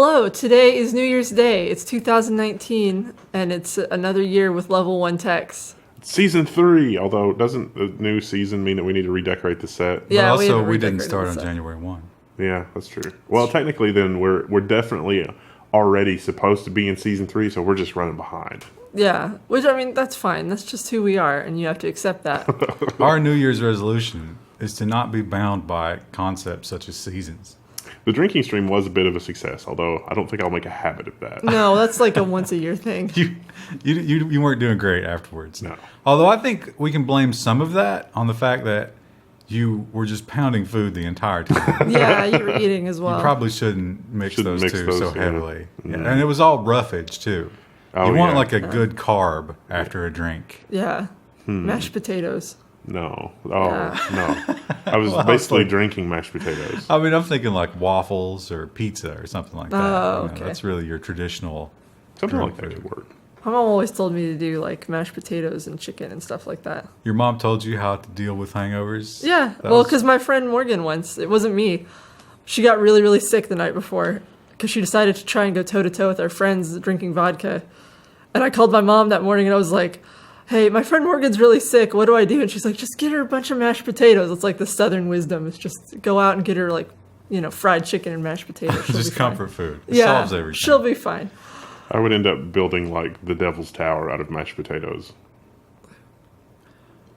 Hello, today is New Year's Day. It's 2019, and it's another year with Level 1 techs. Season 3, although doesn't the new season mean that we need to redecorate the set? Yeah, but also, we redecorated didn't start the on set. January 1. Yeah, that's true. Well, technically, then we're definitely already supposed to be in season 3, so we're just running behind. Yeah, which, I mean, that's fine. That's just who we are, and you have to accept that. Our New Year's resolution is to not be bound by concepts such as seasons. The drinking stream was a bit of a success, although I don't think I'll make a habit of that. No, that's like a once-a-year thing. You weren't doing great afterwards. No. Although I think we can blame some of that on the fact that you were just pounding food the entire time. Yeah, you were eating as well. You probably shouldn't mix those two so yeah. heavily. Yeah. Mm. And it was all roughage, too. Oh, you want yeah. like a good carb after a drink. Yeah, mashed potatoes. No. Oh, Yeah. no. I was basically drinking mashed potatoes. I mean, I'm thinking like waffles or pizza or something like that. Oh, You know, okay. That's really your traditional Something like drunk that food. could work. My mom always told me to do like mashed potatoes and chicken and stuff like that. Your mom told you how to deal with hangovers? Yeah, That well, was- because my friend Morgan once, it wasn't me, she got really, really sick the night before because she decided to try and go toe-to-toe with our friends drinking vodka. And I called my mom that morning and I was like, hey, my friend Morgan's really sick. What do I do? And she's like, just get her a bunch of mashed potatoes. It's like the Southern wisdom. It's just go out and get her like, fried chicken and mashed potatoes. She'll just be fine. comfort food. It Yeah, solves everything. she'll be fine. I would end up building like the Devil's Tower out of mashed potatoes.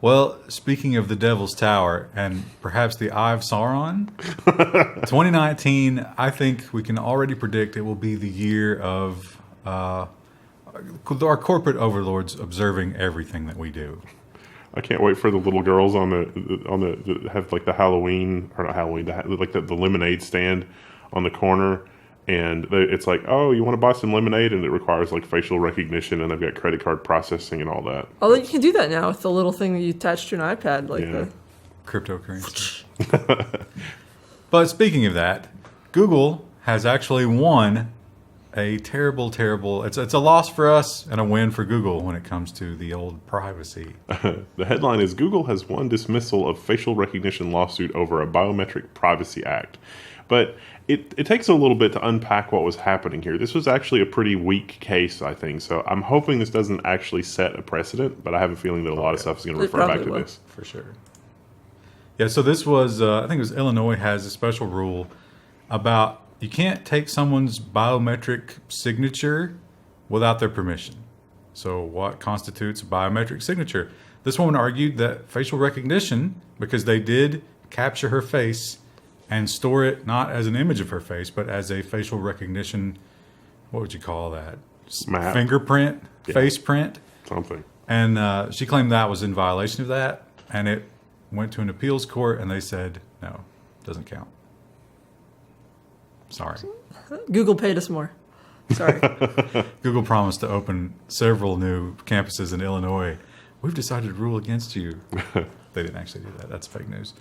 Well, speaking of the Devil's Tower and perhaps the Eye of Sauron, 2019, I think we can already predict it will be the year of our corporate overlords observing everything that we do. I can't wait for the little girls on the have like the Halloween or not Halloween, the lemonade stand on the corner, and it's like, oh, you want to buy some lemonade, and it requires like facial recognition, and they've got credit card processing and all that. Although you can do that now with the little thing that you attach to an iPad, like Yeah. Cryptocurrency. But speaking of that, Google has actually won a terrible, it's a loss for us and a win for Google when it comes to the old privacy. The headline is Google has won dismissal of facial recognition lawsuit over a biometric privacy act. But it takes a little bit to unpack what was happening here. This was actually a pretty weak case, I think. So I'm hoping this doesn't actually set a precedent, but I have a feeling that a lot of stuff is going to refer back probably to will. this. For sure. Yeah, so this was, I think it was Illinois has a special rule about you can't take someone's biometric signature without their permission. So what constitutes a biometric signature? This woman argued that facial recognition, because they did capture her face and store it not as an image of her face, but as a facial recognition, what would you call that? Map. Fingerprint, Yeah. face print. Something. And she claimed that was in violation of that, and it went to an appeals court, and they said, no, doesn't count. Sorry. Google paid us more. Sorry. Google promised to open several new campuses in Illinois. We've decided to rule against you. They didn't actually do that. That's fake news.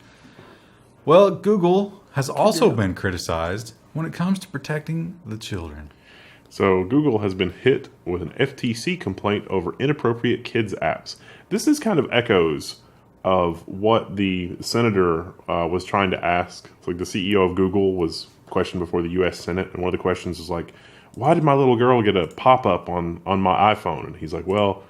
Well, Google has also been criticized when it comes to protecting the children. So Google has been hit with an FTC complaint over inappropriate kids apps. This is kind of echoes of what the senator was trying to ask. It's like the CEO of Google was questioned before the U.S. Senate, and one of the questions was like, why did my little girl get a pop-up on my iPhone? And he's like, well,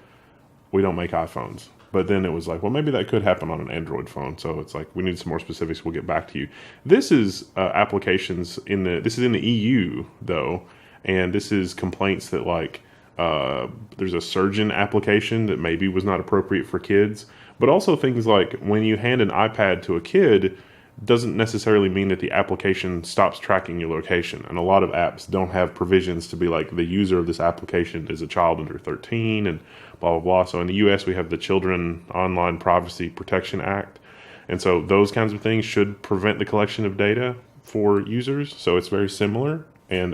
we don't make iPhones. But then it was like, well, maybe that could happen on an Android phone. So it's like, we need some more specifics. We'll get back to you. This is applications this is in the EU though. And this is complaints that like, there's a surgeon application that maybe was not appropriate for kids, but also things like when you hand an iPad to a kid, doesn't necessarily mean that the application stops tracking your location. And a lot of apps don't have provisions to be like the user of this application is a child under 13 and blah, blah, blah. So in the US, we have the Children Online Privacy Protection Act. And so those kinds of things should prevent the collection of data for users. So it's very similar. And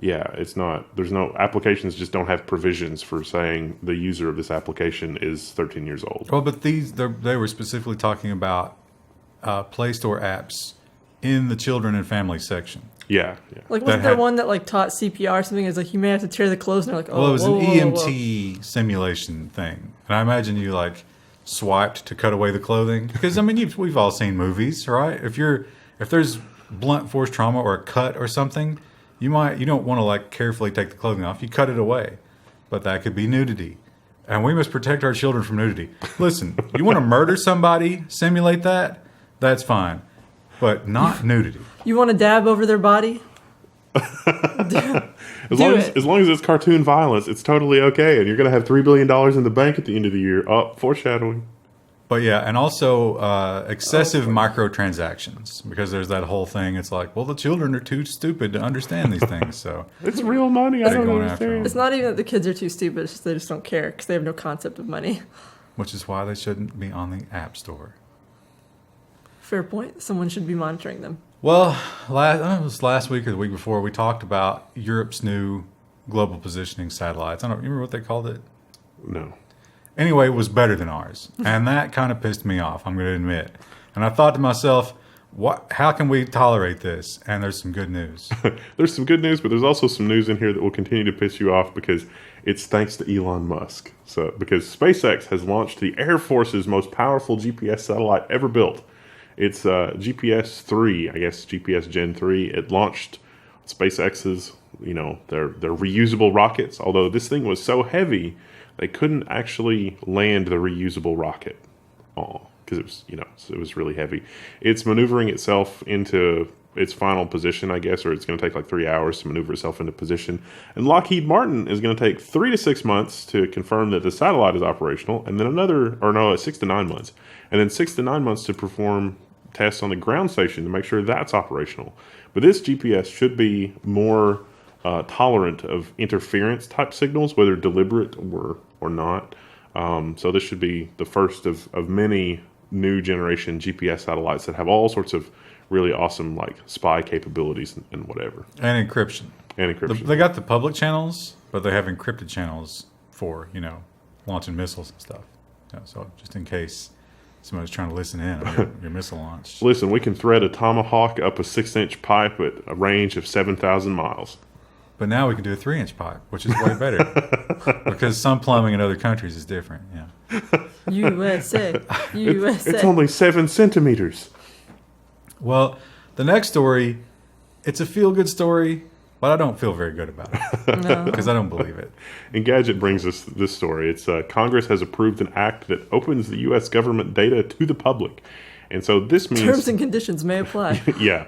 it's not, there's no, applications just don't have provisions for saying the user of this application is 13 years old. Well, but they were specifically talking about Play Store apps in the children and family section. Yeah. Like, wasn't there one that like taught CPR or something? It's like you may have to tear the clothes, and they're like, oh, Well, it was whoa, an whoa, whoa, whoa. EMT simulation thing. And I imagine you like swiped to cut away the clothing. Because, I mean, we've all seen movies, right? If there's blunt force trauma or a cut or something, you don't want to like carefully take the clothing off. You cut it away. But that could be nudity. And we must protect our children from nudity. Listen, you want to murder somebody, simulate that, that's fine. But not nudity. You want to dab over their body? As long as it's cartoon violence, it's totally okay. And you're going to have $3 billion in the bank at the end of the year. Oh, foreshadowing. But yeah, and also excessive microtransactions, because there's that whole thing. It's like, well, the children are too stupid to understand these things. So it's real money. I don't going understand. after It's not even that the kids are too stupid. It's just they just don't care because they have no concept of money. Which is why they shouldn't be on the App Store. Fair point. Someone should be monitoring them. Well, I don't know if it was last week or the week before, we talked about Europe's new global positioning satellites. I don't remember what they called it. No. Anyway, it was better than ours. And that kind of pissed me off, I'm going to admit. And I thought to myself, how can we tolerate this? And there's some good news. There's some good news, but there's also some news in here that will continue to piss you off because it's thanks to Elon Musk. So, because SpaceX has launched the Air Force's most powerful GPS satellite ever built. It's GPS 3, I guess GPS Gen 3. It launched SpaceX's, their reusable rockets. Although this thing was so heavy, they couldn't actually land the reusable rocket. Because it was really heavy. It's maneuvering itself into its final position, I guess, or it's going to take like 3 hours to maneuver itself into position. And Lockheed Martin is going to take 3 to 6 months to confirm that the satellite is operational, and then 6 to 9 months, and then 6 to 9 months to perform tests on the ground station to make sure that's operational. But this GPS should be more tolerant of interference type signals, whether deliberate or not. So this should be the first of many new generation GPS satellites that have all sorts of really awesome like spy capabilities and whatever. And encryption. They got the public channels, but they have encrypted channels for, launching missiles and stuff. So just in case somebody's trying to listen in on your missile launch. Listen, we can thread a tomahawk up a 6-inch pipe at a range of 7,000 miles. But now we can do a 3-inch pipe, which is way better. Because some plumbing in other countries is different. Yeah. USA. It's only 7 centimeters. Well, the next story, it's a feel-good story, but I don't feel very good about it. No. Because I don't believe it. Engadget brings us this story. It's Congress has approved an act that opens the U.S. government data to the public. And so this means... Terms and conditions may apply. Yeah.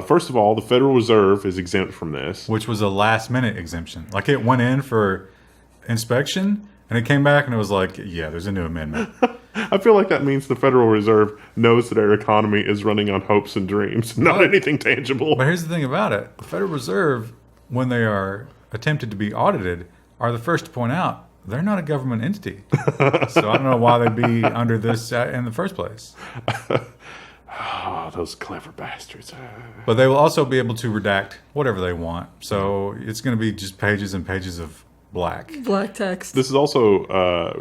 First of all, the Federal Reserve is exempt from this. Which was a last-minute exemption. Like, it went in for inspection, and it came back, and it was like, yeah, there's a new amendment. I feel like that means the Federal Reserve knows that our economy is running on hopes and dreams, not anything tangible. But here's the thing about it. The Federal Reserve, when they are attempted to be audited, are the first to point out they're not a government entity. So I don't know why they'd be under this in the first place. Oh, those clever bastards. But they will also be able to redact whatever they want. So it's going to be just pages and pages of black text. This is also,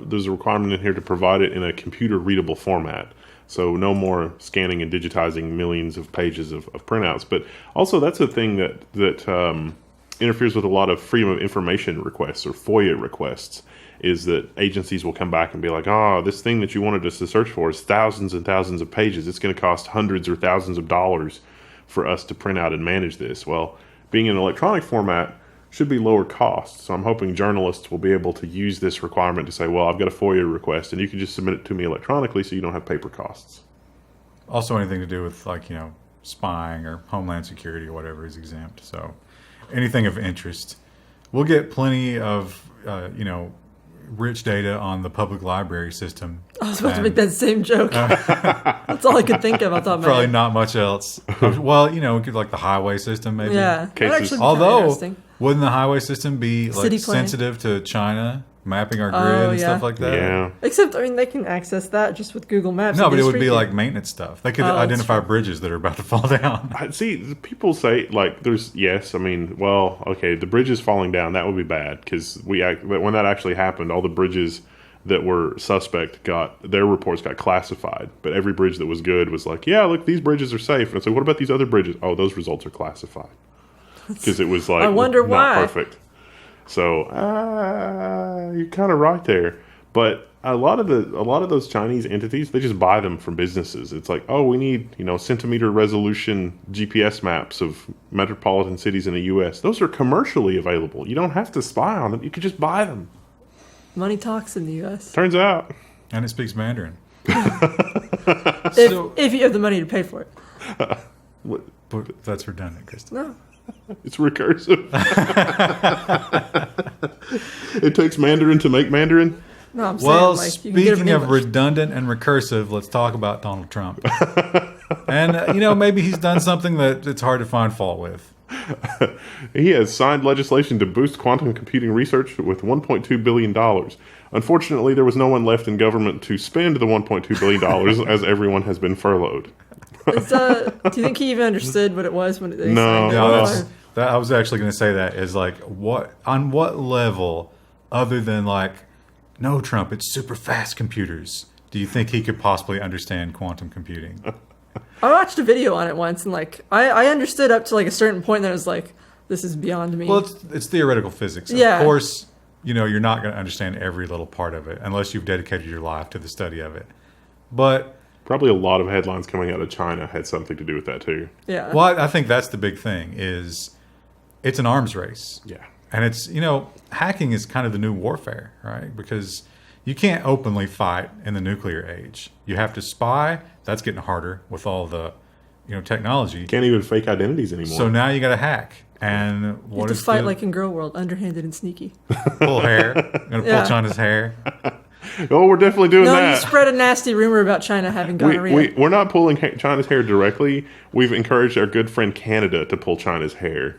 there's a requirement in here to provide it in a computer-readable format. So no more scanning and digitizing millions of pages of printouts. But also that's a thing that interferes with a lot of freedom of information requests or FOIA requests, is that agencies will come back and be like, this thing that you wanted us to search for is thousands and thousands of pages. It's going to cost hundreds or thousands of dollars for us to print out and manage this. Well, being in electronic format should be lower cost. So I'm hoping journalists will be able to use this requirement to say, well, I've got a FOIA request and you can just submit it to me electronically so you don't have paper costs. Also anything to do with spying or homeland security or whatever is exempt. So anything of interest. We'll get plenty of, rich data on the public library system. I was about to make that same joke. That's all I could think of. I thought, probably not much else. Well, we could like the highway system maybe. Yeah. Although, wouldn't the highway system be like sensitive to China mapping our grid and stuff like that? Yeah. Except, they can access that just with Google Maps. No, but it would be like maintenance stuff. They could identify bridges that are about to fall down. See, people say, the bridges falling down, that would be bad, because when that actually happened, all the bridges that were suspect their reports got classified, but every bridge that was good was like, yeah, look, these bridges are safe. And I said, what about these other bridges? Oh, those results are classified. Because it was I wonder not why. Perfect. So, you're kind of right there. But a lot of those Chinese entities, they just buy them from businesses. It's like, oh, we need centimeter resolution GPS maps of metropolitan cities in the U.S. Those are commercially available. You don't have to spy on them. You could just buy them. Money talks in the U.S. Turns out. And it speaks Mandarin. If you have the money to pay for it. But that's redundant, Kristen. No. It's recursive. It takes Mandarin to make Mandarin. No, I'm Well, saying, you can get it speaking in of English. redundant and recursive, let's talk about Donald Trump. And, maybe he's done something that it's hard to find fault with. He has signed legislation to boost quantum computing research with $1.2 billion. Unfortunately, there was no one left in government to spend the $1.2 billion as everyone has been furloughed. Do you think he even understood what it was when they No. signed it? No, I was actually going to say that is like, on what level, other than like, no, Trump, it's super fast computers, do you think he could possibly understand quantum computing? I watched a video on it once, and I understood up to like a certain point that I was like, this is beyond me. Well, it's theoretical physics. Yeah. Of course, you're not going to understand every little part of it unless you've dedicated your life to the study of it. But Probably a lot of headlines coming out of China had something to do with that too. yeah. well, I think that's the big thing is it's an arms race. Yeah. And it's, hacking is kind of the new warfare, right? Because you can't openly fight in the nuclear age. You have to spy. That's getting harder with all the, technology. Can't even fake identities anymore. So now you got to hack. And You what have to is fight the like in Girl World, underhanded and sneaky. pull hair? Going to Yeah. pull China's hair. Oh, we're definitely doing No, that. you spread a nasty rumor about China having gonorrhea. We're not pulling China's hair directly. We've encouraged our good friend Canada to pull China's hair.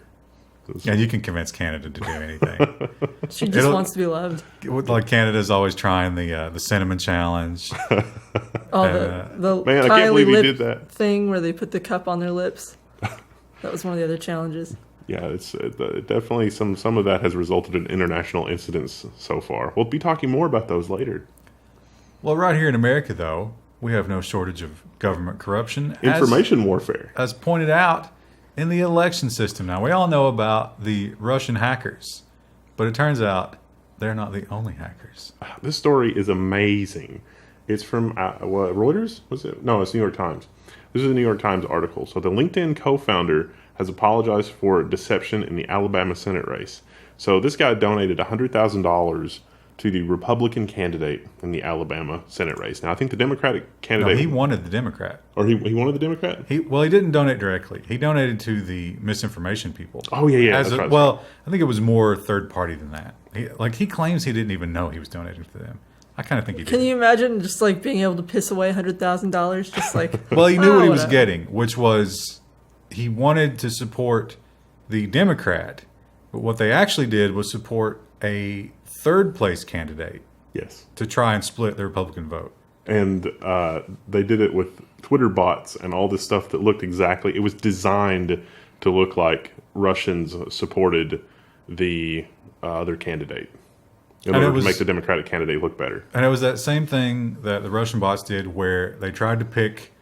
Yeah, you can convince Canada to do anything. She just It'll- wants to be loved. Like Canada's always trying the cinnamon challenge. Oh, the Man, I can't Kylie believe he lip did that. thing where they put the cup on their lips. That was one of the other challenges. Yeah, it's definitely some of that has resulted in international incidents so far. We'll be talking more about those later. Well, right here in America, though, we have no shortage of government corruption. Information warfare. As pointed out in the election system. Now, we all know about the Russian hackers, but it turns out they're not the only hackers. This story is amazing. It's from what, Reuters? Was it? No, it's New York Times. This is a New York Times article. So the LinkedIn co-founder has apologized for deception in the Alabama Senate race. So this guy donated $100,000 to the Republican candidate in the Alabama Senate race. Now, I think the Democratic No, candidate... he wanted the Democrat. Or he wanted the Democrat? He didn't donate directly. He donated to the misinformation people. Oh, yeah. That's right. Well, I think it was more third party than that. He claims he didn't even know he was donating to them. I kind of think he did. Can you imagine just like being able to piss away $100,000? Just like, Well, he knew what he was whatever. getting, which was he wanted to support the Democrat, but what they actually did was support a third place candidate Yes. to try and split the Republican vote. And they did it with Twitter bots and all this stuff that looked exactly... It was designed to look like Russians supported the other candidate in And it order was- to make the Democratic candidate look better. And it was that same thing that the Russian bots did where they tried to pick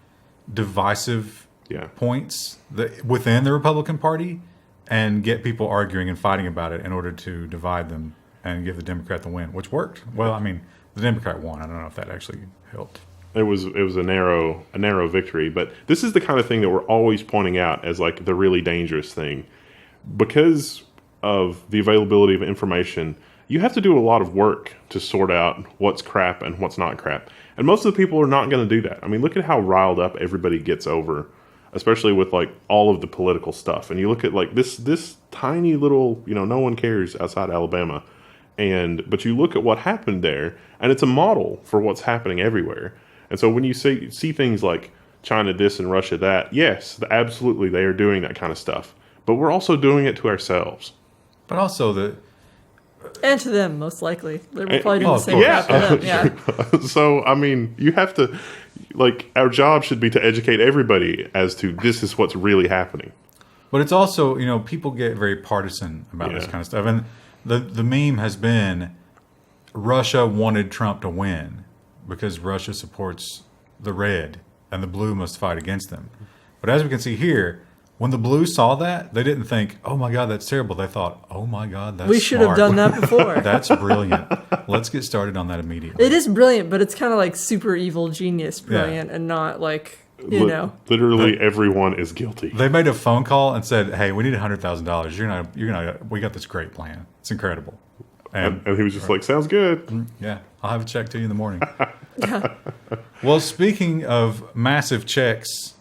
divisive Yeah. points within the Republican Party and get people arguing and fighting about it in order to divide them and give the Democrat the win, which worked. Well, I mean, the Democrat won. I don't know if that actually helped. It was a narrow victory, but this is the kind of thing that we're always pointing out as like the really dangerous thing. Because of the availability of information, you have to do a lot of work to sort out what's crap and what's not crap. And most of the people are not going to do that. I mean, look at how riled up everybody gets over, especially with like all of the political stuff. And you look at like this tiny little, no one cares outside Alabama. But you look at what happened there, and it's a model for what's happening everywhere. And so when you see things like China this and Russia that, yes, absolutely, they are doing that kind of stuff. But we're also doing it to ourselves. But also and to them, most likely. They're probably doing Oh, the of same crap to them. Yeah. So, I mean, you have to, like, our job should be to educate everybody as to this is what's really happening. But it's also, people get very partisan about this Yeah. kind of stuff. And the meme has been Russia wanted Trump to win because Russia supports the red and the blue must fight against them. But as we can see here, When the Blues saw that, they didn't think, "Oh my God, that's terrible." They thought, "Oh my God, that's We should have smart. done that before. That's brilliant. Let's get started on that immediately." It is brilliant, but it's kind of like super evil genius brilliant and not like, you know. Literally everyone is guilty. They made a phone call and said, "Hey, we need $100,000. We got this great plan. It's incredible." And he was just like, "Sounds good." Yeah, I'll have a check to you in the morning. Well, speaking of massive checks,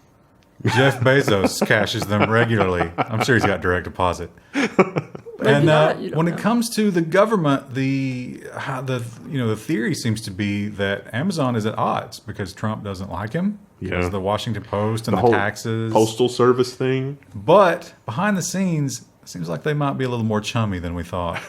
Jeff Bezos cashes them regularly. I'm sure he's got direct deposit. And when it comes to the government, the theory seems to be that Amazon is at odds because Trump doesn't like him because of the Washington Post and the taxes, postal service thing. But behind the scenes, it seems like they might be a little more chummy than we thought.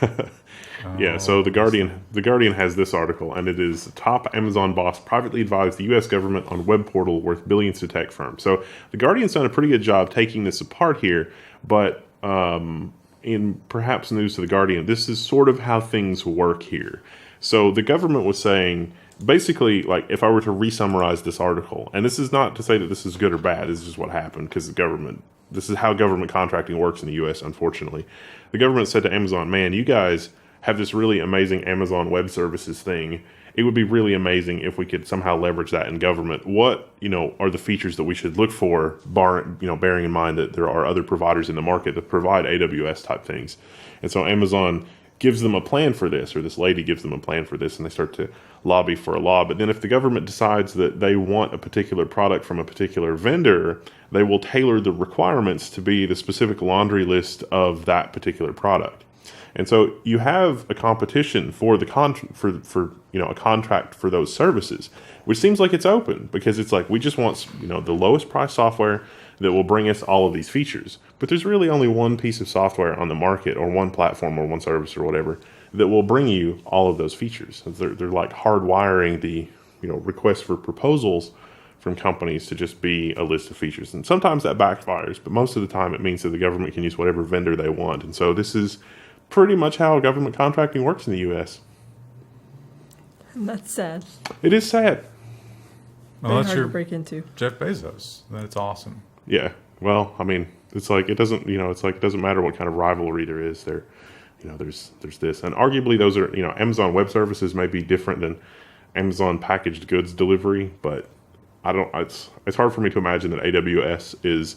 Yeah, so the Guardian has this article, and it is top Amazon boss privately advised the U.S. government on web portal worth billions to tech firms. So the Guardian's done a pretty good job taking this apart here, but in perhaps news to the Guardian, this is sort of how things work here. So the government was saying, basically, like if I were to re-summarize this article, and this is not to say that this is good or bad, this is just what happened because this is how government contracting works in the U.S., unfortunately. The government said to Amazon, "Man, you guys have this really amazing Amazon Web Services thing. It would be really amazing if we could somehow leverage that in government. What, are the features that we should look for, bearing in mind that there are other providers in the market that provide AWS type things?" And so Amazon gives them a plan for this, or this lady gives them a plan for this, and they start to lobby for a law. But then if the government decides that they want a particular product from a particular vendor, they will tailor the requirements to be the specific laundry list of that particular product. And so you have a competition for the a contract for those services, which seems like it's open because it's like we just want the lowest price software that will bring us all of these features. But there's really only one piece of software on the market, or one platform, or one service, or whatever, that will bring you all of those features. They're like hardwiring the request for proposals from companies to just be a list of features. And sometimes that backfires, but most of the time it means that the government can use whatever vendor they want. And so this is pretty much how government contracting works in the U.S. And that's sad. It is sad. Well, Very hard to break into. Jeff Bezos. That's awesome. Yeah. Well, I mean, it's like it doesn't matter what kind of rivalry there is. There's this, and arguably those are Amazon Web Services may be different than Amazon packaged goods delivery, but it's hard for me to imagine that AWS is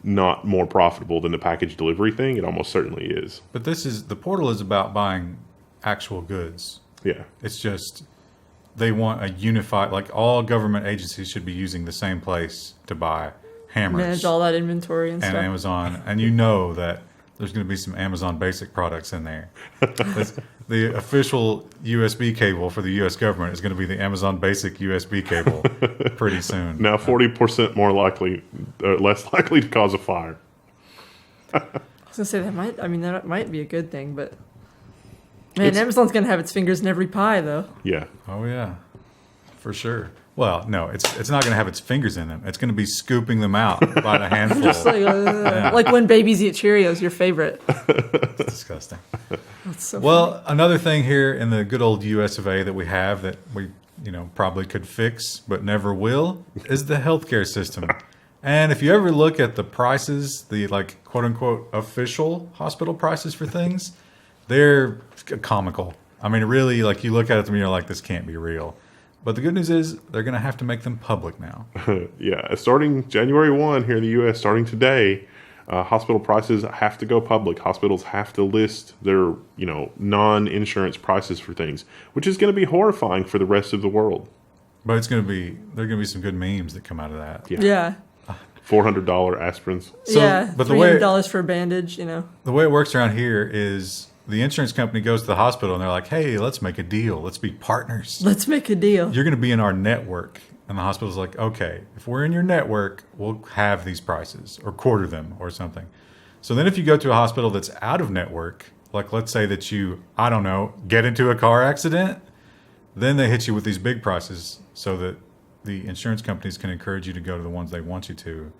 not more profitable than the package delivery thing. It almost certainly is. But the portal is about buying actual goods. Yeah. It's just they want a unified, like all government agencies should be using the same place to buy hammers. Manage all that inventory and stuff. Amazon. And that there's going to be some Amazon basic products in there. The official USB cable for the U.S. government is going to be the Amazon basic USB cable pretty soon. Now 40% less likely to cause a fire. I was going to say that might be a good thing, but man, Amazon's going to have its fingers in every pie, though. Yeah. Oh, yeah. For sure. Well, no, it's not going to have its fingers in them. It's going to be scooping them out by the handful. Just like when babies eat Cheerios, your favorite. It's disgusting. That's so funny. Another thing here in the good old US of A that we have that we probably could fix but never will is the healthcare system. And if you ever look at the prices, the quote unquote official hospital prices for things, they're comical. I mean, really, you look at it and you're like, this can't be real. But the good news is they're going to have to make them public now. Yeah, starting January 1 here in the U.S., starting today, hospital prices have to go public. Hospitals have to list their, non-insurance prices for things, which is going to be horrifying for the rest of the world. But there are going to be some good memes that come out of that. Yeah. $400 aspirins. But $300 for a bandage, The way it works around here is the insurance company goes to the hospital and they're like, "Hey, let's make a deal. Let's be partners. Let's make a deal. You're going to be in our network." And the hospital's like, "Okay, if we're in your network, we'll have these prices or quarter them or something." So then if you go to a hospital that's out of network, let's say that you, get into a car accident, then they hit you with these big prices so that the insurance companies can encourage you to go to the ones they want you to.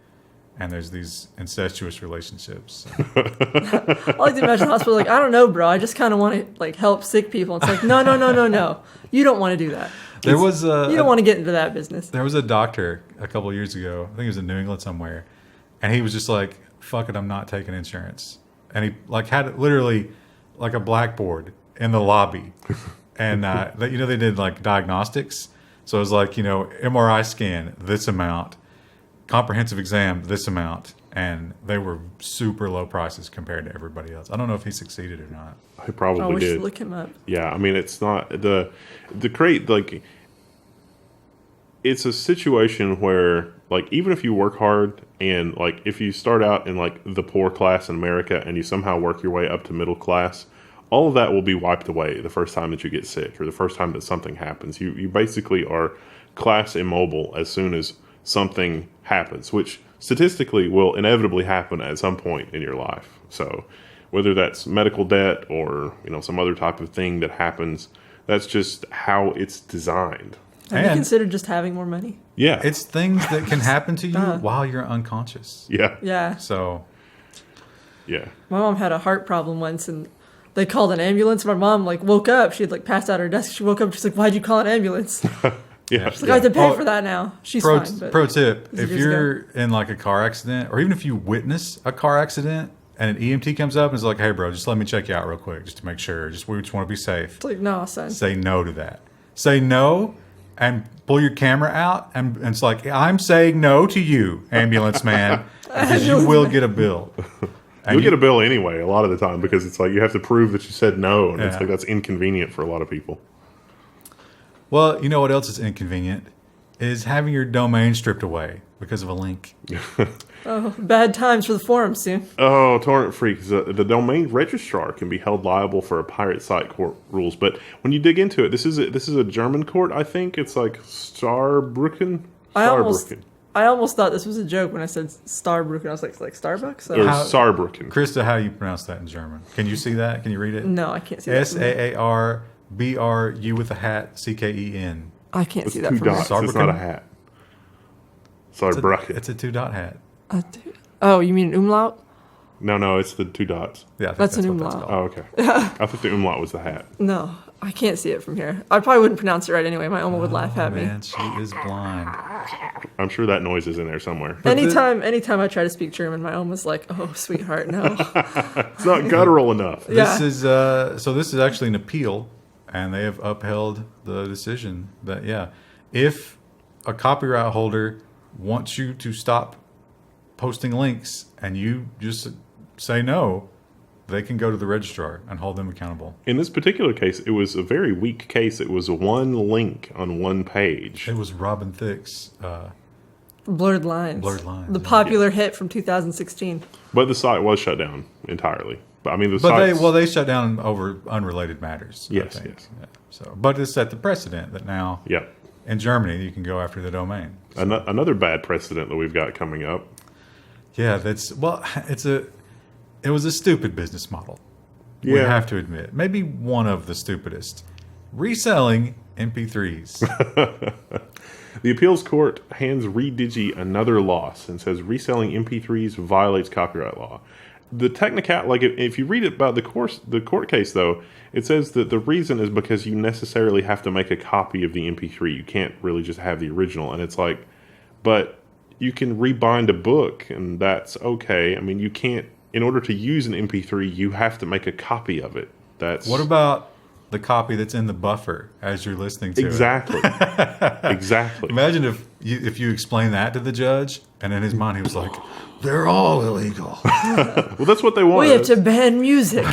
And there's these incestuous relationships. I like to imagine the hospital I don't know, bro. I just kind of want to help sick people. It's like, no. You don't want to do that. You don't want to get into that business. There was a doctor a couple of years ago. I think he was in New England somewhere. And he was just like, fuck it, I'm not taking insurance. And he like had it literally like a blackboard in the lobby. And, they did like diagnostics. So it was like, MRI scan, this amount, comprehensive exam, this amount. And they were super low prices compared to everybody else. I don't know if he succeeded or not. He probably we did. should look him up. Yeah, I mean, it's not the great, like, it's a situation where, like, even if you work hard and, like, if you start out in, like, the poor class in America and you somehow work your way up to middle class, all of that will be wiped away the first time that you get sick or the first time that something happens. You basically are class immobile as soon as something happens, which statistically will inevitably happen at some point in your life. So whether that's medical debt or, some other type of thing that happens, that's just how it's designed. Have you considered just having more money? Yeah. It's things that can happen to you while you're unconscious. Yeah. Yeah. So, yeah. My mom had a heart problem once, and they called an ambulance. My mom, woke up. She had, passed out at her desk. She woke up. She's like, why'd you call an ambulance? Yeah. She's like, I have to pay for that now. She's fine. But pro tip, if years you're in, a car accident, or even if you witness a car accident, and an EMT comes up and is like, hey, bro, just let me check you out real quick, just to make sure. We just want to be safe. It's like, no, son. Say no to that. Say no and pull your camera out. And it's like, I'm saying no to you, ambulance man, because you will get a bill. You'll get a bill anyway a lot of the time because it's like you have to prove that you said no. And it's like that's inconvenient for a lot of people. Well, you know what else is inconvenient? Is having your domain stripped away because of a link. Oh, bad times for the forum soon. Oh, torrent freaks. The domain registrar can be held liable for a pirate site court rules. But when you dig into it, this is a German court, I think. It's like Starbrücken. I almost thought this was a joke when I said Starbrücken. I was like Starbucks? Or Saarbrücken. Krista, how do you pronounce that in German? Can you see that? Can you read it? No, I can't see that. SAARBRU with a hat, CKEN. I can't see that two from here. dots. It's not a hat. Saarbrücken. It's a 2-dot hat. Oh, you mean umlaut? No, it's the 2 dots. Yeah, I think that's an what umlaut. Oh, okay. I thought the umlaut was the hat. No, I can't see it from here. I probably wouldn't pronounce it right anyway. My Oma would laugh at me. Man, she is blind. I'm sure that noise is in there somewhere. Anytime I try to speak German, my Oma's like, "Oh, sweetheart, no." It's not guttural enough. Yeah. This is actually an appeal, and they have upheld the decision that if a copyright holder wants you to stop posting links and you just say no, they can go to the registrar and hold them accountable. In this particular case, it was a very weak case. It was one link on one page. It was Robin Thicke's Blurred Lines. The popular hit from 2016. But the site was shut down entirely. But I mean, they shut down over unrelated matters. Yes, I think. yes. Yeah. So, but it set the precedent that now, in Germany, you can go after the domain. So. Another bad precedent that we've got coming up. Yeah, it was a stupid business model. We have to admit, maybe one of the stupidest. Reselling MP3s. The appeals court hands ReDigi another loss and says reselling MP3s violates copyright law. The if you read about the court case, though, it says that the reason is because you necessarily have to make a copy of the MP3. You can't really just have the original. And it's like, but you can rebind a book, and that's okay. I mean, you can't, in order to use an MP3, you have to make a copy of it. What about the copy that's in the buffer as you're listening to it? Exactly. Imagine if you explain that to the judge, and in his mind he was like, they're all illegal. Well, that's what they want. We have to ban music.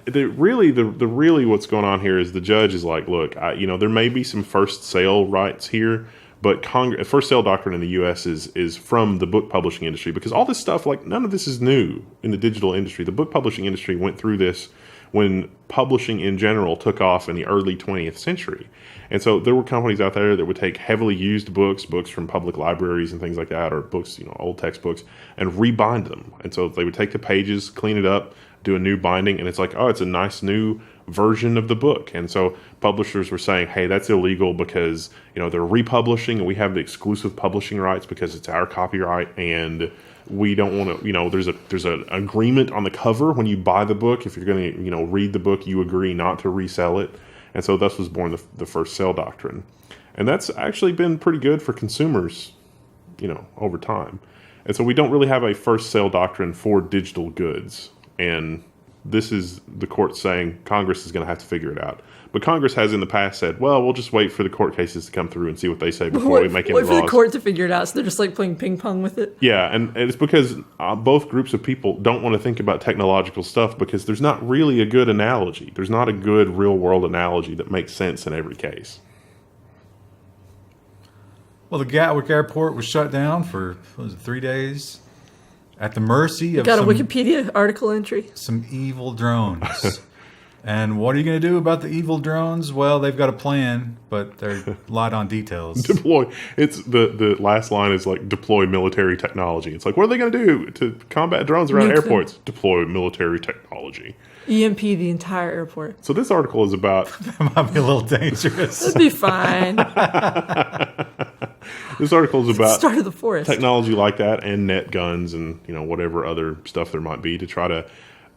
Really what's going on here is the judge is like, look, there may be some first sale rights here, but first sale doctrine in the U.S. is from the book publishing industry, because all this stuff, none of this is new in the digital industry. The book publishing industry went through this when publishing in general took off in the early 20th century. And so there were companies out there that would take heavily used books from public libraries and things like that, or books, old textbooks, and rebind them. And so they would take the pages, clean it up, do a new binding, and it's like, oh, it's a nice new version of the book. And so publishers were saying, hey, that's illegal because, they're republishing and we have the exclusive publishing rights because it's our copyright, and we don't want to, there's an agreement on the cover when you buy the book. If you're going to, read the book, you agree not to resell it. And so thus was born the first sale doctrine. And that's actually been pretty good for consumers, over time. And so we don't really have a first sale doctrine for digital goods. And this is the court saying Congress is going to have to figure it out. But Congress has in the past said, well, we'll just wait for the court cases to come through and see what they say before we make any laws. Wait for the court to figure it out. So they're just like playing ping pong with it. Yeah, and it's because both groups of people don't want to think about technological stuff because there's not really a good analogy. There's not a good real-world analogy that makes sense in every case. Well, the Gatwick Airport was shut down for, 3 days? At the mercy of Got a Wikipedia article entry. Some evil drones. And what are you going to do about the evil drones? Well, they've got a plan, but they're light on details. Deploy. It's the last line is like deploy military technology. It's like, what are they going to do to combat drones around airports? Deploy military technology. EMP the entire airport. So this article is about... That might be a little dangerous. That'd be fine. This article is about start of the forest. Technology like that and net guns and whatever other stuff there might be to try to...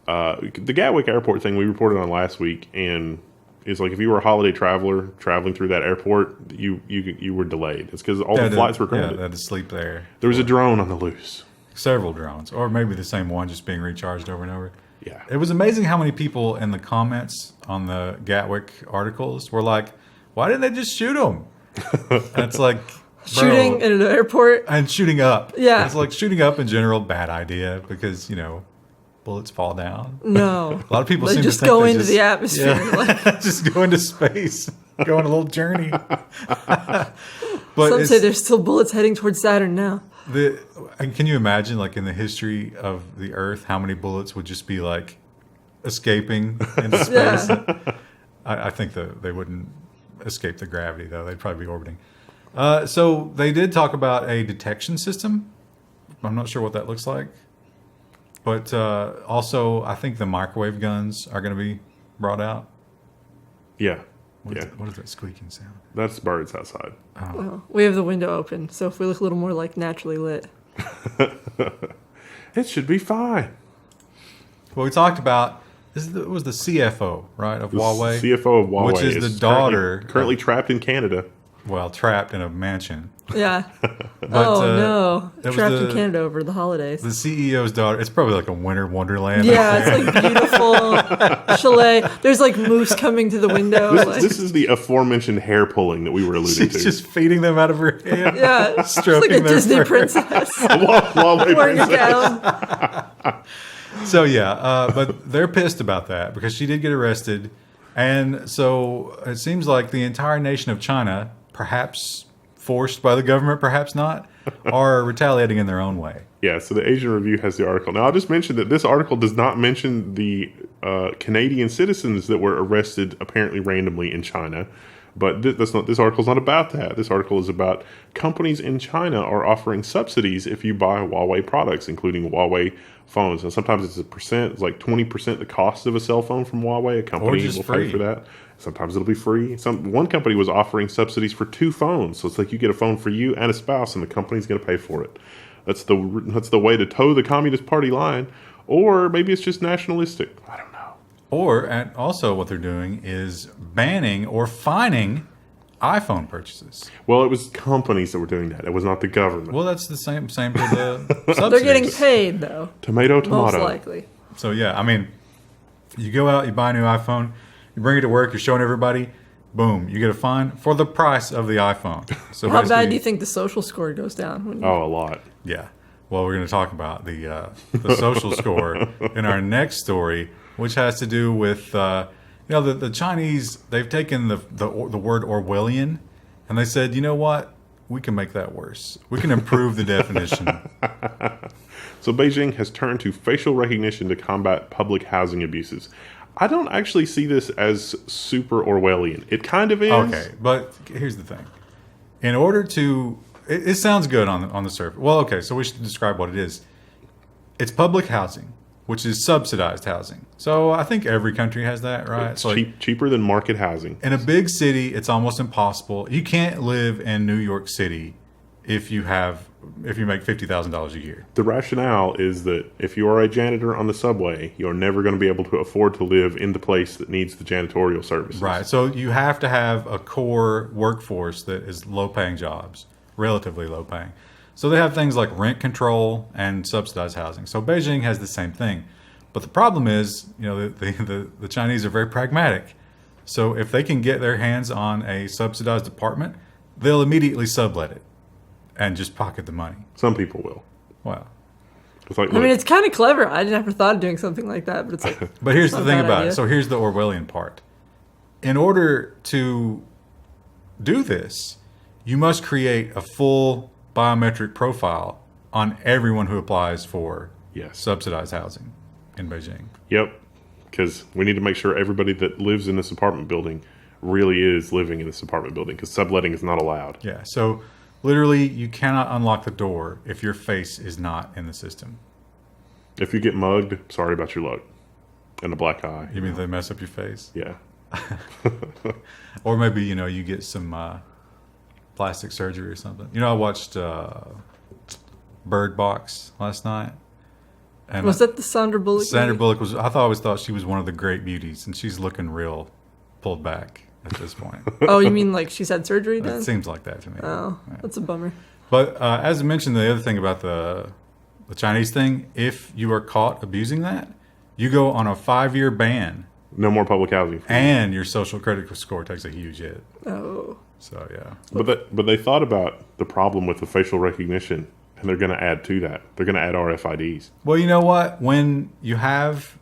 the Gatwick Airport thing we reported on last week, and it's like if you were a holiday traveler traveling through that airport, you were delayed. It's because all the flights were grounded. Yeah, they had to sleep there. There was a drone on the loose. Several drones, or maybe the same one just being recharged over and over. Yeah. It was amazing how many people in the comments on the Gatwick articles were like, why didn't they just shoot them? And it's like... Shooting in an airport? And shooting up. Yeah. It's like shooting up in general, bad idea because, bullets fall down. No. A lot of people they seem just to think go they into the atmosphere. Yeah. Like. Just go into space. Go on a little journey. But some say there's still bullets heading towards Saturn now. And can you imagine, like, in the history of the Earth, how many bullets would just be, like, escaping into space? Yeah. I think that they wouldn't escape the gravity, though. They'd probably be orbiting. So they did talk about a detection system. I'm not sure what that looks like. But also, I think the microwave guns are going to be brought out. Yeah. What is that squeaking sound? That's birds outside. Oh. Well, we have the window open, so if we look a little more like naturally lit. It should be fine. Well, we talked about, it was the CFO, right, of Huawei? CFO of Huawei. Which is the daughter. Currently trapped in Canada. Well, trapped in a mansion. Yeah. But, no. Trapped in Canada over the holidays. The CEO's daughter. It's probably like a winter wonderland. Yeah, it's like beautiful chalet. There's like moose coming to the window. This is the aforementioned hair pulling that we were alluding to. She's just feeding them out of her hand. Yeah. Stroking it's like a Disney fur. princess. Huawei wearing a princess. gown. So, yeah. But they're pissed about that because she did get arrested. And so it seems like the entire nation of China, perhaps forced by the government, perhaps not, are retaliating in their own way. Yeah, so the Asian Review has the article. Now, I'll just mention that this article does not mention the Canadian citizens that were arrested apparently randomly in China. But this article's not about that. This article is about companies in China are offering subsidies if you buy Huawei products, including Huawei phones. And sometimes it's a percent. It's like 20% the cost of a cell phone from Huawei. A company will pay for that. Sometimes it'll be free. One company was offering subsidies for 2 phones. So it's like you get a phone for you and a spouse, and the company's going to pay for it. That's the way to toe the Communist Party line. Or maybe it's just nationalistic. I don't know. And also what they're doing is banning or fining iPhone purchases. Well, it was companies that were doing that. It was not the government. Well, that's the same for the subsidies. They're getting paid, though. Tomato. Most likely. So, yeah, I mean, you go out, you buy a new iPhone, you bring it to work, you're showing everybody, boom, you get a fine for the price of the iPhone. So how bad do you think the social score goes down? A lot. Yeah. Well, we're going to talk about the social score in our next story, which has to do with, the Chinese, they've taken the word Orwellian, and they said, you know what? We can make that worse. We can improve the definition. So Beijing has turned to facial recognition to combat public housing abuses. I don't actually see this as super Orwellian. It kind of is. Okay, but here's the thing. In order to... It sounds good on the surface. Well, okay, so we should describe what it is. It's public housing, which is subsidized housing. So I think every country has that, right? It's cheaper than market housing. In a big city, it's almost impossible. You can't live in New York City if you make $50,000 a year. The rationale is that if you are a janitor on the subway, you're never going to be able to afford to live in the place that needs the janitorial services. Right. So you have to have a core workforce that is low-paying jobs, relatively low-paying. So they have things like rent control and subsidized housing. So Beijing has the same thing. But the problem is, the Chinese are very pragmatic. So if they can get their hands on a subsidized apartment, they'll immediately sublet it and just pocket the money. Some people will. Wow. It's like, I mean, it's kind of clever. I never thought of doing something like that, but it's like. But here's the thing about idea. it. So here's the Orwellian part. In order to do this, you must create a full biometric profile on everyone who applies for subsidized housing in Beijing. Yep. Because we need to make sure everybody that lives in this apartment building really is living in this apartment building, because subletting is not allowed. Yeah. So literally, you cannot unlock the door if your face is not in the system. If you get mugged, sorry about your luck. And a black eye. You mean they mess up your face? Yeah. Or maybe, you get some plastic surgery or something. I watched Bird Box last night. And was that the Sandra Bullock? Sandra Bullock was. I always thought she was one of the great beauties, and she's looking real pulled back at this point. Oh, you mean like she's had surgery then? It seems like that to me. Oh, that's a bummer. But as I mentioned, the other thing about the Chinese thing, if you are caught abusing that, you go on a 5-year ban. No more public housing. And your social credit score takes a huge hit. Oh. So, yeah. But they thought about the problem with the facial recognition, and they're going to add to that. They're going to add RFIDs. Well, you know what? When you have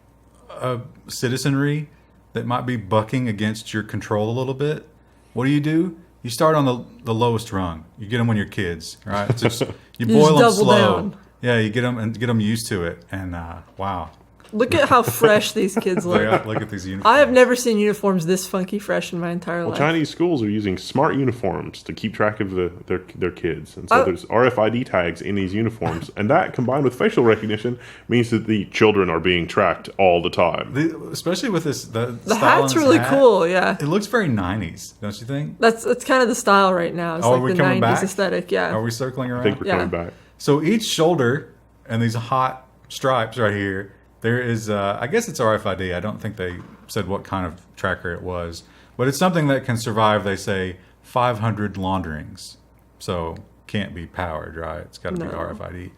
a citizenry that might be bucking against your control a little bit, what do? You start on the lowest rung. You get them when you're kids, right? It's just, you boil them slow. Down. Yeah, you get them used to it, and wow. Look at how fresh these kids look. Look at these uniforms. I have never seen uniforms this funky fresh in my entire life. Chinese schools are using smart uniforms to keep track of their kids. And so there's RFID tags in these uniforms. And that, combined with facial recognition, means that the children are being tracked all the time. Especially with this. The hat's really cool, yeah. It looks very 90s, don't you think? That's kind of the style right now. It's like the 90s back? aesthetic, yeah. Are we circling around? I think we're coming back. So each shoulder and these hot stripes right here, there is, I guess it's RFID. I don't think they said what kind of tracker it was. But it's something that can survive, they say, 500 launderings. So can't be powered, right? It's got to be RFID.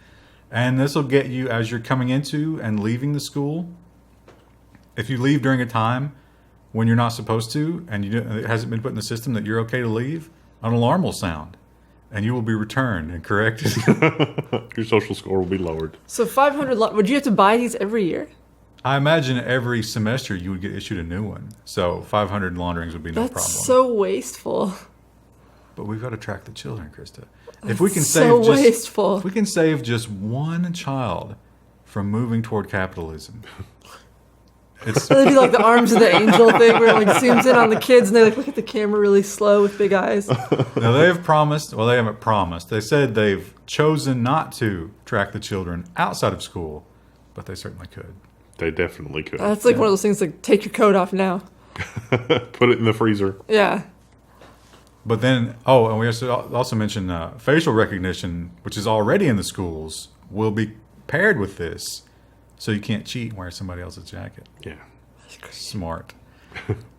And this will get you, as you're coming into and leaving the school, if you leave during a time when you're not supposed to, and it hasn't been put in the system that you're okay to leave, an alarm will sound. And you will be returned and corrected. Your social score will be lowered. So 500, would you have to buy these every year? I imagine every semester you would get issued a new one. So 500 launderings would be no problem. That's so wasteful. But we've got to track the children, Krista. If we can save just one child from moving toward capitalism. It'd be like the arms of the angel thing where it like zooms in on the kids and they like look at the camera really slow with big eyes. Now they have promised, well they haven't promised, they said they've chosen not to track the children outside of school, but they certainly could. They definitely could. That's like one of those things like take your coat off now. Put it in the freezer. Yeah. But then, and we also mentioned facial recognition, which is already in the schools, will be paired with this. So you can't cheat and wear somebody else's jacket. Yeah, smart.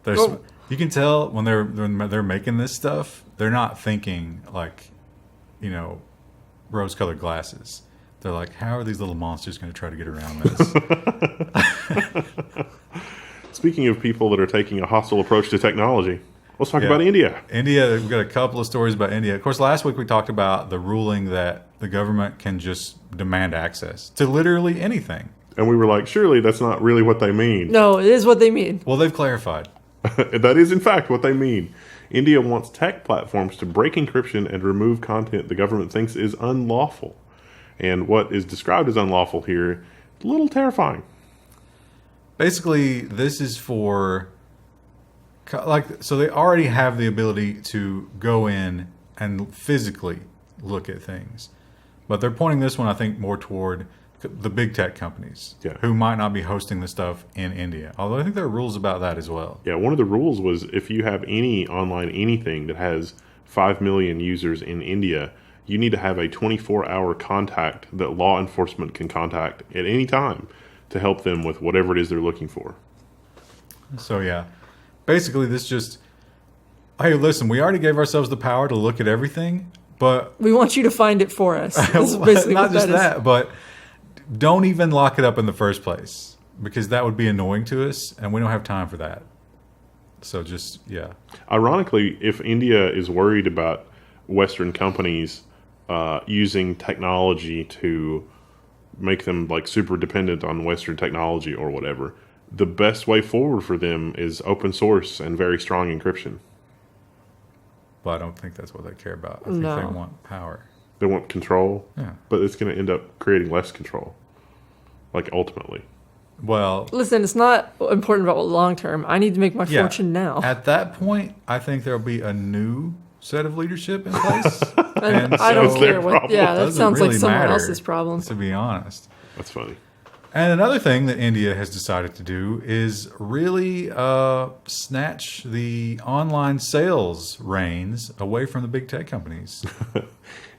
You can tell when they're making this stuff, they're not thinking like, rose-colored glasses. They're like, how are these little monsters going to try to get around this? Speaking of people that are taking a hostile approach to technology, let's talk about India. India, we've got a couple of stories about India. Of course, last week we talked about the ruling that the government can just demand access to literally anything. And we were like, surely that's not really what they mean. No, it is what they mean. Well, they've clarified. That is, in fact, what they mean. India wants tech platforms to break encryption and remove content the government thinks is unlawful. And what is described as unlawful here, a little terrifying. Basically, this is for, so they already have the ability to go in and physically look at things. But they're pointing this one, I think, more toward the big tech companies who might not be hosting the stuff in India. Although I think there are rules about that as well. Yeah, one of the rules was if you have any online anything that has 5 million users in India, you need to have a 24-hour contact that law enforcement can contact at any time to help them with whatever it is they're looking for. So yeah, basically this just, hey, listen, we already gave ourselves the power to look at everything, But We want you to find it for us. This is basically not what just that is. that, but don't even lock it up in the first place, because that would be annoying to us, and we don't have time for that. So just, yeah. Ironically, if India is worried about Western companies using technology to make them like super dependent on Western technology or whatever, the best way forward for them is open source and very strong encryption. But I don't think that's what they care about. I think No. they want power. They want control, Yeah. but it's going to end up creating less control, like ultimately. Well, Listen, it's not important about long term. I need to make my yeah. fortune now. At that point, I think there'll be a new set of leadership in place. And and I so- don't It's their care what. problem. Yeah, that Doesn't sounds like really someone matter, else's problem. to be honest. That's funny. And another thing that India has decided to do is really snatch the online sales reins away from the big tech companies.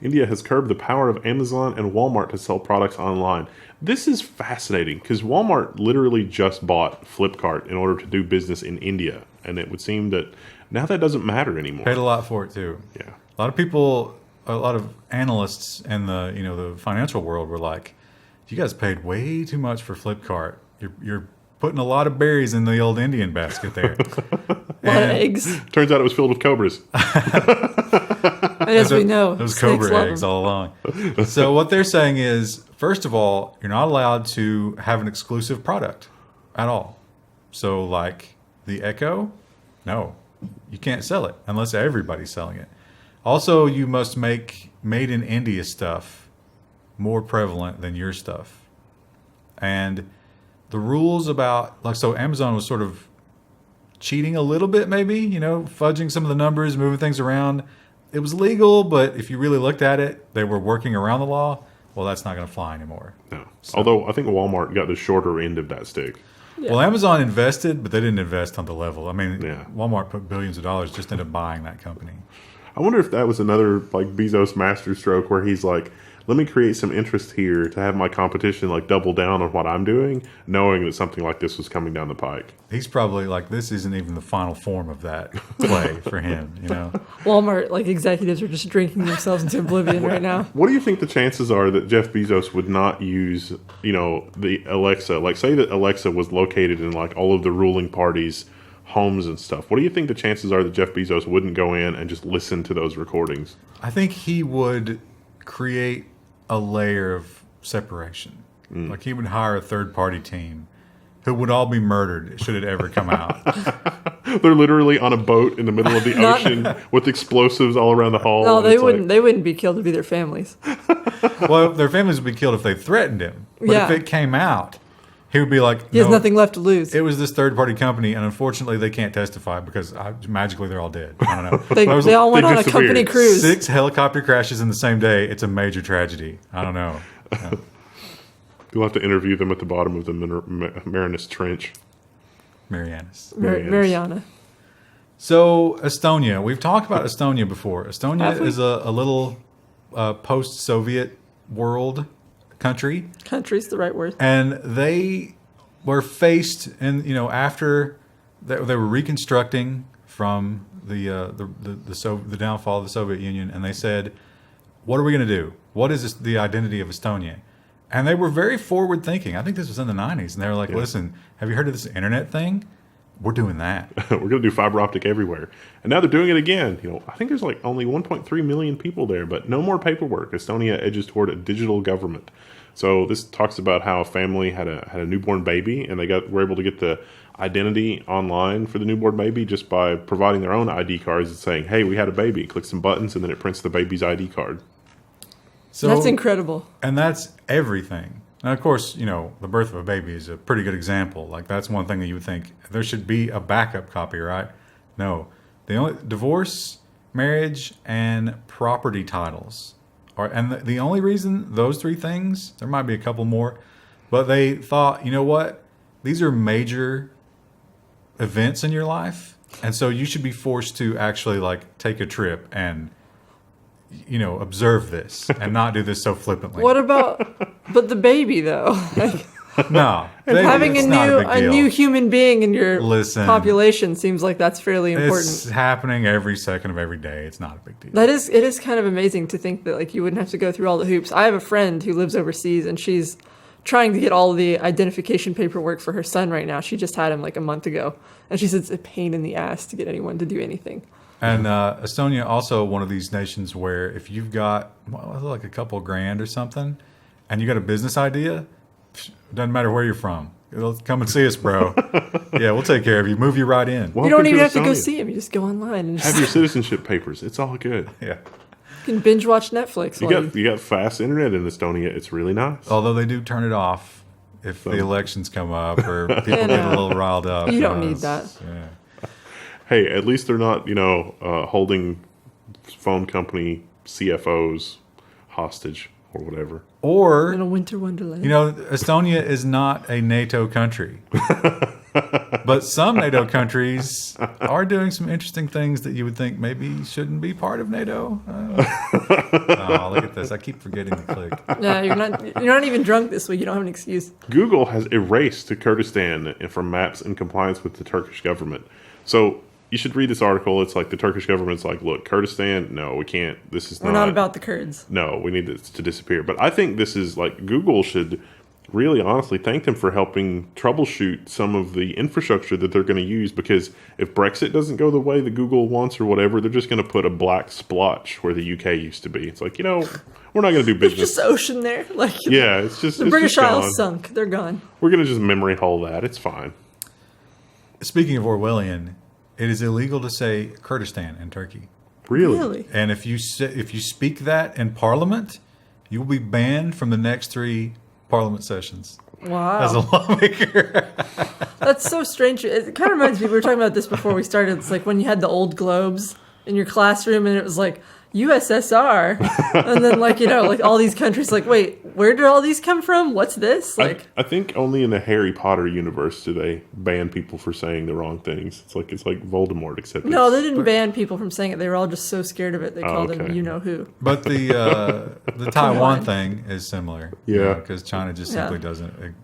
India has curbed the power of Amazon and Walmart to sell products online. This is fascinating because Walmart literally just bought Flipkart in order to do business in India. And it would seem that now that doesn't matter anymore. Paid a lot for it too. Yeah. A lot of people, a lot of analysts in the financial world were like, "You guys paid way too much for Flipkart. You're putting a lot of berries in the old Indian basket there." A lot of eggs. Turns out it was filled with cobras. And as we know, those snakes cobra love eggs them. all along. So what they're saying is, first of all, you're not allowed to have an exclusive product at all. So like the Echo, no, you can't sell it unless everybody's selling it. Also, you must make made in India stuff more prevalent than your stuff. And the rules about, like, so Amazon was sort of cheating a little bit, maybe, fudging some of the numbers, moving things around. It was legal, but if you really looked at it, they were working around the law. Well, that's not going to fly anymore. No. Although I think Walmart got the shorter end of that stick. Yeah. Well, Amazon invested, but they didn't invest on the level. I mean, Yeah. Walmart put billions of dollars just into buying that company. I wonder if that was another like Bezos masterstroke where he's like, let me create some interest here to have my competition like double down on what I'm doing, knowing that something like this was coming down the pike. He's probably like, this isn't even the final form of that play for him, Walmart executives are just drinking themselves into oblivion right now. What do you think the chances are that Jeff Bezos would not use, the Alexa? Like, say that Alexa was located in like all of the ruling parties' homes and stuff. What do you think the chances are that Jeff Bezos wouldn't go in and just listen to those recordings? I think he would create a layer of separation. Like he would hire a third-party team who would all be murdered should it ever come out. They're literally on a boat in the middle of the ocean with explosives all around the hull. No, and they it's wouldn't. like- They wouldn't be killed. It'd be their families. Well, their families would be killed if they threatened him. But Yeah. if it came out, he would be like, He has "No, nothing left to lose. it was this third-party company, and unfortunately they can't testify because magically they're all dead." I don't know. They, But I was they like, all went they on a disappeared. company cruise. 6 helicopter crashes in the same day. It's a major tragedy. I don't know. You'll have to interview them at the bottom of the Marinus Trench. Marianas. Mariana. So Estonia, we've talked about Estonia before. Have Estonia we? is a little post-Soviet world country, Country's the right word. and they were faced, and after they were reconstructing from the downfall of the Soviet Union, and they said, "What are we going to do? What is the identity of Estonia?" And they were very forward thinking. I think this was in the 90s, and they were like, "Listen, have you heard of this internet thing? We're doing that." We're going to do fiber optic everywhere. And now they're doing it again. I think there's like only 1.3 million people there, but no more paperwork. Estonia edges toward a digital government. So this talks about how a family had a newborn baby, and were able to get the identity online for the newborn baby just by providing their own ID cards and saying, "Hey, we had a baby." Click some buttons, and then it prints the baby's ID card. So That's incredible. And that's everything. And of course, the birth of a baby is a pretty good example. Like that's one thing that you would think there should be a backup copy, right? No. The only divorce, marriage, and property titles are, and the only reason those 3 things, there might be a couple more, but they thought, you know what? These are major events in your life, and so you should be forced to actually take a trip and observe this and not do this so flippantly. What about? But the baby though. No. Having it's not a big deal. new human being in your Listen, population seems like that's fairly important. It's happening every second of every day. It's not a big deal. It is kind of amazing to think that like you wouldn't have to go through all the hoops. I have a friend who lives overseas and she's trying to get all the identification paperwork for her son right now. She just had him like a month ago. And she said it's a pain in the ass to get anyone to do anything. And Estonia also one of these nations where if you've got like a couple grand or something and you got a business idea, doesn't matter where you're from. Come and see us, bro. Yeah, we'll take care of you. Move you right in. You don't even have to go see him. You just go online and have your citizenship papers. It's all good. Yeah. You can binge watch Netflix. You got fast internet in Estonia. It's really nice. Although they do turn it off if the elections come up or people get a little riled up. You don't need that. Yeah. Hey, at least they're not, holding phone company CFOs hostage or whatever. Or, in a winter wonderland. Estonia is not a NATO country. But some NATO countries are doing some interesting things that you would think maybe shouldn't be part of NATO. Oh, look at this. I keep forgetting to click. Yeah, you're not even drunk this week. You don't have an excuse. Google has erased Kurdistan from maps in compliance with the Turkish government. So you should read this article. It's like the Turkish government's like, look, Kurdistan, no, we can't. We're not about the Kurds. No, we need this to disappear. But I think this is like Google should really honestly thank them for helping troubleshoot some of the infrastructure that they're going to use, because if Brexit doesn't go the way that Google wants or whatever, they're just going to put a black splotch where the UK used to be. It's like, we're not going to do business. There's just ocean there. Yeah, it's just the British Isles sunk. They're gone. We're going to just memory hole that. It's fine. Speaking of Orwellian, it is illegal to say Kurdistan in Turkey. Really? And if you speak that in Parliament, you will be banned from the next 3 Parliament sessions. Wow. As a lawmaker. That's so strange. It kind of reminds me, we were talking about this before we started. It's like when you had the old globes in your classroom and it was like USSR. And then like all these countries like, wait, where did all these come from? What's this? I think only in the Harry Potter universe do they ban people for saying the wrong things. It's like Voldemort, except no, they didn't ban people from saying it. They were all just so scared of it. They called him you-know-who. But the Taiwan thing is similar. Yeah. Because China just simply doesn't.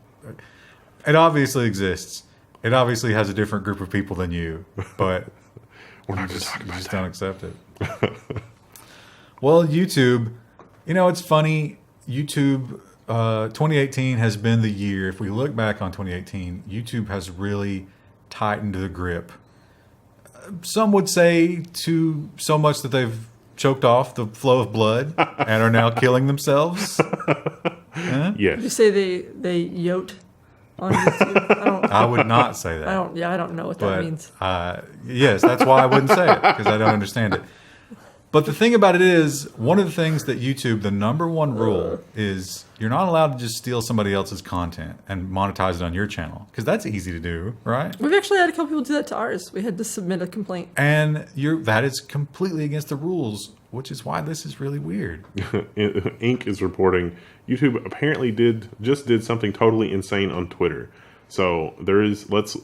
It obviously exists. It obviously has a different group of people than you. But we're not just talking about just that. Don't accept it. Well, YouTube, it's funny. YouTube 2018 has been the year. If we look back on 2018, YouTube has really tightened the grip. Some would say to so much that they've choked off the flow of blood and are now killing themselves. Yes. Did you say they yote on YouTube? I would not say that. I don't know what that means. Yes, that's why I wouldn't say it, because I don't understand it. But the thing about it is, one of the things that YouTube, the number one rule is you're not allowed to just steal somebody else's content and monetize it on your channel, because that's easy to do, right? We've actually had a couple people do that to ours. We had to submit a complaint. And that is completely against the rules, which is why this is really weird. Inc. is reporting YouTube apparently did something totally insane on Twitter. So there is let's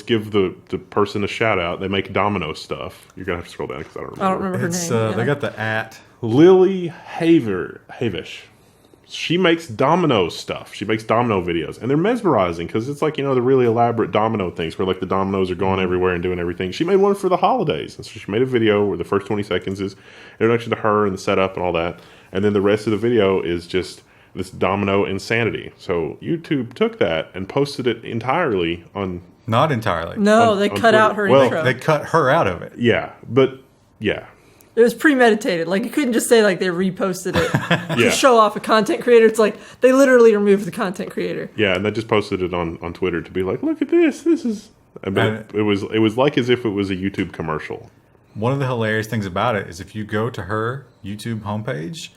give the person a shout out. They make domino stuff. You're gonna have to scroll down because I don't remember her name. They got the @ Lily Havish. She makes domino stuff. She makes domino videos, and they're mesmerizing because it's like the really elaborate domino things where like the dominoes are going everywhere and doing everything. She made one for the holidays, and so she made a video where the first 20 seconds is introduction to her and the setup and all that, and then the rest of the video is just this domino insanity. So YouTube took that and posted it entirely on... Not entirely. No, they cut out her intro. They cut her out of it. Yeah, but yeah. It was premeditated. Like, you couldn't just say, like, they reposted it to show off a content creator. It's like, they literally removed the content creator. Yeah, and they just posted it on Twitter to be like, look at this. This is... It was like as if it was a YouTube commercial. One of the hilarious things about it is if you go to her YouTube homepage...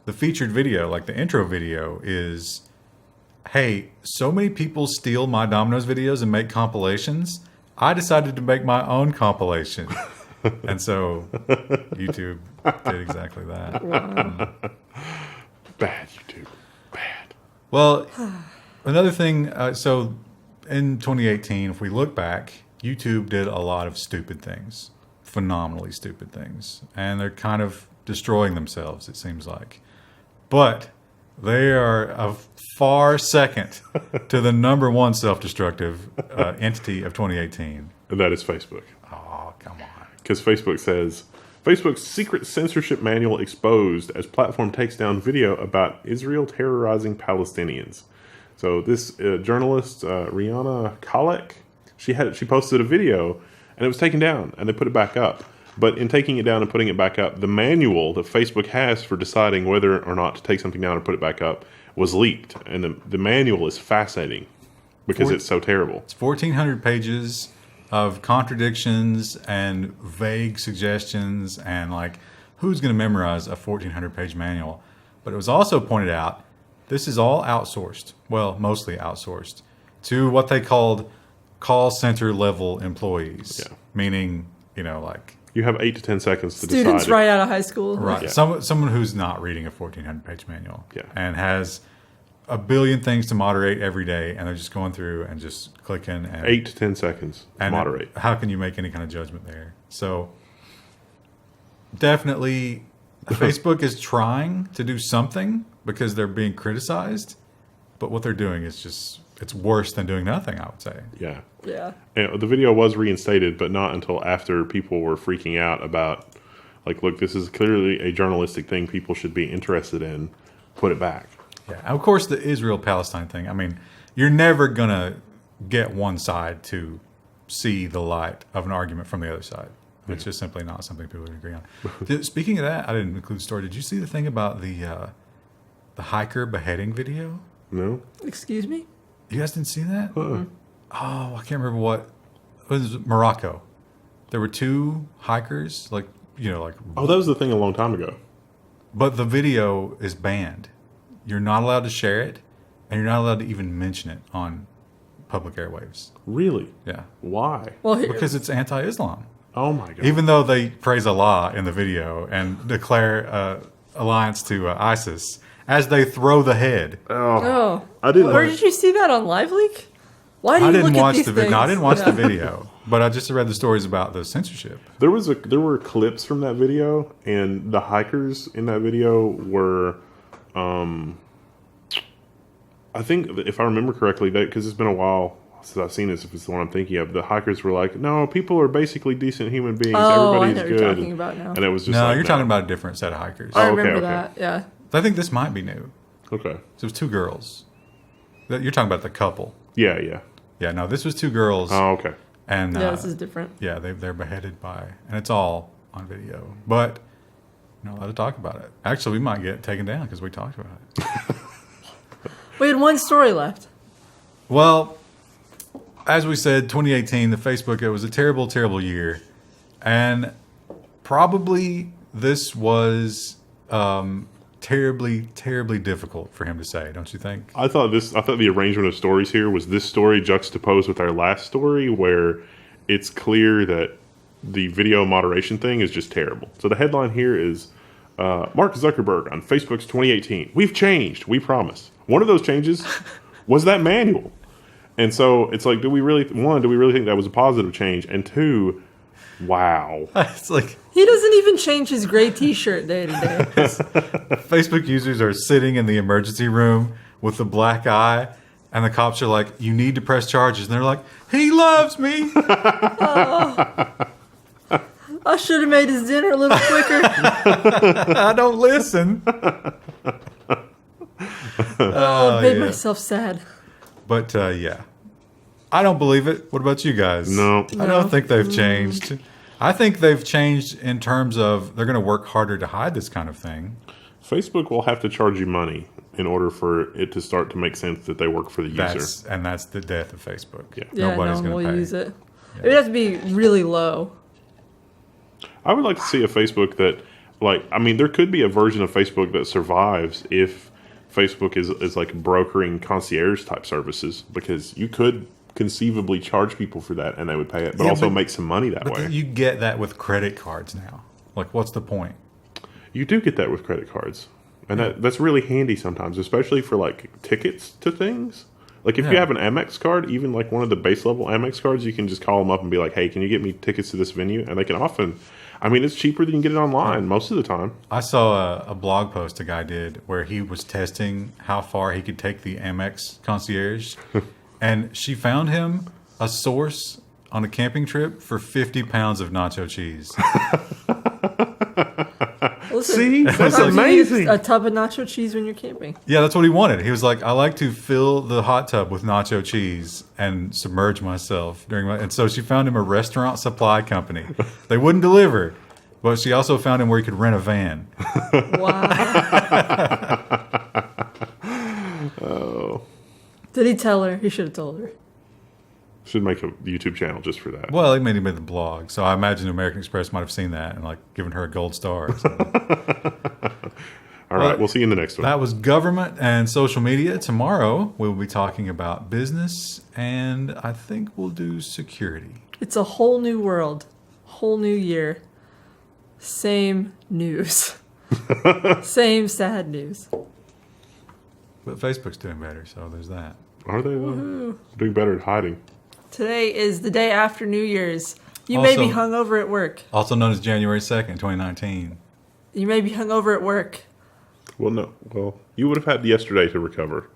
The featured video, like the intro video, is, hey, so many people steal my Domino's videos and make compilations. I decided to make my own compilation. And so YouTube did exactly that. Wow. Bad YouTube. Bad. Well, another thing, so in 2018, if we look back, YouTube did a lot of stupid things, phenomenally stupid things. And they're kind of destroying themselves, it seems like. But They are a far second to the number one self-destructive entity of 2018. And that is Facebook. Oh, come on. Because Facebook says, Facebook's secret censorship manual exposed as platform takes down video about Israel terrorizing Palestinians. So this journalist, Rihanna Kalek, she posted a video and it was taken down and they put it back up. But in taking it down and putting it back up, the manual that Facebook has for deciding whether or not to take something down or put it back up was leaked. And the manual is fascinating because it's so terrible. It's 1,400 pages of contradictions and vague suggestions, and like, who's going to memorize a 1,400-page manual? But it was also pointed out, this is all outsourced, well, mostly outsourced, to what they called call center level employees. Yeah. Meaning, like... You have 8 to 10 seconds to Students decide. right out of high school. Right. Yeah. Someone who's not reading a 1,400-page manual. Yeah. And has a billion things to moderate every day, and they're just going through and just clicking. And 8 to 10 seconds to moderate. How can you make any kind of judgment there? So definitely Facebook is trying to do something because they're being criticized, but what they're doing is just, it's worse than doing nothing, I would say. Yeah. Yeah. And the video was reinstated, but not until after people were freaking out about, like, look, this is clearly a journalistic thing people should be interested in. Put it back. Yeah. And of course, the Israel-Palestine thing, I mean, you're never going to get one side to see the light of an argument from the other side. It's just simply not something people would agree on. Speaking of that, I didn't include the story. Did you see the thing about the hiker beheading video? No? Excuse me? You guys didn't see that? Uh-uh. Oh, I can't remember what. It was Morocco. There were two hikers, like. Oh, that was the thing a long time ago. But the video is banned. You're not allowed to share it, and you're not allowed to even mention it on public airwaves. Really? Yeah. Why? Well, Because it's anti-Islam. Oh, my God. Even though they praise Allah in the video and declare alliance to ISIS as they throw the head. Oh. I didn't Where know. did you see that on LiveLeak? Why do I you didn't look watch at these the video. things? No, I didn't watch the Yeah. video, but I just read the stories about the censorship. There were clips from that video, and the hikers in that video were, I think if I remember correctly, because it's been a while since I've seen this, if it's the one I'm thinking of, the hikers were like, "No, people are basically decent human beings. Oh, I know Everybody's what good." you're talking about now. And it was just No, like, you're talking about a different set of hikers. I Oh, okay, remember okay. that. Yeah. I think this might be new. Okay. So it was two girls. You're talking about the couple. Yeah, yeah. Yeah, no, this was two girls. Oh, okay. And Yeah, this is different. yeah, they're beheaded by, and it's all on video. But you're not allowed to talk about it. Actually, we might get taken down because we talked about it. We had one story left. Well, as we said, 2018, the Facebook, it was a terrible, terrible year. And probably this was terribly, terribly difficult for him to say, don't you think? I thought the arrangement of stories here was this story juxtaposed with our last story, where it's clear that the video moderation thing is just terrible. So the headline here is Mark Zuckerberg on Facebook's 2018. We've changed. We promise. One of those changes was that manual. And so it's like, do we really think that was a positive change? And two, wow. It's like He doesn't even change his gray T-shirt day to day. Facebook users are sitting in the emergency room with the black eye, and the cops are like, you need to press charges. And they're like, he loves me. I should have made his dinner a little quicker. I don't listen. I made yeah. myself sad. But yeah, I don't believe it. What about you guys? No. I don't think they've changed. I think they've changed in terms of they're going to work harder to hide this kind of thing. Facebook will have to charge you money in order for it to start to make sense that they work for the user. And that's the death of Facebook. Yeah. Yeah, Nobody's no one going to will pay. use it. It would have to be really low. I would like to see a Facebook that, like, I mean, there could be a version of Facebook that survives if Facebook is like brokering concierge type services, because you could conceivably charge people for that and they would pay it, but Yeah, also but- make some money that way. You get that with credit cards now. Like, what's the point? You do get that with credit cards. And that's really handy sometimes, especially for like tickets to things. Like if you Yeah. have an Amex card, even like one of the base level Amex cards, you can just call them up and be like, hey, can you get me tickets to this venue? And they can often, I mean, it's cheaper than you can get it online most of the time. I saw a blog post a guy did where he was testing how far he could take the Amex concierge, and she found him a source on a camping trip for 50 pounds of nacho cheese. Listen, See? That's sometimes you need amazing. a tub of nacho cheese when you're camping. Yeah, that's what he wanted. He was like, I like to fill the hot tub with nacho cheese and submerge myself during my. And so she found him a restaurant supply company. They wouldn't deliver, but she also found him where he could rent a van. Wow. Oh. Did he tell her? He should have told her. Should make a YouTube channel just for that. Well, he made the blog, so I imagine American Express might have seen that and like given her a gold star. All right, we'll see you in the next one. That was government and social media. Tomorrow we'll be talking about business, and I think we'll do security. It's a whole new world, whole new year. Same news. Same sad news. But Facebook's doing better, so there's that. Are they though? Doing better at hiding? Today is the day after New Year's. You may be hungover at work. Also known as January 2nd, 2019. You may be hungover at work. Well, no. Well, you would have had yesterday to recover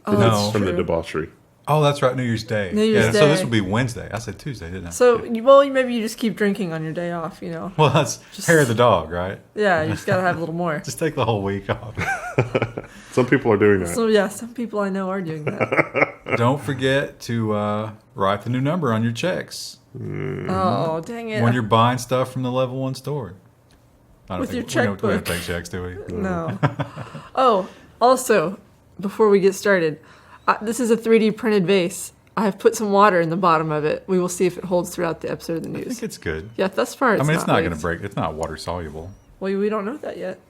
Oh, No. that's from the true. debauchery. Oh, that's right, New Year's Day. New Year's So this Day. would be Wednesday. I said Tuesday, didn't I? So, maybe you just keep drinking on your day off, you know? Well, that's hair of the dog, right? Yeah, you just gotta have a little more. Just take the whole week off. Some people are doing that. So, yeah, some people I know are doing that. Don't forget to write the new number on your checks Oh, dang it. when you're buying stuff from the Level 1 store. I don't With think your we don't checkbook. take checks, do we? No. Oh, also, before we get started, this is a 3D printed vase. I have put some water in the bottom of it. We will see if it holds throughout the episode of the I news. think it's good. Yeah, thus far it's It's not going to leaked. break. It's not water soluble. Well, we don't know that yet.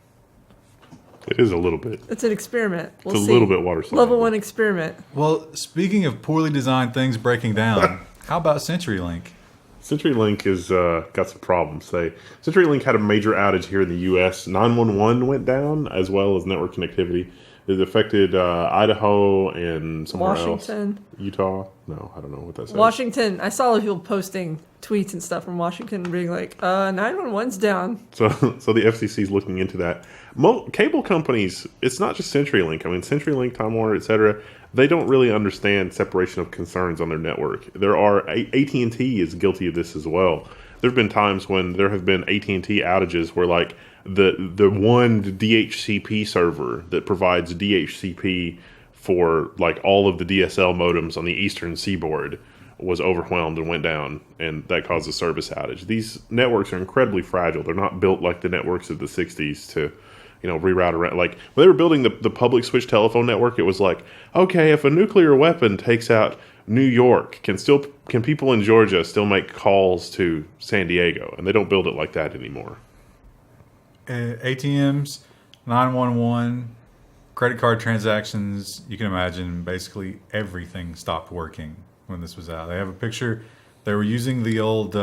It is a little bit. It's an experiment. We'll It's a see. little bit water soluble. Level 1 experiment. Well, speaking of poorly designed things breaking down, how about CenturyLink? CenturyLink has got some problems. CenturyLink had a major outage here in the U.S. 911 went down, as well as network connectivity. It affected Idaho and somewhere Washington. else. Utah? No, I don't know what that says. Washington. I saw people posting tweets and stuff from Washington being like, 911's down. So the FCC is looking into that. Cable companies, it's not just CenturyLink. I mean, CenturyLink, Time Warner, etc. They don't really understand separation of concerns on their network. There are AT&T is guilty of this as well. There have been times when there have been AT&T outages where like the one DHCP server that provides DHCP for like all of the DSL modems on the eastern seaboard was overwhelmed and went down, and that caused a service outage. These networks are incredibly fragile. They're not built like the networks of the 60s to, reroute around. Like when they were building the public switch telephone network, it was like, okay, if a nuclear weapon takes out New York, can people in Georgia still make calls to San Diego? And they don't build it like that anymore. ATMs, 911, credit card transactions. You can imagine basically everything stopped working when this was out. They have a picture. They were using the old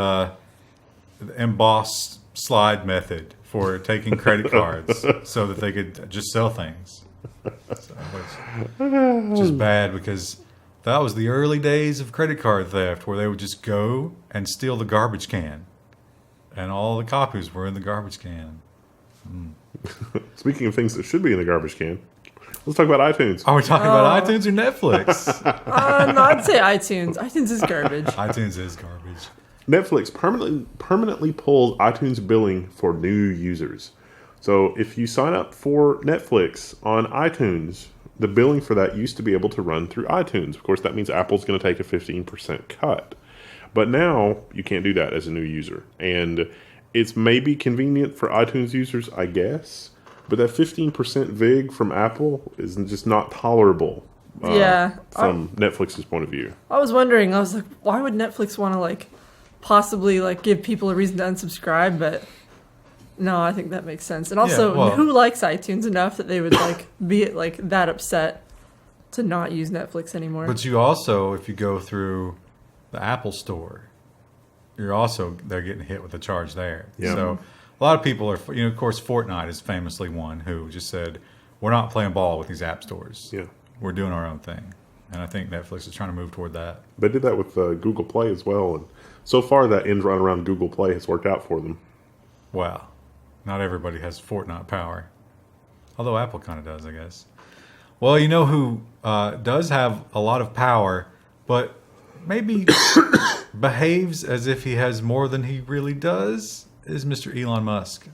embossed slide method for taking credit cards so that they could just sell things. So it's just bad because that was the early days of credit card theft where they would just go and steal the garbage can. And all the copies were in the garbage can. Speaking of things that should be in the garbage can, let's talk about iTunes. Are we talking about iTunes or Netflix? No, I'd say iTunes. iTunes is garbage. iTunes is garbage. Netflix permanently pulls iTunes billing for new users. So if you sign up for Netflix on iTunes, the billing for that used to be able to run through iTunes. Of course, that means Apple's going to take a 15% cut. But now you can't do that as a new user. And it's maybe convenient for iTunes users, I guess. But that 15% VIG from Apple is just not tolerable from Netflix's point of view. I was wondering, I was like, why would Netflix want to possibly give people a reason to unsubscribe? But no, I think that makes sense. And also, who likes iTunes enough that they would be that upset to not use Netflix anymore? But you also, if you go through the Apple Store, they're getting hit with a charge there. Yeah. So a lot of people are, of course, Fortnite is famously one who just said, we're not playing ball with these app stores. Yeah. We're doing our own thing. And I think Netflix is trying to move toward that. They did that with Google Play as well. And so far, that end run around Google Play has worked out for them. Wow. Not everybody has Fortnite power. Although Apple kind of does, I guess. Well, you know who does have a lot of power, but maybe behaves as if he has more than he really does, is Mr. Elon Musk.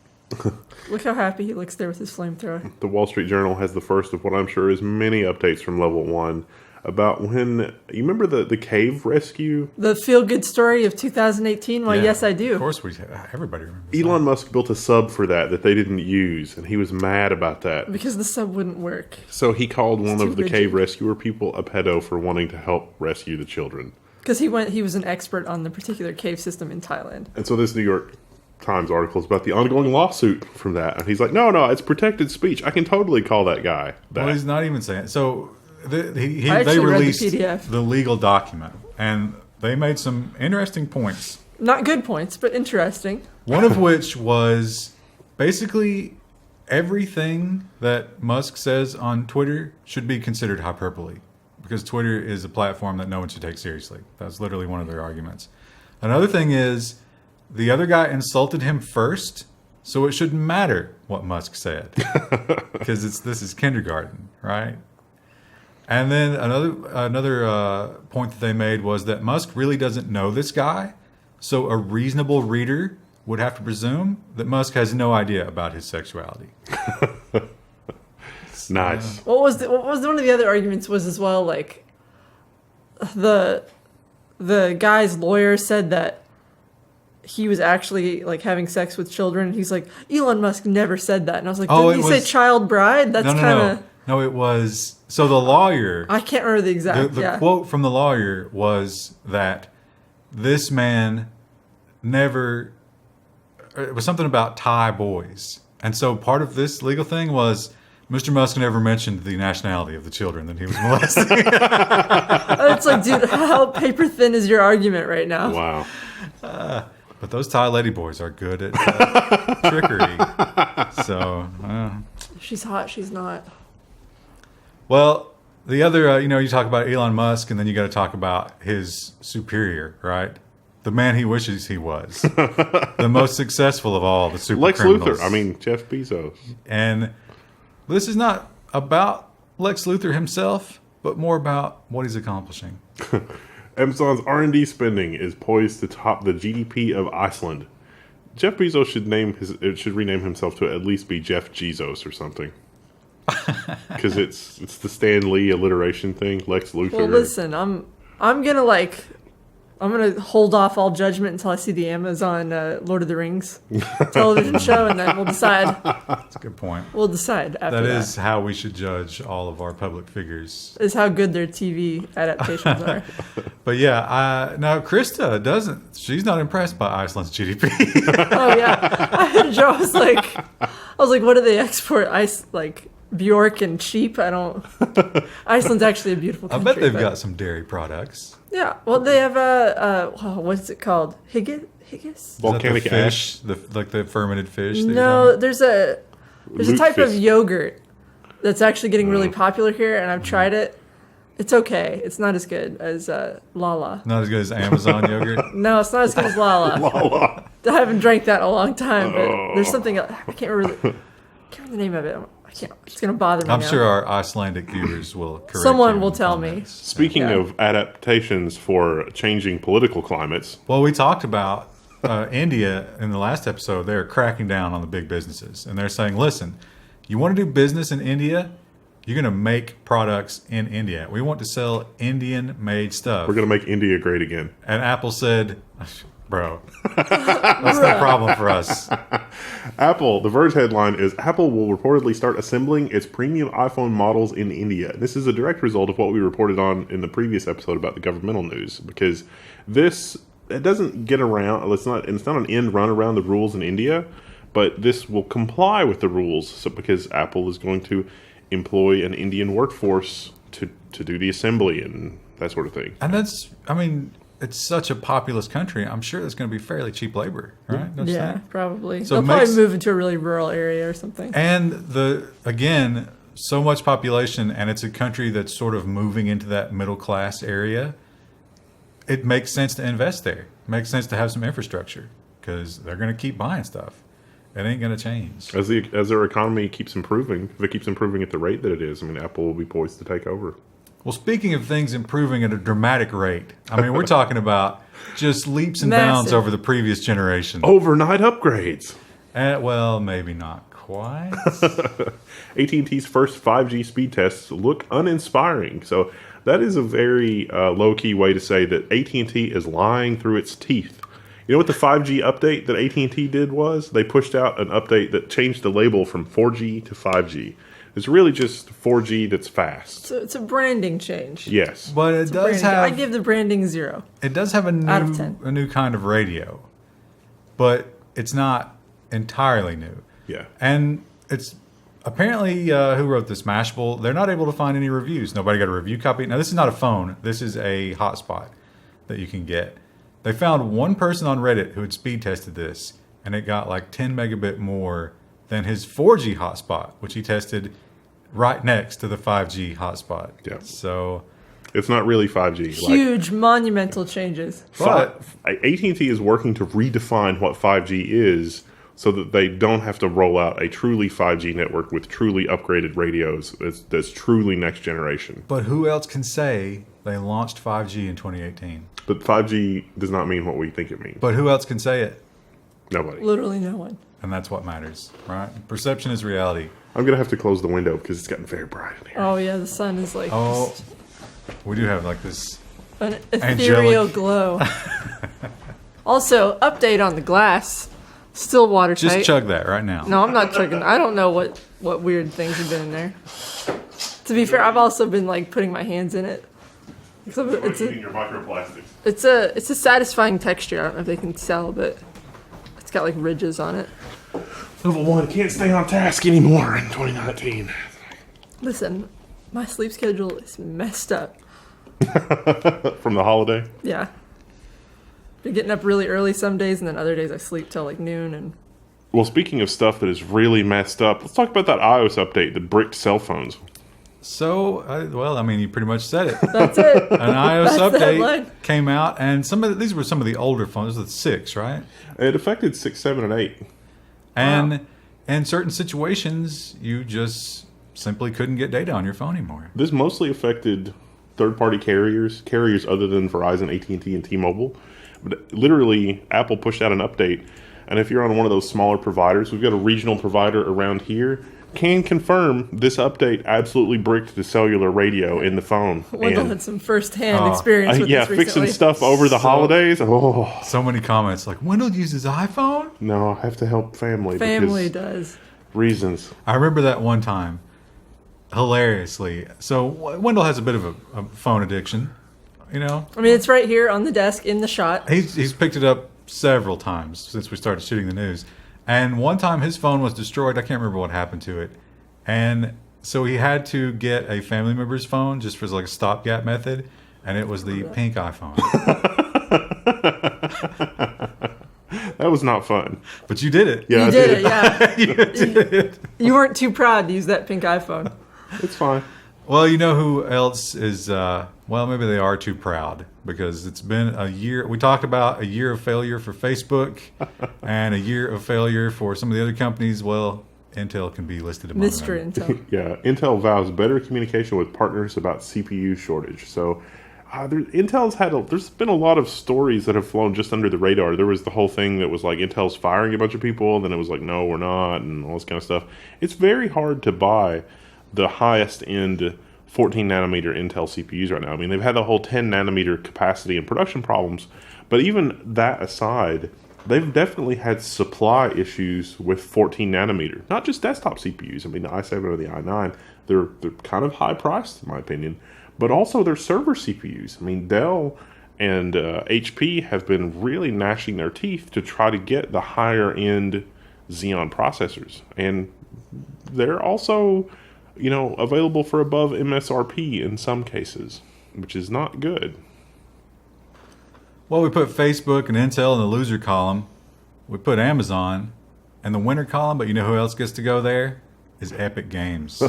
Look how happy he looks there with his flamethrower. The Wall Street Journal has the first of what I'm sure is many updates from Level 1 about when, you remember the cave rescue? The feel-good story of 2018? Well, Yeah, yes, I do. Of course, everybody remembers Elon that. Musk built a sub for that they didn't use, and he was mad about that. Because the sub wouldn't work. So he called one too of the rigid. cave rescuer people a pedo for wanting to help rescue the children. Because he was an expert on the particular cave system in Thailand. And so this New York Times article is about the ongoing lawsuit from that. And he's like, no, it's protected speech. I can totally call that guy that. Well, he's not even saying it. So I they actually read the released PDF. the legal document, and they made some interesting points. Not good points, but interesting. One of which was basically everything that Musk says on Twitter should be considered hyperbole, because Twitter is a platform that no one should take seriously. That's literally one of their arguments. Another thing is the other guy insulted him first, so it shouldn't matter what Musk said, because this is kindergarten, right? And then another point that they made was that Musk really doesn't know this guy, so a reasonable reader would have to presume that Musk has no idea about his sexuality. Nice. What was one of the other arguments was as well, like, the guy's lawyer said that he was actually like having sex with children. He's like, Elon Musk never said that. And I was like, didn't he say child bride? That's kind of... No, it was... So the lawyer... I can't remember the exact... The quote from the lawyer was that this man never... It was something about Thai boys. And so part of this legal thing was Mr. Musk never mentioned the nationality of the children that he was molesting. It's like, dude, how paper thin is your argument right now? Wow. But those Thai lady boys are good at trickery. So... She's hot, she's not. Well, the other, you talk about Elon Musk, and then you got to talk about his superior, right? The man he wishes he was. The most successful of all the super Lex criminals. Luthor. Jeff Bezos. And this is not about Lex Luthor himself, but more about what he's accomplishing. Amazon's R&D spending is poised to top the GDP of Iceland. Jeff Bezos should rename himself to at least be Jeff Jesus or something. Because it's the Stan Lee alliteration thing, Lex Luthor. Well, listen, I'm gonna hold off all judgment until I see the Amazon Lord of the Rings television show, and then we'll decide. That's a good point. We'll decide after that. That is how we should judge all of our public figures. Is how good their TV adaptations are. But yeah, now Krista doesn't. She's not impressed by Iceland's GDP. Oh yeah, I heard Joe. I was like, what do they export? Bjork and sheep. Iceland's actually a beautiful I country. bet they've got some dairy products. Yeah, well, they have what's it called? Higgis? Volcanic Is that the fish, like the fermented fish. that No, you're there's a type of Lutefisk. yogurt that's actually getting really popular here, and I've tried it. It's okay. It's not as good as Lala. not as good as Amazon yogurt. No, it's not as good as Lala. Lala. I haven't drank that in a long time, but there's something else. I can't remember the name of it. It's going to bother me I'm now. sure our Icelandic viewers will correct Someone you will in the tell me. comments. Speaking Yeah. of adaptations for changing political climates, Well, we talked about India in the last episode. They're cracking down on the big businesses. And they're saying, listen, you want to do business in India? You're going to make products in India. We want to sell Indian-made stuff. we're going to make India great again. And Apple said, bro, that's the problem for us. Apple, the Verge headline is Apple will reportedly start assembling its premium iPhone models in India. This is a direct result of what we reported on in the previous episode about the governmental news, because it doesn't get around, it's not an end run around the rules in India, but this will comply with the rules because Apple is going to employ an Indian workforce to do the assembly and that sort of thing. And it's such a populous country. I'm sure it's going to be fairly cheap labor, right? Don't you Yeah, think? probably. So They'll it probably makes- move into a really rural area or something. And again, so much population, and it's a country that's sort of moving into that middle class area. It makes sense to invest there. It makes sense to have some infrastructure because they're going to keep buying stuff. It ain't going to change. As their economy keeps improving, if it keeps improving at the rate that it is, I mean, Apple will be poised to take over. Well, speaking of things improving at a dramatic rate, I mean, we're talking about just leaps and bounds over the previous generation. Overnight upgrades. Well, maybe not quite. AT&T's first 5G speed tests look uninspiring. So that is a very low-key way to say that AT&T is lying through its teeth. You know what the 5G update that AT&T did was? They pushed out an update that changed the label from 4G to 5G. It's really just 4G that's fast. So it's a branding change. Yes. But it does have... I give the branding 0. It does have out of 10. a new kind of radio. But it's not entirely new. Yeah. And it's apparently, who wrote this, Mashable, they're not able to find any reviews. Nobody got a review copy. Now, this is not a phone. This is a hotspot that you can get. They found one person on Reddit who had speed tested this, and it got like 10 megabit more than his 4G hotspot, which he tested right next to the 5G hotspot. Yeah. So it's not really 5G. Huge, monumental changes. But AT&T is working to redefine what 5G is so that they don't have to roll out a truly 5G network with truly upgraded radios that's truly next generation. But who else can say they launched 5G in 2018? But 5G does not mean what we think it means. But who else can say it? Nobody. Literally no one. And that's what matters, right? Perception is reality. I'm going to have to close the window because it's gotten very bright in here. Oh, yeah, the sun is like just we do have like this an ethereal angelic glow. Also, update on the glass. Still watertight. Just chug that right now. No, I'm not chugging. I don't know what weird things have been in there. To be fair, I've also been like putting my hands in it. It's Your microplastics. it's a satisfying texture. I don't know if they can tell, but it's got like ridges on it. Level 1 can't stay on task anymore in 2019. Listen, my sleep schedule is messed up. From the holiday? Yeah. Been getting up really early some days, and then other days I sleep till like noon. And Well, speaking of stuff that is really messed up, let's talk about that iOS update that bricked cell phones. So, well, I mean, you pretty much said it. that's it. An iOS That's the update headline. came out, and these were some of the older phones. This was the 6, right? It affected 6, 7, and 8. And in certain situations, you just simply couldn't get data on your phone anymore. This mostly affected third-party carriers other than Verizon, AT&T, and T-Mobile. But literally, Apple pushed out an update, and if you're on one of those smaller providers, we've got a regional provider around here, can confirm this update absolutely bricked the cellular radio in the phone. Wendell had some first-hand experience with this fixing recently. stuff over the holidays. Oh, So many comments like, Wendell uses iPhone? no, I have to help family. Family because does. reasons. I remember that one time, hilariously. So Wendell has a bit of a phone addiction, you know? I mean, it's right here on the desk in the shot. He's picked it up several times since we started shooting the news. And one time his phone was destroyed. I can't remember what happened to it. And so he had to get a family member's phone just for like a stopgap method. And it was the pink iPhone. That was not fun. But you did it. Yeah, You I did it, yeah. You did it. You weren't too proud to use that pink iPhone. It's fine. Well, you know who else is, well, maybe they are too proud because it's been a year. We talked about a year of failure for Facebook and a year of failure for some of the other companies. Well, Intel can be listed among Mr. them. Intel. Yeah, Intel vows better communication with partners about CPU shortage. So, there's been a lot of stories that have flown just under the radar. There was the whole thing that was like Intel's firing a bunch of people, and then it was like, no, we're not, and all this kind of stuff. It's very hard to buy the highest end 14 nanometer Intel CPUs right now. I mean, they've had the whole 10 nanometer capacity and production problems, but even that aside, they've definitely had supply issues with 14 nanometer. Not just desktop CPUs. I mean, the i7 or the i9, they're kind of high priced in my opinion, but also their server CPUs. I mean, Dell and HP have been really gnashing their teeth to try to get the higher end Xeon processors, and they're also, you know, available for above MSRP in some cases, which is not good. Well, we put Facebook and Intel in the loser column. We put Amazon in the winner column, but you know who else gets to go there? Is Epic Games.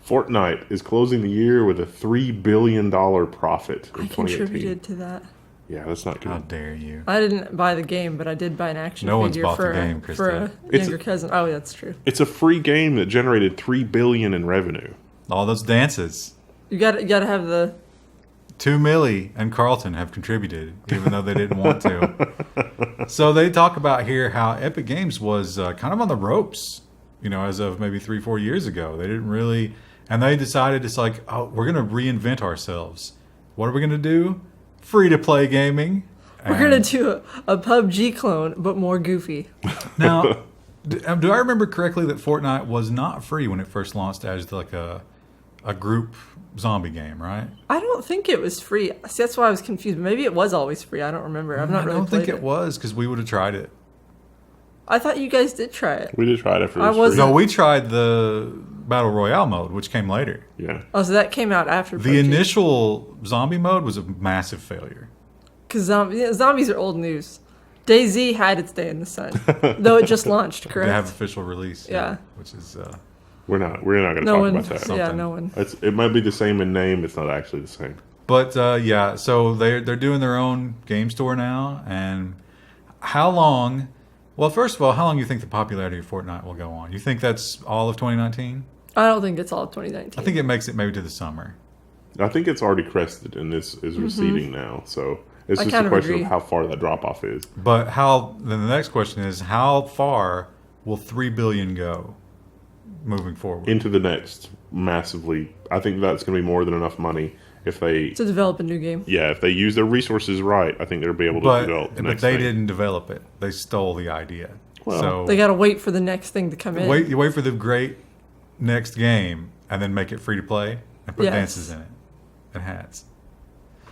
Fortnite is closing the year with a $3 billion profit in I 2018. contributed to that. Yeah, that's not How good. dare you? I didn't buy the game, but I did buy an action No one's figure bought the for, game, for a Krista. younger cousin. Oh, that's true. It's a free game that generated $3 billion in revenue. All those dances. You got to have the 2 Millie and Carlton have contributed, even though they didn't want to. So they talk about here how Epic Games was kind of on the ropes, as of maybe 3-4 years ago. They didn't really, and they decided it's like, oh, we're going to reinvent ourselves. What are we going to do? Free-to-play gaming. We're going to do a PUBG clone, but more goofy. Now, do I remember correctly that Fortnite was not free when it first launched as like a group zombie game, right? I don't think it was free. See, that's why I was confused. Maybe it was always free. I don't remember. I've not really played it. I don't think it was, because we would have tried it. I thought you guys did try it. We did try it after I it was wasn't- free. No, we tried the Battle Royale mode, which came later. Yeah. Oh, so that came out after The initial zombie mode was a massive failure. Because zombies are old news. DayZ had its day in the sun, though it just launched, correct? They have official release. Yeah. Which is We're not going to no talk one. about that. Yeah, Something. no one. It might be the same in name. It's not actually the same. But yeah, so they're doing their own game store now. And how long? Well, first of all, how long do you think the popularity of Fortnite will go on? You think that's all of 2019? I don't think it's all of 2019. I think it makes it maybe to the summer. I think it's already crested and is receding now. So it's I just kind a of question agree. of how far that drop off is. But then the next question is, how far will 3 billion go moving forward? Into the next massively. I think that's going to be more than enough money if they. to develop a new game. Yeah, if they use their resources right, I think they'll be able to develop the But next they thing. didn't develop it. They stole the idea. Well, so They got to wait for the next thing to come in. you wait for the great next game and then make it free to play and put Yes. dances in it and hats.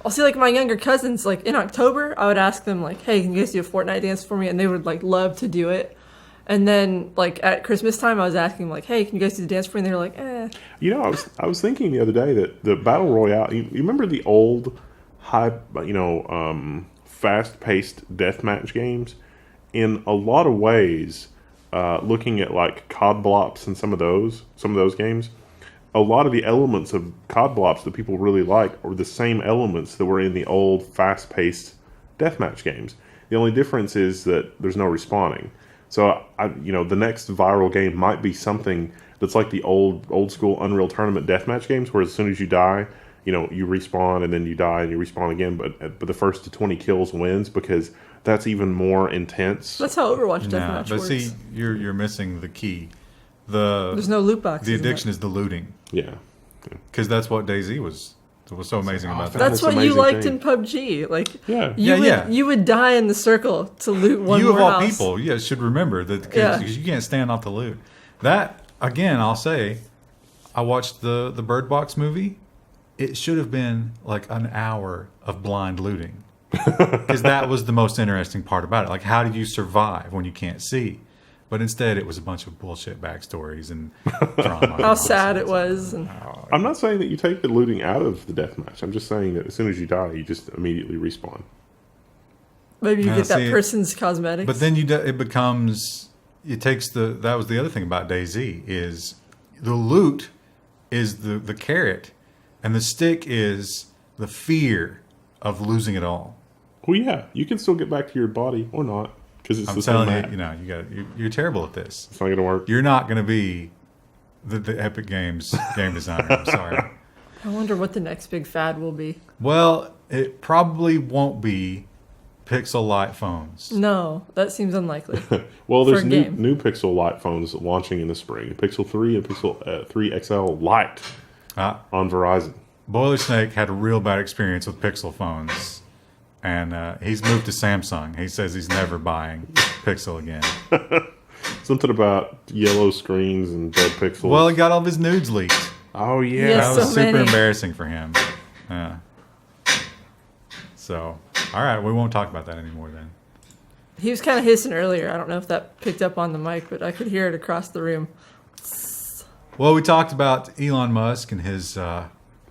I'll see, like, my younger cousins, like, in October, I would ask them, like, hey, can you guys do a Fortnite dance for me? And they would, like, love to do it. And then, like, at Christmas time, I was asking them, like, hey, can you guys do the dance for me? And they were like, eh. I was thinking the other day that the battle royale. You remember the old high, fast-paced deathmatch games? In a lot of ways, looking at like COD Blops and some of those games, a lot of the elements of COD Blops that people really like are the same elements that were in the old fast-paced deathmatch games. The only difference is that there's no respawning. So, the next viral game might be something that's like the old school Unreal Tournament deathmatch games, where as soon as you die, you respawn and then you die and you respawn again. But the first to 20 kills wins, because that's even more intense. That's how Overwatch Nah, deathmatch but works. see, you're missing the key. There's no loot boxes. The in addiction that. is the looting, Yeah. because that's what DayZ was so amazing about that. That's That's what you amazing liked thing. in PUBG. Like, Yeah. you would die in the circle to loot one You more of all house. people, should remember that, Yeah. because you can't stand off the loot. That again, I'll say, I watched the Bird Box movie. It should have been like an hour of blind looting, because that was the most interesting part about it. Like, how do you survive when you can't see? But instead, it was a bunch of bullshit backstories and drama. How sad it was. And I'm not saying that you take the looting out of the deathmatch. I'm just saying that as soon as you die, you just immediately respawn. maybe you Now, get that see, person's cosmetics. But then it becomes, it takes that was the other thing about DayZ, is the loot is the carrot, and the stick is the fear of losing it all. Well, yeah, you can still get back to your body or not, because it's I'm the same telling map. you, you're terrible at this. It's not going to work. You're not going to be the Epic Games game designer. I'm sorry. I wonder what the next big fad will be. Well, it probably won't be Pixel light phones. No, that seems unlikely. Well, there's For a new game. Pixel Lite phones launching in the spring. Pixel 3 and Pixel 3 XL Lite on Verizon. Boiler Snake had a real bad experience with Pixel phones, and he's moved to Samsung. He says he's never buying Pixel again. Something about yellow screens and dead pixels. Well, he got all of his nudes leaked. oh, yeah. Yes. That was So super many. embarrassing for him. Yeah. So, all right, we won't talk about that anymore then. He was kind of hissing earlier. I don't know if that picked up on the mic, but I could hear it across the room. Well, we talked about Elon Musk and his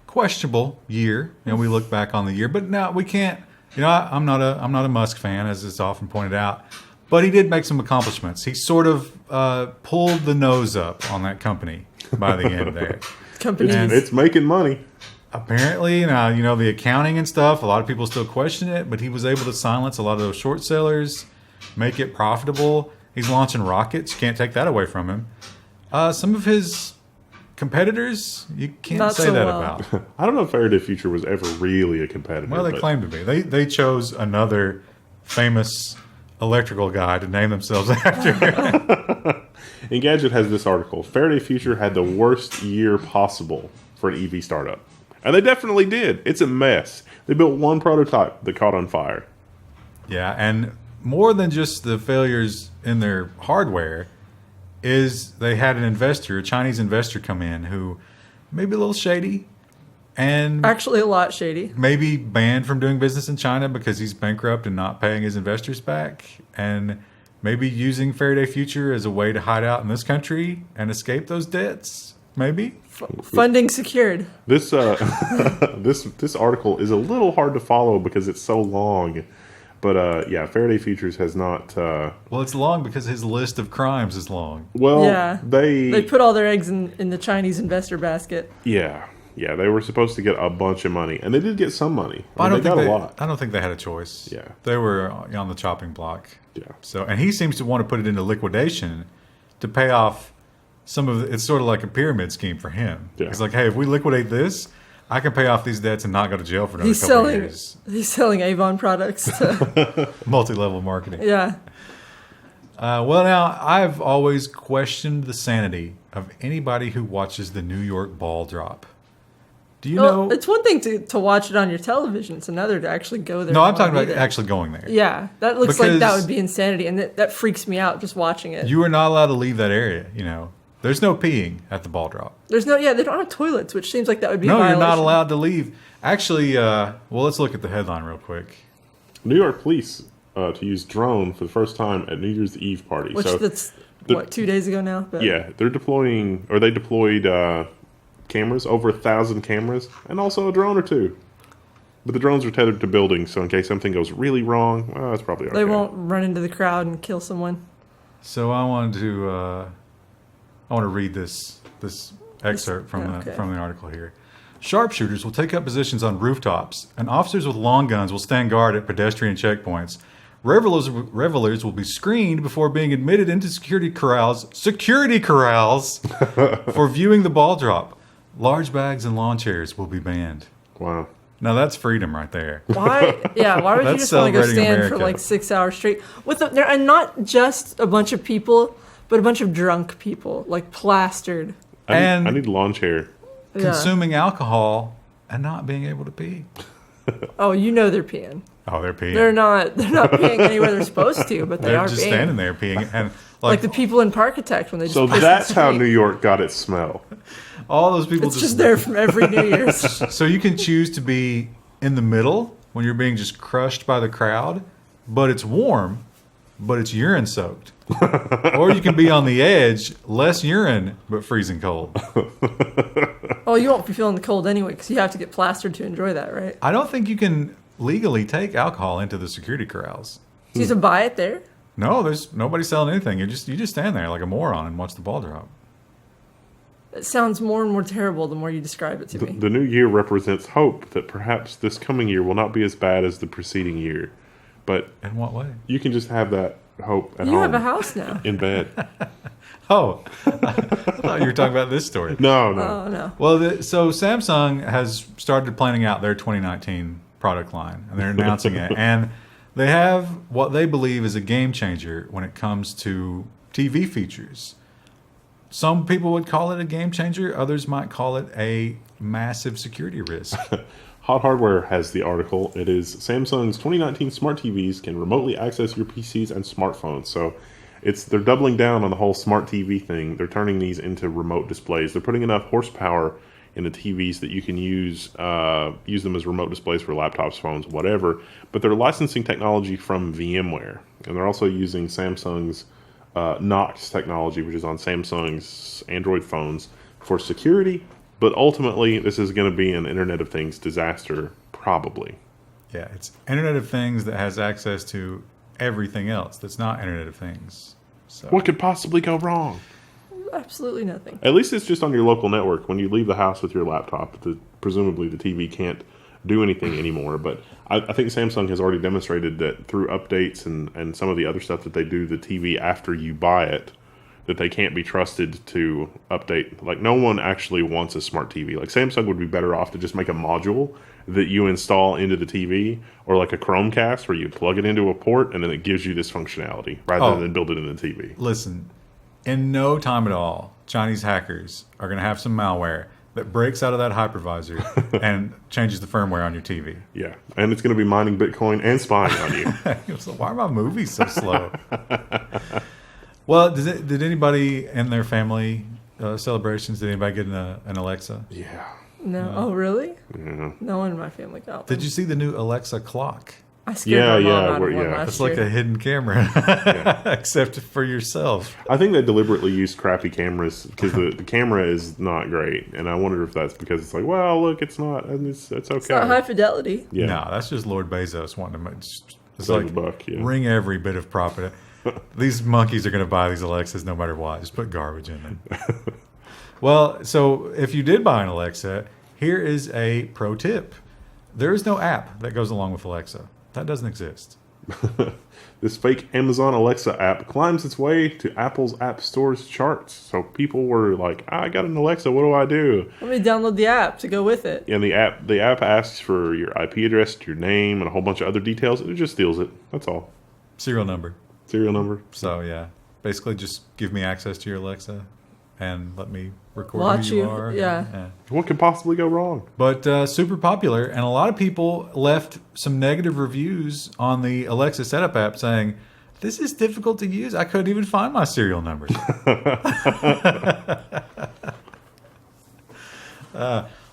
questionable year. We look back on the year, but now we can't. I'm not a Musk fan, as is often pointed out, but he did make some accomplishments. He sort of pulled the nose up on that company by the end there. Companies. And It's making money. apparently, now, the accounting and stuff, a lot of people still question it, but he was able to silence a lot of those short sellers, make it profitable. He's launching rockets. You can't take that away from him. Some of his competitors, you can't Not say so that well. about. I don't know if Faraday Future was ever really a competitor. Well, they but- claim to be. They chose another famous electrical guy to name themselves after. Engadget has this article. Faraday Future had the worst year possible for an EV startup. And they definitely did. It's a mess. They built one prototype that caught on fire. Yeah, and more than just the failures in their hardware is they had an investor, a Chinese investor, come in who may be a little shady and Actually, a lot shady. maybe banned from doing business in China because he's bankrupt and not paying his investors back, and maybe using Faraday Future as a way to hide out in this country and escape those debts. Maybe. Funding secured. This this article is a little hard to follow because it's so long. But yeah, Faraday Futures has not. Well, it's long because his list of crimes is long. Well, Yeah. they They put all their eggs in the Chinese investor basket. yeah, they were supposed to get a bunch of money, and they did get some money. I mean, they got a lot. I don't think they had a choice. Yeah. They were on the chopping block. Yeah. So, and he seems to want to put it into liquidation to pay off some of it's sort of like a pyramid scheme for him. Yeah. He's like, hey, if we liquidate this, I can pay off these debts and not go to jail for another He's couple of selling. years. He's selling Avon products. To, Multi-level marketing. yeah. Well, now, I've always questioned the sanity of anybody who watches the New York ball drop. Do you Well, know? it's one thing to watch it on your television. It's another to actually go there. No, I'm and talking wanna about be there. actually going there. Yeah, that looks like that Because- would be insanity, and that freaks me out just watching it. You are not allowed to leave that area, There's no peeing at the ball drop. There's no, they don't have toilets, which seems like that would be. No, a you're not violation. allowed to leave. Actually, well, let's look at the headline real quick. New York police to use drone for the first time at New Year's Eve party. Which so that's the- 2 days ago now. But yeah, they deployed cameras, over 1,000 cameras, and also a drone or two. But the drones are tethered to buildings, so in case something goes really wrong, well, that's probably okay. they won't run into the crowd and kill someone. So I want to read this excerpt from okay. the article here. Sharpshooters will take up positions on rooftops, and officers with long guns will stand guard at pedestrian checkpoints. Revelers will be screened before being admitted into security corrals for viewing the ball drop. Large bags and lawn chairs will be banned. Wow. Now that's freedom right there. Why? Yeah, why would you That's just want to go celebrating stand for America. like 6 hours straight and not just a bunch of people, but a bunch of drunk people, like plastered. And- I need a lawn chair. Yeah. Consuming alcohol and not being able to pee. Oh, they're peeing. Oh, they're peeing. They're not peeing anywhere they're supposed to, but they They're are just peeing. standing there peeing. And Like the people in Parkitect when they just So piss in that's the how street. New York got its smell. all those people It's just there from every New Year's. So you can choose to be in the middle when you're being just crushed by the crowd, but it's warm, but it's urine soaked. Or you can be on the edge, less urine, but freezing cold. Oh, you won't be feeling the cold anyway because you have to get plastered to enjoy that, right? I don't think you can legally take alcohol into the security corrals. So you have to buy it there? No, there's nobody selling anything. You just stand there like a moron and watch the ball drop. It sounds more and more terrible the more you describe it to me. The new year represents hope that perhaps this coming year will not be as bad as the preceding year. But In what way? you can just have that hope at You home. have a house now. In bed. Oh, I thought you were talking about this story. No. Oh, no. Well, so Samsung has started planning out their 2019 product line, and they're announcing it. And they have what they believe is a game changer when it comes to TV features. Some people would call it a game changer. Others might call it a massive security risk. Hot Hardware has the article. It is Samsung's 2019 smart TVs can remotely access your PCs and smartphones. So they're doubling down on the whole smart TV thing. They're turning these into remote displays. They're putting enough horsepower in the TVs that you can use them as remote displays for laptops, phones, whatever. But they're licensing technology from VMware, and they're also using Samsung's Knox technology, which is on Samsung's Android phones, for security. But ultimately, this is going to be an Internet of Things disaster, probably. Yeah, it's Internet of Things that has access to everything else that's not Internet of Things. So What could possibly go wrong? absolutely nothing. At least it's just on your local network. When you leave the house with your laptop, presumably the TV can't do anything anymore. But I think Samsung has already demonstrated that through updates and some of the other stuff that they do, the TV after you buy it, that they can't be trusted to update. Like, no one actually wants a smart TV. Like, Samsung would be better off to just make a module that you install into the TV, or like a Chromecast where you plug it into a port and then it gives you this functionality rather than build it in the TV. Listen, in no time at all, Chinese hackers are going to have some malware that breaks out of that hypervisor and changes the firmware on your TV. Yeah, and it's going to be mining Bitcoin and spying on you. So why are my movies so slow? Well, did anybody in their family celebrations, did anybody get an Alexa? Yeah. No. Oh, really? Yeah. No one in my family got one. Did you see the new Alexa clock? I scared my mom out of one yeah. last It's like year. a hidden camera, except for yourself. I think they deliberately used crappy cameras because the camera is not great, and I wonder if that's because it's like, well, look, it's not, and it's okay. It's not high fidelity. Yeah. No, that's just Lord Bezos wanting to it's Save like a buck, yeah. wring every bit of profit. These monkeys are going to buy these Alexas no matter what. Just put garbage in them. Well, so if you did buy an Alexa, here is a pro tip. There is no app that goes along with Alexa. That doesn't exist. This fake Amazon Alexa app climbs its way to Apple's App Store's charts. So people were like, I got an Alexa, what do I do? Let me download the app to go with it. And the app asks for your IP address, your name, and a whole bunch of other details. It just steals it. That's all. Serial number. Serial number. So, yeah. Basically, just give me access to your Alexa and let me record Watch who you you, are. yeah. What could possibly go wrong? But super popular, and a lot of people left some negative reviews on the Alexa setup app saying, this is difficult to use. I couldn't even find my serial numbers.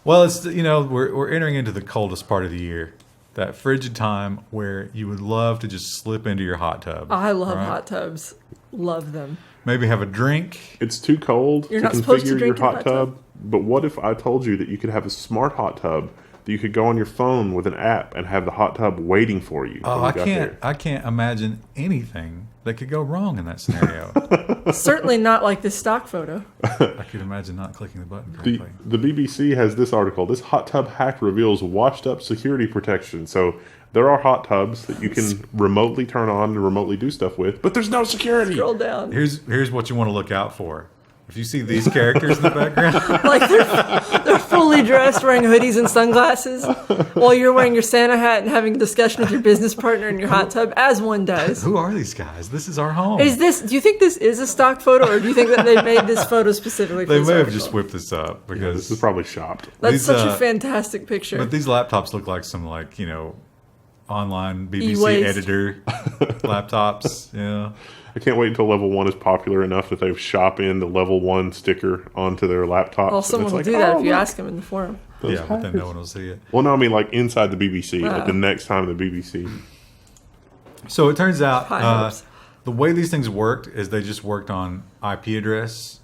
Well, it's, we're entering into the coldest part of the year. That frigid time where you would love to just slip into your hot tub. I love right? hot tubs. Love them. Maybe have a drink. It's too cold You're to not supposed to configure drink your in hot hot tub. tub. But what if I told you that you could have a smart hot tub that you could go on your phone with an app and have the hot tub waiting for you? Oh, when you I got can't. there? I can't imagine anything that could go wrong in that scenario. Certainly not like this stock photo. I could imagine not clicking the button correctly. The BBC has this article. This hot tub hack reveals washed up security protection. So there are hot tubs that you can remotely turn on and remotely do stuff with, but there's no security. Scroll down. Here's what you want to look out for. If you see these characters in the background, Like they're fully dressed, wearing hoodies and sunglasses, while you're wearing your Santa hat and having a discussion with your business partner in your hot tub, as one does. who are these guys? This is our home. Do you think this is a stock photo, or do you think that they made this photo specifically for They this may have article? just whipped this up Yeah, because this is probably shopped. That's these, such a fantastic picture. But these laptops look like some online BBC E-waste. editor laptops. Yeah. I can't wait until Level 1 is popular enough that they shop in the Level 1 sticker onto their laptops. Well, someone And will it's do like, that oh, if you look, ask them in the forum. those Yeah, but then no hackers. one will see it. Well, no, I mean like inside the BBC, like Oh. the next time the BBC. So it turns out High hopes. the way these things worked is they just worked on IP address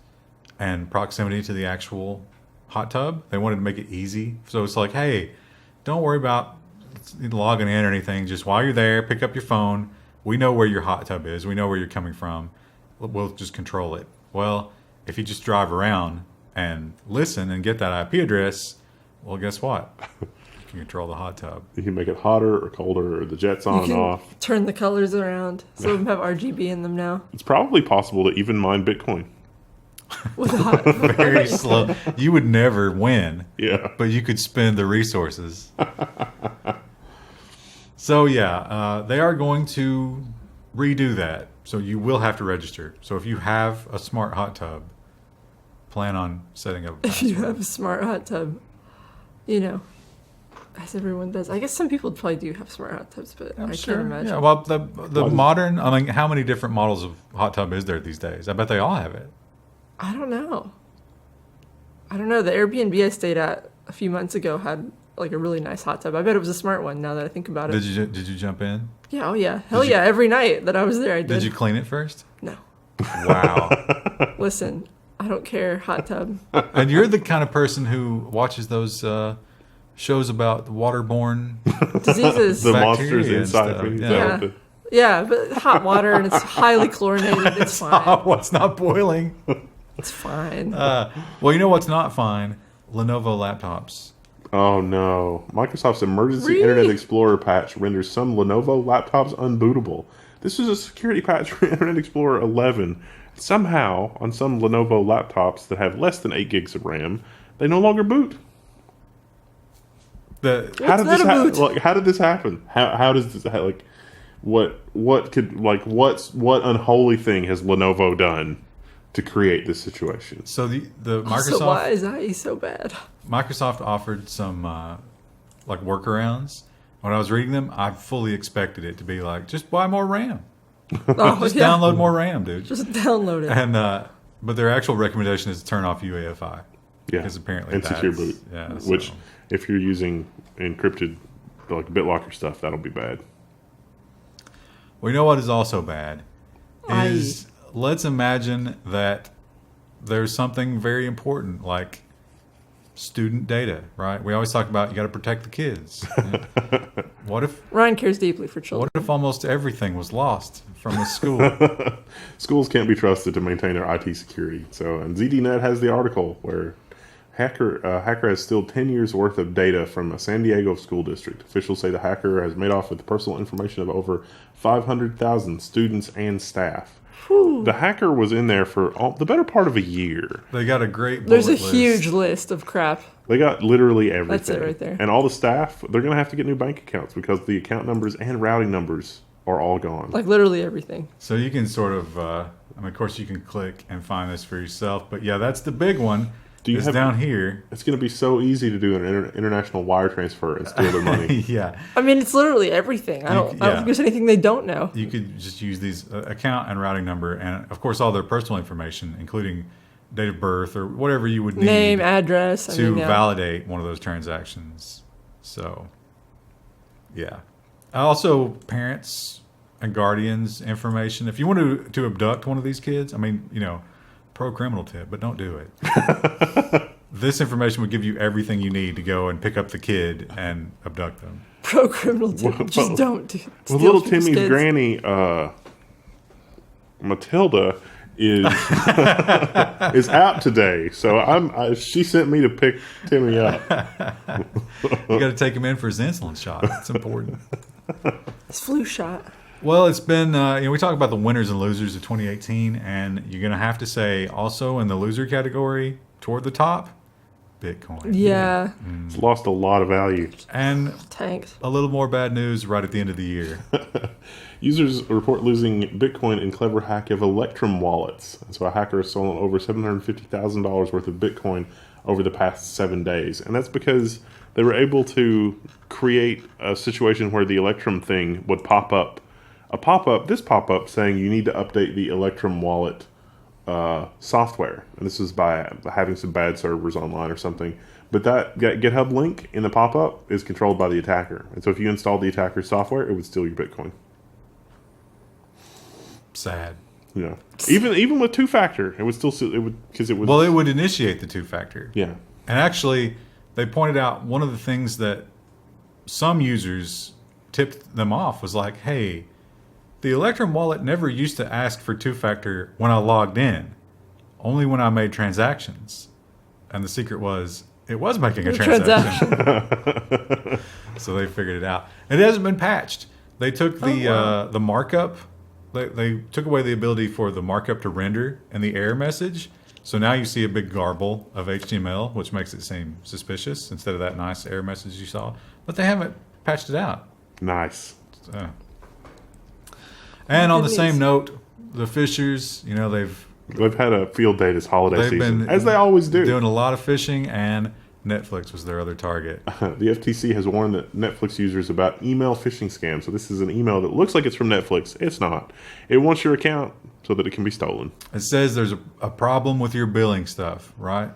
and proximity to the actual hot tub. They wanted to make it easy. So it's like, hey, don't worry about logging in or anything. Just while you're there, pick up your phone. We know where your hot tub is. We know where you're coming from. We'll just control it. Well, if you just drive around and listen and get that IP address, well, guess what? You can control the hot tub. You can make it hotter or colder, or the jets on You and can off. turn the colors around. Some of them have RGB in them now. It's probably possible to even mine Bitcoin. With a hot, Very slow. You would never win, Yeah. but you could spend the resources. So yeah, they are going to redo that. So you will have to register. So if you have a smart hot tub, plan on setting up a if you password. have a smart hot tub, as everyone does. I guess some people probably do have smart hot tubs, but I'm I sure. can't imagine. Yeah, well, the modern, I mean, how many different models of hot tub is there these days? I bet they all have it. I don't know. The Airbnb I stayed at a few months ago had like a really nice hot tub. I bet it was a smart one now that I think about it. Did you jump in? Yeah, oh yeah. Hell Did you- yeah, every night that I was there I did. Did you clean it first? No. Wow. Listen, I don't care, hot tub. And you're the kind of person who watches those shows about waterborne. Diseases. The Bacteria monsters and inside stuff, me. Is yeah. that Yeah. what the- Yeah, but hot water and it's highly chlorinated. It's fine. What's not boiling? It's fine. Well, you know what's not fine? Lenovo laptops. Oh no. Microsoft's emergency Really? Internet Explorer patch renders some Lenovo laptops unbootable. This is a security patch for Internet Explorer 11. Somehow, on some Lenovo laptops that have less than 8 gigs of RAM, they no longer boot. How did this happen? Like, how did this happen? How does this like what unholy thing has Lenovo done to create this situation? So the Microsoft. So why is IE so bad? Microsoft offered some like workarounds. When I was reading them, I fully expected it to be like, just buy more RAM. Just download more RAM, dude. Just download it. And but their actual recommendation is to turn off UEFI. Yeah, because apparently and secure boot. Yeah, which if you're using encrypted like BitLocker stuff, that'll be bad. Well, you know what is also bad is let's imagine that there's something very important like student data, right? We always talk about you got to protect the kids. What if Ryan cares deeply for children? What if almost everything was lost from the school? Schools can't be trusted to maintain their IT security. So, and ZDNet has the article where hacker has still 10 years worth of data from a San Diego school district. Officials say the hacker has made off with personal information of over 500,000 students and staff. Whew. The hacker was in there for the better part of a year. They got a great There's a list. huge list of crap. They got literally everything. That's it right there. And all the staff, they're going to have to get new bank accounts because the account numbers and routing numbers are all gone. Like literally everything. So you can sort of, I mean, of course you can click and find this for yourself. But yeah, that's the big one. It's down here. It's going to be so easy to do an international wire transfer and steal their money. Yeah. I mean, it's literally everything. I don't think there's anything they don't know. You could just use these account and routing number and, of course, all their personal information, including date of birth or whatever you would need. Name, address. To validate one of those transactions. So, yeah. Also, parents and guardians' information. If you want to abduct one of these kids, I mean, you know, pro-criminal tip, but don't do it. This information would give you everything you need to go and pick up the kid and abduct them. Pro-criminal tip, just don't do it. Well, little Timmy's granny, Matilda, is is out today, so she sent me to pick Timmy up. You got to take him in for his insulin shot. It's important. His flu shot. Well, it's been, we talk about the winners and losers of 2018, and you're going to have to say also in the loser category, toward the top, Bitcoin. Yeah. It's lost a lot of value. And tanked. A little more bad news right at the end of the year. Users report losing Bitcoin in clever hack of Electrum wallets. And so a hacker has stolen over $750,000 worth of Bitcoin over the past 7 days. And that's because they were able to create a situation where the Electrum thing would pop up. This pop-up saying you need to update the Electrum wallet software. And this is by having some bad servers online or something. But that GitHub link in the pop-up is controlled by the attacker. And so if you install the attacker's software, it would steal your Bitcoin. Sad. Yeah. Even with two-factor, it would still because it would. Well, it would initiate the two-factor. Yeah. And actually, they pointed out one of the things that some users tipped them off was like, hey, the Electrum wallet never used to ask for two-factor when I logged in, only when I made transactions. And the secret was it was making a transaction. So they figured it out. It hasn't been patched. They took the markup. They took away the ability for the markup to render in the error message. So now you see a big garble of HTML, which makes it seem suspicious instead of that nice error message you saw. But they haven't patched it out. Nice. So. And on the same note, the Fishers, they've had a field day this holiday season, as they always do. Doing a lot of phishing, and Netflix was their other target. The FTC has warned that Netflix users about email phishing scams. So this is an email that looks like it's from Netflix. It's not. It wants your account so that it can be stolen. It says there's a problem with your billing stuff, right?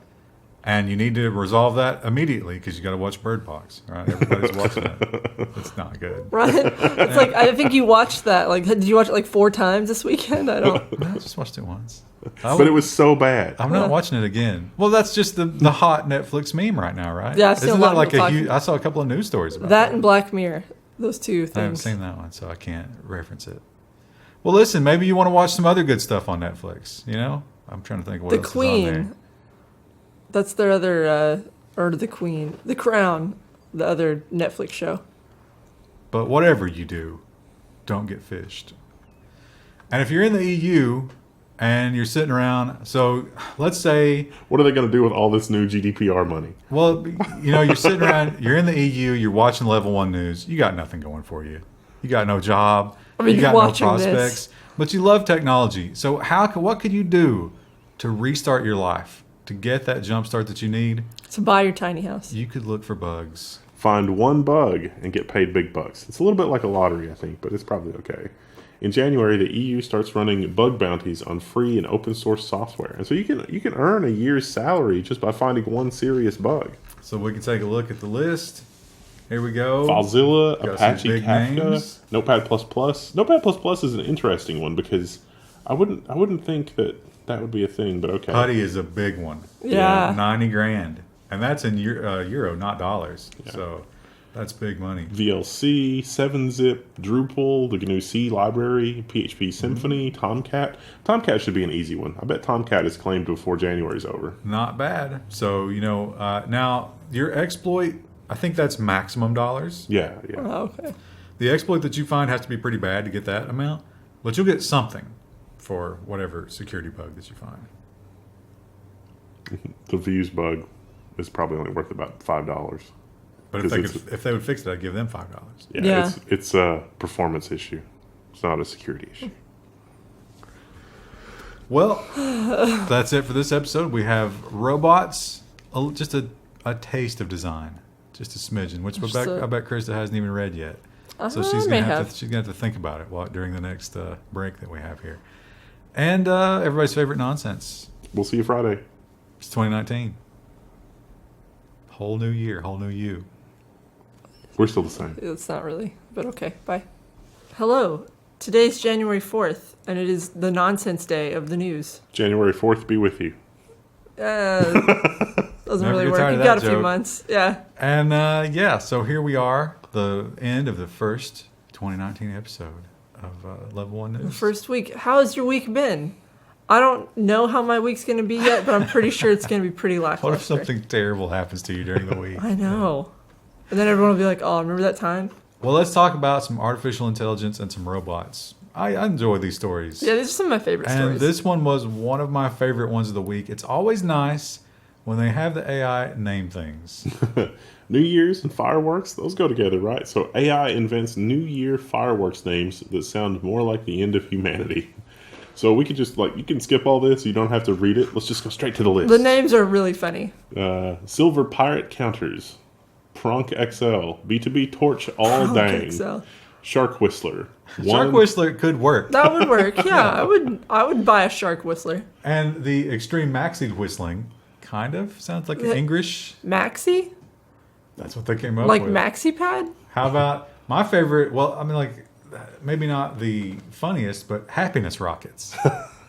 And you need to resolve that immediately because you got to watch Bird Box, right? Everybody's watching it. It's not good. Right? It's like, I think you watched that. Like, did you watch it like 4 times this weekend? No, I just watched it once. But it was so bad. I'm not watching it again. Well, that's just the hot Netflix meme right now, right? Yeah, I've seen Isn't a that lot like I saw a couple of news stories about that. And Black Mirror. Those two things. I haven't seen that one, so I can't reference it. Well, listen, maybe you want to watch some other good stuff on Netflix, I'm trying to think what The else is on there. Queen. That's their other, or the Queen. The Crown, the other Netflix show. But whatever you do, don't get fished. And if you're in the EU and you're sitting around, so let's say, What are they going to do with all this new GDPR money? well, you're sitting around, you're in the EU, you're watching Level 1 news, you got nothing going for you. You got no job, I mean, you you're got no watching prospects, this. but you love technology. So what could you do to restart your life, to get that jump start that you need? To buy your tiny house. You could look for bugs. Find one bug and get paid big bucks. It's a little bit like a lottery, I think, but it's probably okay. In January, the EU starts running bug bounties on free and open source software. And so you can earn a year's salary just by finding one serious bug. So we can take a look at the list. Here we go. FileZilla, Got some Apache big Kafka, names. Notepad++. Notepad++ is an interesting one because I wouldn't think that would be a thing, but okay. Putty is a big one. Yeah. 90 grand. And that's in euro, not dollars. Yeah. So that's big money. VLC, 7-zip, Drupal, the GNU C library, PHP Symfony, Tomcat. Tomcat should be an easy one. I bet Tomcat is claimed before January's over. Not bad. So, now your exploit, I think that's maximum dollars. Yeah. Oh, okay. The exploit that you find has to be pretty bad to get that amount, but you'll get something for whatever security bug that you find. The views bug is probably only worth about $5. But if they would fix it, I'd give them $5. Yeah. It's a performance issue. It's not a security issue. Well, that's it for this episode. We have robots, just a taste of design, just a smidgen, which I bet Krista hasn't even read yet. So she's gonna have to think about it during the next break that we have here. And everybody's favorite nonsense. We'll see you Friday. It's 2019. Whole new year, whole new you. We're still the same. It's not really, but okay. Bye. Hello. Today's January 4th, and it is the nonsense day of the news. January 4th be with you. Doesn't Never really get work. tired of You've got a that few joke. months. Yeah. And so here we are, the end of the first 2019 episode of Level 1 News. The first week. How has your week been? I don't know how my week's going to be yet, but I'm pretty sure it's going to be pretty lackluster. What if something terrible happens to you during the week? I know. And then everyone will be like, oh, remember that time? Well, let's talk about some artificial intelligence and some robots. I enjoy these stories. Yeah, these are some of my favorite And stories. this one was one of my favorite ones of the week. It's always nice when they have the AI name things. New Year's and fireworks, those go together, right? So AI invents New Year fireworks names that sound more like the end of humanity. So we could just, you can skip all this. You don't have to read it. Let's just go straight to the list. The names are really funny. Silver Pirate Counters, Pronk XL, B2B Torch All Pronk Dang, XL. Shark Whistler. Shark Whistler could work. That would work. Yeah, I would buy a shark whistler. And the extreme maxi whistling kind of sounds like an English. Maxi? That's what they came up Like with. maxi pad? How about my favorite? Well, I mean, maybe not the funniest, but happiness rockets.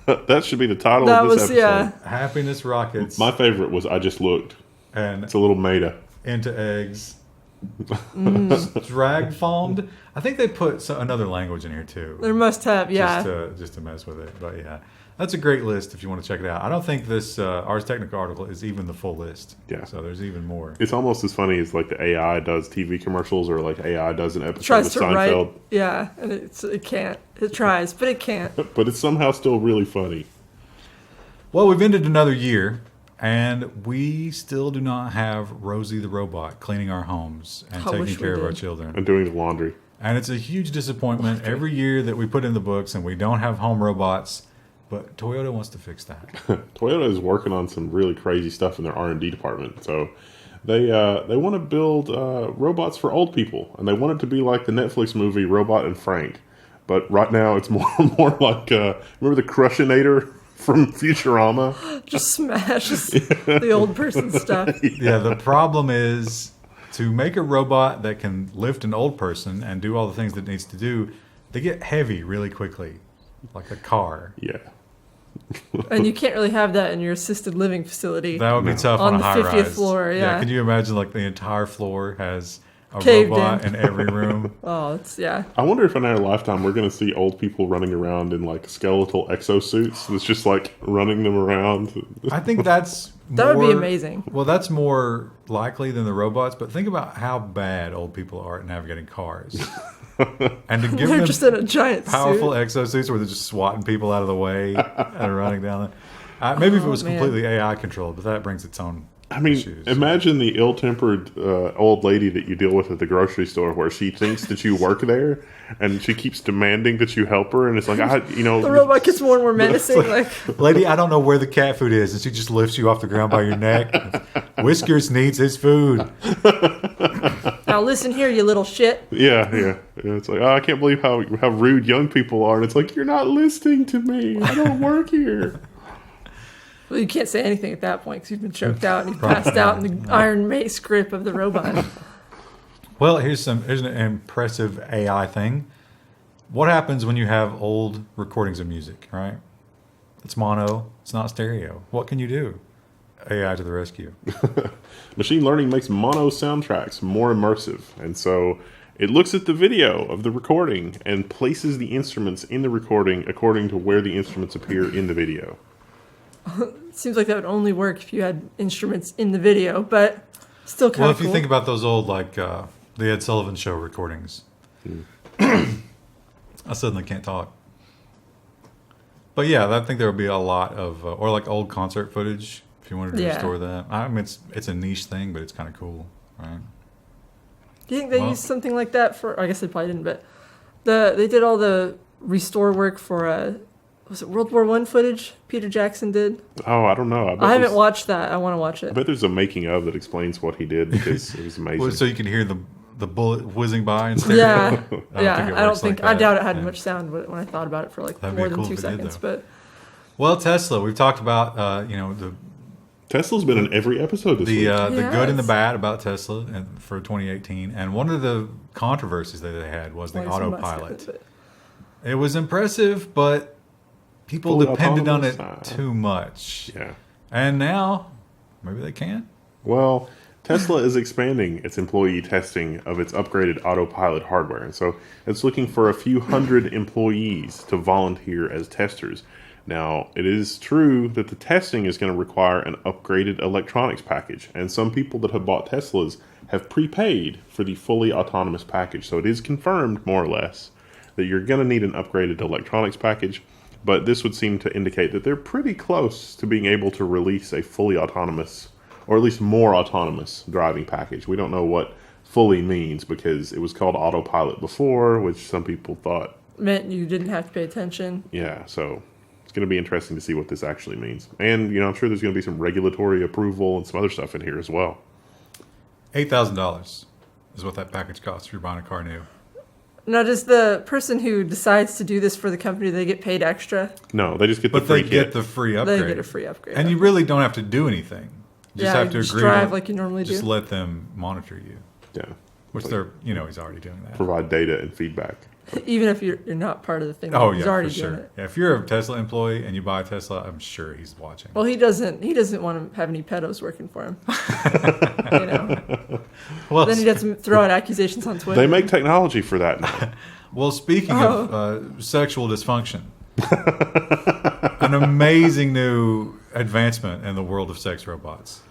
That should be the title That of this was, episode. yeah. Happiness rockets. My favorite was I Just Looked. And It's a little meta. into eggs. Drag foamed. I think they put another language in here too. There must have, yeah. Just to mess with it. But yeah, that's a great list if you want to check it out. I don't think this Ars Technica article is even the full list. Yeah. So there's even more. It's almost as funny as the AI does TV commercials or AI does an episode Tries of to Seinfeld. write. Yeah, and it can't. It tries, but it can't. But it's somehow still really funny. Well, we've ended another year, and we still do not have Rosie the robot cleaning our homes and I taking wish we care of our did. children. I'm doing the laundry. And it's a huge disappointment every year that we put in the books and we don't have home robots. But Toyota wants to fix that. Toyota is working on some really crazy stuff in their R&D department. So they want to build robots for old people, and they want it to be like the Netflix movie Robot and Frank. But right now it's more like remember the Crushinator from Futurama? Just smashes the old person stuff. Yeah, the problem is to make a robot that can lift an old person and do all the things that it needs to do, they get heavy really quickly, like a car. Yeah. And you can't really have that in your assisted living facility. That would be tough On on a the high 50th rise. floor, yeah. Can you imagine the entire floor has a Caved robot in. in every room. Oh, it's yeah. I wonder if in our lifetime we're going to see old people running around in like skeletal exosuits that's just like running them around. I think that's That would be amazing. Well, that's more likely than the robots, but think about how bad old people are at navigating cars. And to give They're them just in a giant powerful suit. exosuits where they're just swatting people out of the way and running down there. Maybe if it was man. completely AI controlled, but that brings its own I mean, issues. imagine the ill-tempered old lady that you deal with at the grocery store where she thinks that you work there and she keeps demanding that you help her. And it's like, The robot gets more and more menacing. Like, Lady, I don't know where the cat food is. And she just lifts you off the ground by your neck. Whiskers needs his food. now listen here, you little shit. yeah. It's like, I can't believe how rude young people are. And it's like, you're not listening to me. I don't work here. Well, you can't say anything at that point because you've been choked out and you've passed out in the iron mace grip of the robot. Well, here's an impressive AI thing. What happens when you have old recordings of music, right? It's mono. It's not stereo. What can you do? AI to the rescue. Machine learning makes mono soundtracks more immersive. And so it looks at the video of the recording and places the instruments in the recording according to where the instruments appear in the video. It seems like that would only work if you had instruments in the video, but still kind of Well, if cool. you think about those old, like, the Ed Sullivan Show recordings. I suddenly can't talk. But yeah, I think there would be a lot of, or like old concert footage, if you wanted to restore that. I mean, it's a niche thing, but it's kind of cool, right? Do you think they used something like that for? I guess they probably didn't, but they did all the restore work for was it World War I footage Peter Jackson did? Oh, I don't know. I haven't watched that. I want to watch I it. bet there's a making of that explains what he did because it was amazing. Well, so you can hear the bullet whizzing by and stuff. Yeah, I doubt it had much sound when I thought about it for like That'd be more than cool 2 if it did, seconds. though. But Well, Tesla. We've talked about the Tesla's been in every episode this week. the good and the Yes. bad about Tesla and for 2018, and one of the controversies that they had was the Well, it's Musk, autopilot. but- It was impressive, but people Fully depended on it autonomous? too much. Yeah. And now, maybe they can. Well, Tesla is expanding its employee testing of its upgraded autopilot hardware. And so it's looking for a few hundred employees to volunteer as testers. Now, it is true that the testing is going to require an upgraded electronics package. And some people that have bought Teslas have prepaid for the fully autonomous package. So it is confirmed, more or less, that you're going to need an upgraded electronics package. But this would seem to indicate that they're pretty close to being able to release a fully autonomous, or at least more autonomous driving package. We don't know what fully means because it was called autopilot before, which some people thought, meant you didn't have to pay attention. yeah, so it's going to be interesting to see what this actually means. And, I'm sure there's going to be some regulatory approval and some other stuff in here as well. $8,000 is what that package costs if you're buying a car new. Now, does the person who decides to do this for the company, they get paid extra? No, they just get the But free they kit. get the free upgrade. They get a free upgrade. And you really don't have to do anything. You just have to just agree. drive to like you normally just do. let them monitor you. Yeah. Which they're, he's already doing that. Provide data and feedback. Even if you're not part of the thing. Oh, he's yeah, already for doing sure. it. Yeah, if you're a Tesla employee and you buy a Tesla, I'm sure he's watching. Well, he doesn't want to have any pedos working for him. Well, Then he doesn't throw out accusations on Twitter. They make technology for that now. well, speaking of sexual dysfunction, an amazing new advancement in the world of sex robots.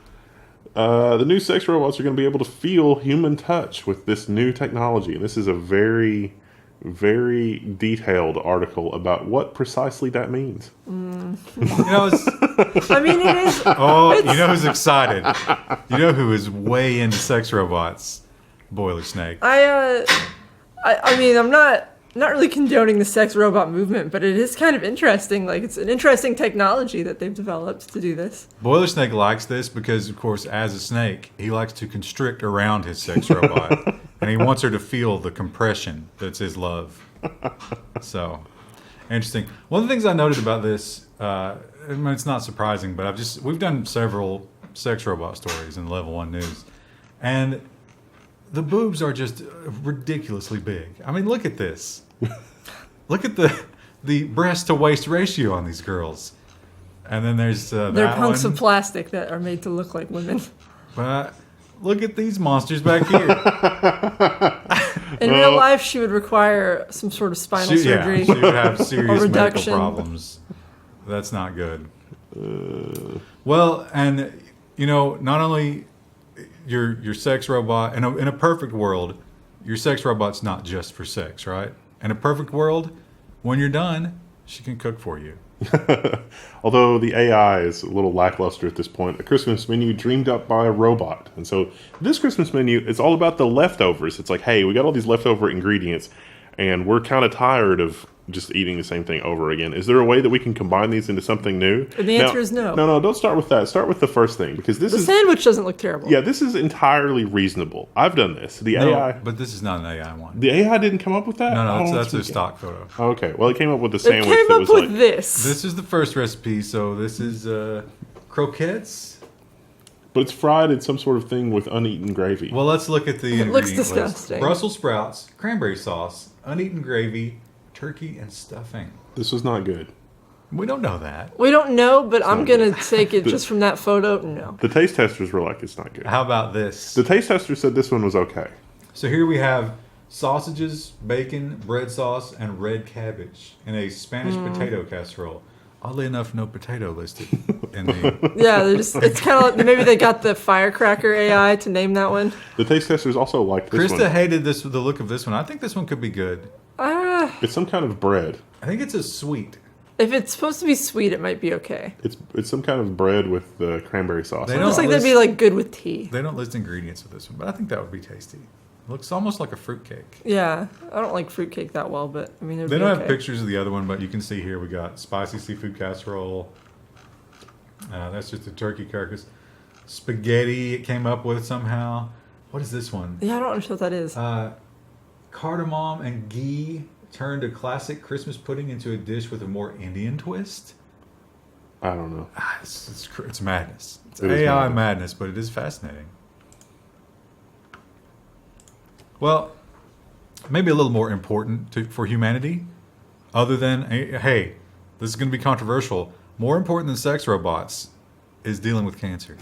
The new sex robots are going to be able to feel human touch with this new technology. And this is a very, very detailed article about what precisely that means. It's, I mean, it is. oh, you know who's excited? You know who is way into sex robots? Boiler Snake. I mean, I'm not really condoning the sex robot movement, but it is kind of interesting. Like, it's an interesting technology that they've developed to do this. Boiler Snake likes this because, of course, as a snake, he likes to constrict around his sex robot. And he wants her to feel the compression that's his love. So, interesting. One of the things I noted about this, I mean, it's not surprising, but we've done several sex robot stories in Level 1 News. And the boobs are just ridiculously big. I mean, look at this. Look at the breast to waist ratio on these girls. And then there's They're that hunks one. of plastic that are made to look like women. But Look at these monsters back here. In real life, she would require some sort of spinal surgery. She would have serious medical reduction. problems. That's not good. Well, and not only your sex robot, in a perfect world, your sex robot's not just for sex, right? In a perfect world, when you're done, she can cook for you. Although the AI is a little lackluster at this point, a Christmas menu dreamed up by a robot. And so this Christmas menu is all about the leftovers. It's like, hey, we got all these leftover ingredients, and we're kind of tired of just eating the same thing over again. Is there a way that we can combine these into something new? And the answer is no. No, don't start with that. Start with the first thing, because the sandwich doesn't look terrible. Yeah, this is entirely reasonable. I've done this. The AI... But this is not an AI one. The AI didn't come up with that? No, that's a stock photo. Okay, well, it came up with the sandwich it came that up was with like... this. This is the first recipe, so this is croquettes. But it's fried in some sort of thing with uneaten gravy. Well, let's look at the ingredient looks list. disgusting. Brussels sprouts, cranberry sauce, uneaten gravy, turkey, and stuffing. This was not good. We don't know that. We don't know, but I'm going to take it just from that photo. No. The taste testers were like, it's not good. How about this? The taste tester said this one was okay. So here we have sausages, bacon, bread sauce, and red cabbage in a Spanish potato casserole. Oddly enough, no potato listed in the... Yeah, it's kind of like maybe they got the firecracker AI to name that one. The taste testers also liked this one. Krista hated the look of this one. I think this one could be good. It's some kind of bread. I think it's a sweet. If it's supposed to be sweet, it might be okay. It's some kind of bread with the cranberry sauce. They It don't looks like list- that'd be like good with tea. They don't list ingredients with this one, but I think that would be tasty. It looks almost like a fruitcake. Yeah, I don't like fruitcake that well, but I mean, it would They be don't okay. have pictures of the other one, but you can see here we got spicy seafood casserole. That's just a turkey carcass. Spaghetti it came up with somehow. What is this one? Yeah, I don't understand what that is. Cardamom and ghee turned a classic Christmas pudding into a dish with a more Indian twist. I don't know. It's madness. It's It is AI madness. madness, but it is fascinating. Well, maybe a little more important for humanity, other than, hey, this is going to be controversial. More important than sex robots is dealing with cancer.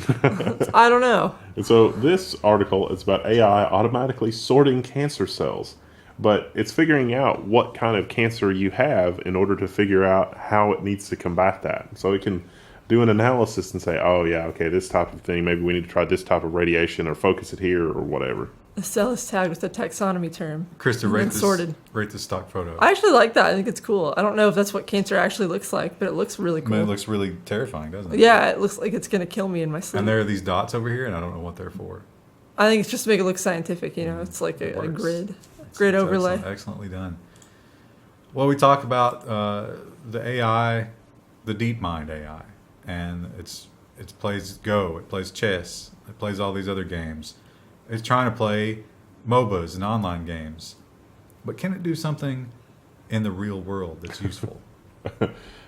I don't know. And so this article is about AI automatically sorting cancer cells. But it's figuring out what kind of cancer you have in order to figure out how it needs to combat that. So it can do an analysis and say, oh, yeah, okay, this type of thing, maybe we need to try this type of radiation or focus it here or whatever. The cell is tagged with a taxonomy term. Krista, and sorted. Rate this stock photo. I actually like that. I think it's cool. I don't know if that's what cancer actually looks like, but it looks really I cool. mean, it looks really terrifying, doesn't it? Yeah, it looks like it's going to kill me in my sleep. And there are these dots over here, and I don't know what they're for. I think it's just to make it look scientific, It's like a grid. Grid overlay. Excellently done. Well, we talk about the AI, the DeepMind AI, and it plays Go, it plays chess, it plays all these other games. It's trying to play MOBAs and online games, but can it do something in the real world that's useful?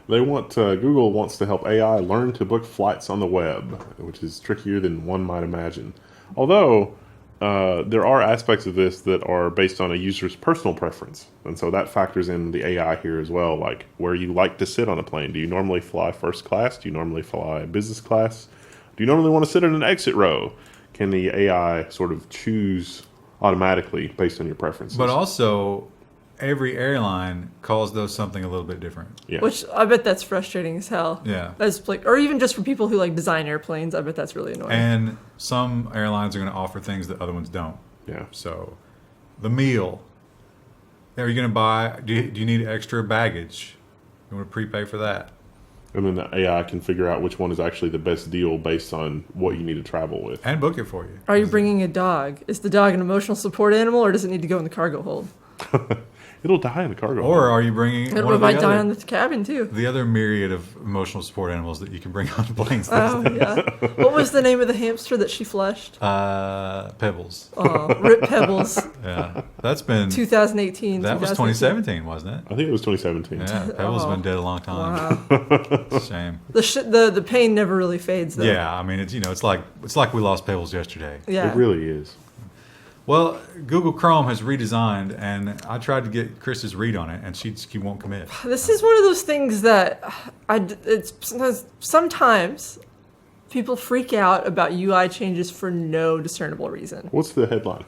Google wants to help AI learn to book flights on the web, which is trickier than one might imagine. Although there are aspects of this that are based on a user's personal preference. And so that factors in the AI here as well, like where you like to sit on a plane. Do you normally fly first class? Do you normally fly business class? Do you normally want to sit in an exit row? Can the AI sort of choose automatically based on your preferences? But also, every airline calls those something a little bit different. Yeah. Which I bet that's frustrating as hell. Yeah. That's like, or even just for people who like design airplanes, I bet that's really annoying. And some airlines are going to offer things that other ones don't. Yeah. So, the meal. Are you going to buy? Do you need extra baggage? You want to prepay for that? And then the AI can figure out which one is actually the best deal based on what you need to travel with. And book it for you. Are you bringing a dog? Is the dog an emotional support animal, or does it need to go in the cargo hold? It'll die in the cargo. Or are you bringing It one of might the die other, in the cabin too. the other myriad of emotional support animals that you can bring on planes? Oh yeah. What was the name of the hamster that she flushed? Pebbles. Oh, Rip Pebbles. Yeah, that's been 2018. that was 2017, wasn't it? I think it was 2017. Yeah, Pebbles has been dead a long time. Wow. Shame. The pain never really fades though. Yeah, I mean it's like we lost Pebbles yesterday. Yeah. It really is. Well, Google Chrome has redesigned, and I tried to get Chris's read on it, and she won't commit. This is one of those things that it's sometimes People freak out about UI changes for no discernible reason. What's the headline?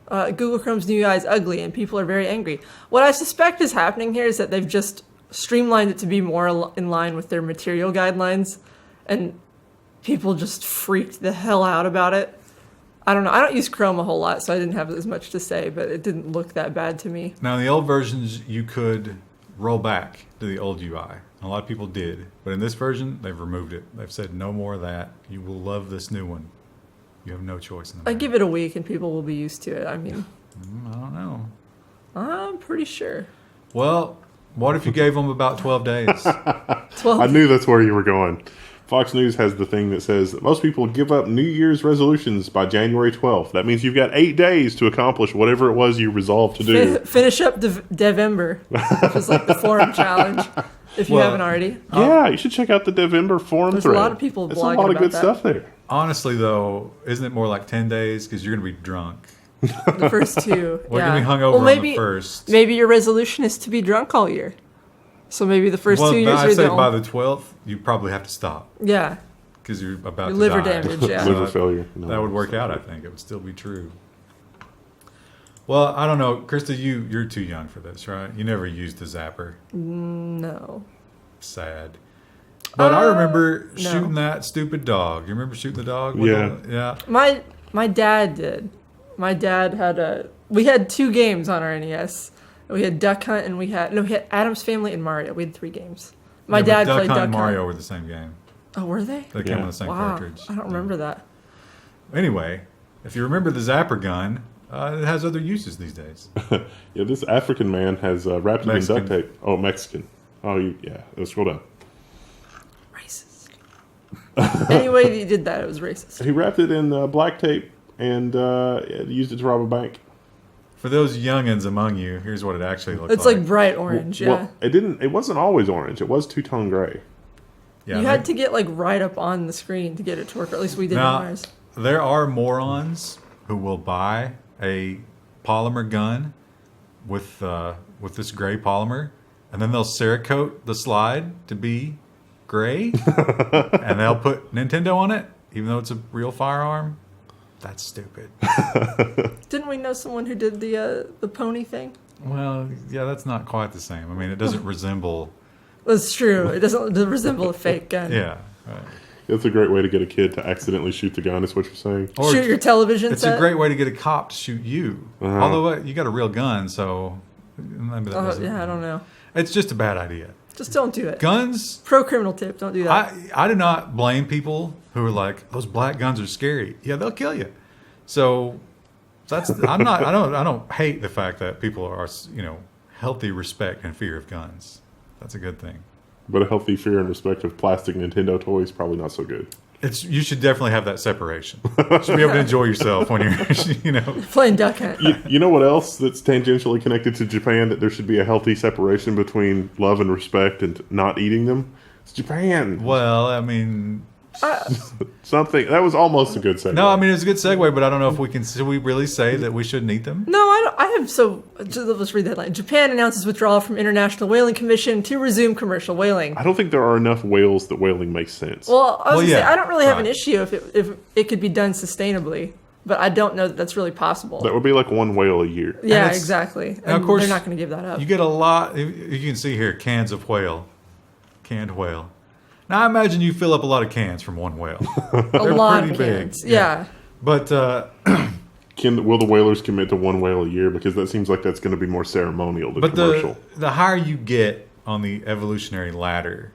Google Chrome's new UI is ugly and people are very angry. What I suspect is happening here is that they've just streamlined it to be more in line with their material guidelines, and people just freaked the hell out about it. I don't know. I don't use Chrome a whole lot, so I didn't have as much to say, but it didn't look that bad to me. Now, in the old versions, you could roll back to the old UI. A lot of people did. But in this version, they've removed it. They've said no more of that. You will love this new one. You have no choice in the matter. I give it a week and people will be used to it. I mean, I don't know. I'm pretty sure. Well, what if you gave them about 12 days? 12. I knew that's where you were going. Fox News has the thing that says that most people give up New Year's resolutions by January 12th. That means you've got 8 days to accomplish whatever it was you resolved to do. Finish up Devember, which is like the forum challenge, if you haven't already. Yeah, you should check out the Devember forum There's thread. a lot of people There's blogging a lot of about good that. stuff there. Honestly, though, isn't it more like 10 days? Because you're going to be drunk. The first two. We're yeah. going to be hungover on the first. Maybe your resolution is to be drunk all year. So maybe the first 2 years I you're say the by the 12th, you probably have to stop. Yeah. Because you're about to Liver die. damage, yeah. Liver failure. No, That would work out, I think. It would still be true. Well, I don't know. Krista, you're too young for this, right? You never used the zapper. No. Sad. But I remember no. shooting that stupid dog. You remember shooting the dog? Yeah. Yeah. My dad did. My dad had we had 2 games on our NES. We had Duck Hunt and we had Addams Family and Mario. We had 3 games. My dad Duck played Hunt Duck and Mario Hunt. were the same game. Oh, were they? They came on the same Wow. cartridge. I don't remember that. Anyway, if you remember the zapper gun, it has other uses these days. Yeah, this African man has wrapped it in Mexican. duct tape. Oh, Mexican. Oh, yeah. Let's scroll down. Racist. Any way that you did that, it was racist. He wrapped it in black tape and used it to rob a bank. For those youngins among you, here's what it actually looks It's like bright orange, yeah. Well, it wasn't always orange. It was two-tone gray. Yeah, you had to get like right up on the screen to get it to work, or at least we did in Now, ours. there are morons who will buy a polymer gun with this gray polymer, and then they'll Cerakote the slide to be gray, and they'll put Nintendo on it, even though it's a real firearm. That's stupid. Didn't we know someone who did the pony thing? Well, yeah, that's not quite the same. I mean, it doesn't resemble. That's true. It doesn't resemble a fake gun. Yeah. Right. It's a great way to get a kid to accidentally shoot the gun, is what you're saying. Or Shoot your television it's set. a great way to get a cop to shoot you. Uh-huh. Although you got a real gun, so maybe that doesn't- Yeah, I don't know. It's just a bad idea. Just don't do it. Guns. Pro criminal tip: don't do that. I do not blame people who are like, those black guns are scary. Yeah, they'll kill you. So I don't hate the fact that people are, healthy respect and fear of guns. That's a good thing. But a healthy fear and respect of plastic Nintendo toys, probably not so good. You should definitely have that separation. You should be able to enjoy yourself when you're, Playing Duck Hunt. You know what else that's tangentially connected to Japan, that there should be a healthy separation between love and respect and not eating them? It's Japan. Well, I mean, Something that was almost a good segue. no, I mean it's a good segue, but I don't know if should we really say that we shouldn't eat them? No, I don't. I have let's read the headline. Japan announces withdrawal from International Whaling Commission to resume commercial whaling. I don't think there are enough whales that whaling makes sense. Well, I was gonna say, yeah, I don't really have an right. issue if it could be done sustainably, but I don't know that that's really possible. That would be like one whale a year. Yeah, it's- exactly. Now, of And course, they're not going to give that up. You get a lot. You can see here cans of canned whale. Now I imagine you fill up a lot of cans from one whale. A lot pretty of big, cans. Yeah. But Will the whalers commit to one whale a year? Because that seems like that's going to be more ceremonial than commercial. the higher you get on the evolutionary ladder,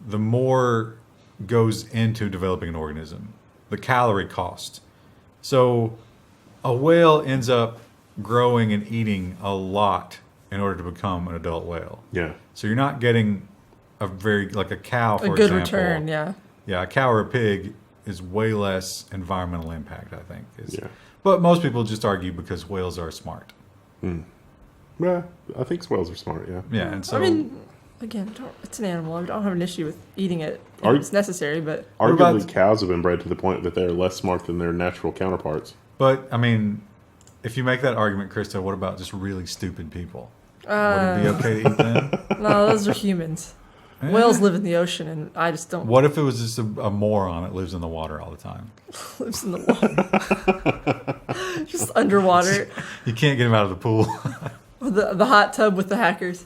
the more goes into developing an organism. The calorie cost. So a whale ends up growing and eating a lot in order to become an adult whale. Yeah. So you're not getting a cow, for A good example. return, yeah. Yeah, a cow or a pig is way less environmental impact, I think. Yeah. But most people just argue because whales are smart. Yeah, I think whales are smart, yeah. Yeah, and so I mean, again, it's an animal. I don't have an issue with eating it if Are- it's necessary, but Arguably, about- cows have been bred to the point that they're less smart than their natural counterparts. but I mean, if you make that argument, Krista, what about just really stupid people? Would it be okay to eat them? no, those are humans. Whales live in the ocean, and I just don't. What if it was just a moron that lives in the water all the time? Lives in the water. Just underwater. You can't get him out of the pool. The hot tub with the hackers.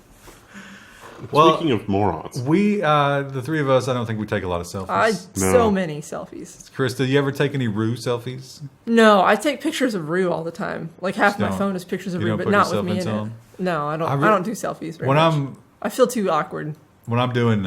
Well, Speaking of morons, we, the three of us, I don't think we take a lot of selfies. So many selfies. Krista, you ever take any Rue selfies? No, I take pictures of Rue all the time. Like half my don't- phone is pictures of you Rue, don't but put not with yourself me in in it. some? No, I don't. I don't do selfies very When much. I feel too awkward. When I'm doing,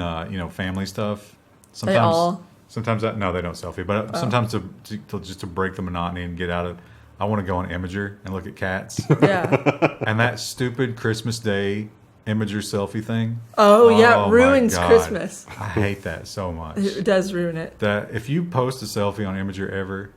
family stuff, sometimes, They all. sometimes no, they don't selfie, but sometimes to break the monotony and get out of, I want to go on Imager and look at cats. Yeah. And that stupid Christmas Day Imager selfie thing. Oh yeah, my ruins God. Christmas. I hate that so much. It does ruin it. That if you post a selfie on Imager ever,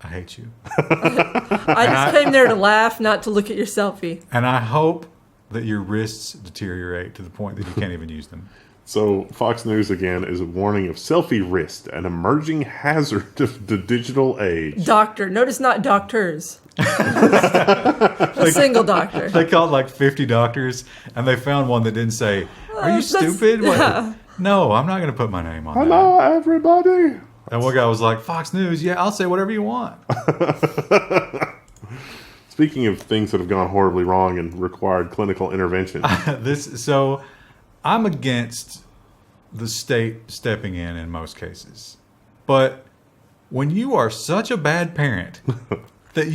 I hate you. I just came there to laugh, not to look at your selfie. And I hope that your wrists deteriorate to the point that you can't even use them. so Fox News again is warning of selfie wrist, an emerging hazard of the digital age. Doctor. Notice not doctors. A single doctor. They called like 50 doctors, and they found one that didn't say, "Are you That's- stupid?" What? yeah. No, I'm not going to put my name on that. Hello, everybody. And one guy was like, "Fox News, yeah, I'll say whatever you want." Speaking of things that have gone horribly wrong and required clinical intervention, So I'm against the state stepping in most cases. But when you are such a bad parent that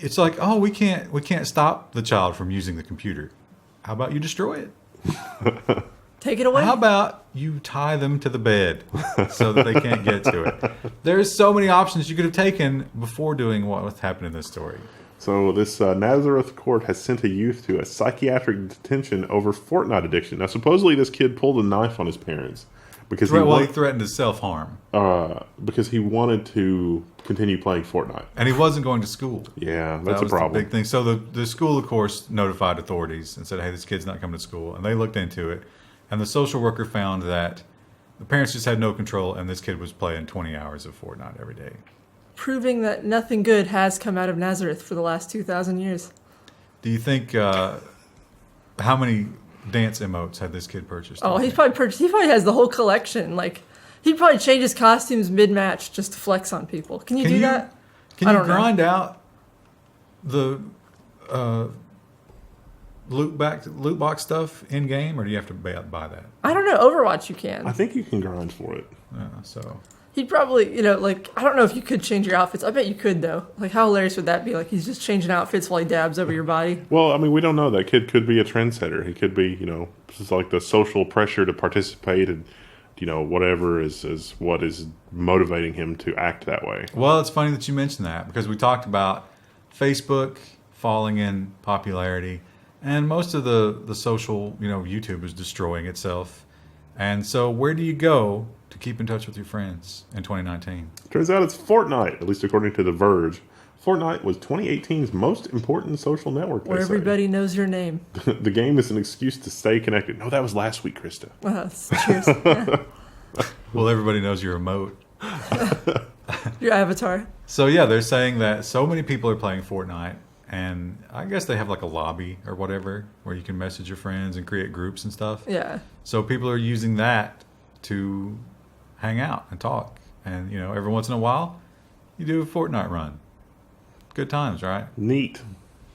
it's like, "Oh, we can't stop the child from using the computer. How about you destroy it? Take it away. How about you tie them to the bed so that they can't get to it?" There's so many options you could have taken before doing what happened in this story. so this Nazareth court has sent a youth to a psychiatric detention over Fortnite addiction. Now, supposedly this kid pulled a knife on his parents because He threatened to self-harm. because he wanted to continue playing Fortnite. And he wasn't going to school. Yeah, That that's a was problem. the big thing. So the school, of course, notified authorities and said, "Hey, this kid's not coming to school." And they looked into it. And the social worker found that the parents just had no control, and this kid was playing 20 hours of Fortnite every day. Proving that nothing good has come out of Nazareth for the last 2,000 years. Do you think, how many dance emotes had this kid purchased? Oh, he probably has the whole collection. Like, he'd probably change his costumes mid-match just to flex on people. Can you do that? Can I you don't know. grind out the loot box stuff in game, or do you have to buy that? I don't know. Overwatch you can. I think you can grind for it. So He'd probably, like, I don't know if you could change your outfits. I bet you could, though. Like, how hilarious would that be? Like, he's just changing outfits while he dabs over your body. Well, I mean, we don't know. That kid could be a trendsetter. He could be, this is like the social pressure to participate and, whatever is what is motivating him to act that way. Well, it's funny that you mentioned that because we talked about Facebook falling in popularity, and most of the social, YouTube is destroying itself. And so, where do you go to keep in touch with your friends in 2019? Turns out it's Fortnite, at least according to The Verge. Fortnite was 2018's most important social network. Where they say. everybody knows your name. The game is an excuse to stay connected. No, that was last week, Krista. Cheers. Yeah. Well, everybody knows your emote. Your avatar. So yeah, they're saying that so many people are playing Fortnite, and I guess they have like a lobby or whatever where you can message your friends and create groups and stuff. Yeah. So people are using that to hang out and talk, and every once in a while, you do a Fortnite run. Good times, right? Neat.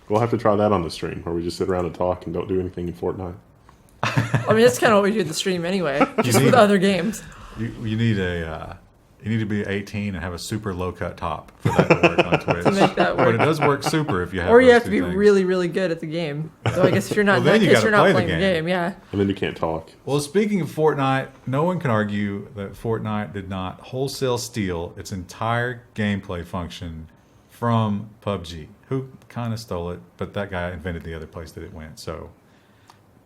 We'll have to try that on the stream, where we just sit around and talk and don't do anything in Fortnite. I mean, that's kind of what we do at the stream anyway, just with other games. You need you need to be 18 and have a super low cut top for that to work on Twitch. To make that work. But it does work super if you have. Or you those have to two be things. really, really good at the game. So I guess if you're not Well, in then that you case, gotta you're not play the playing the game. game. Yeah. And then you can't talk. Well, speaking of Fortnite, no one can argue that Fortnite did not wholesale steal its entire gameplay function from PUBG, who kind of stole it, but that guy invented the other place that it went. So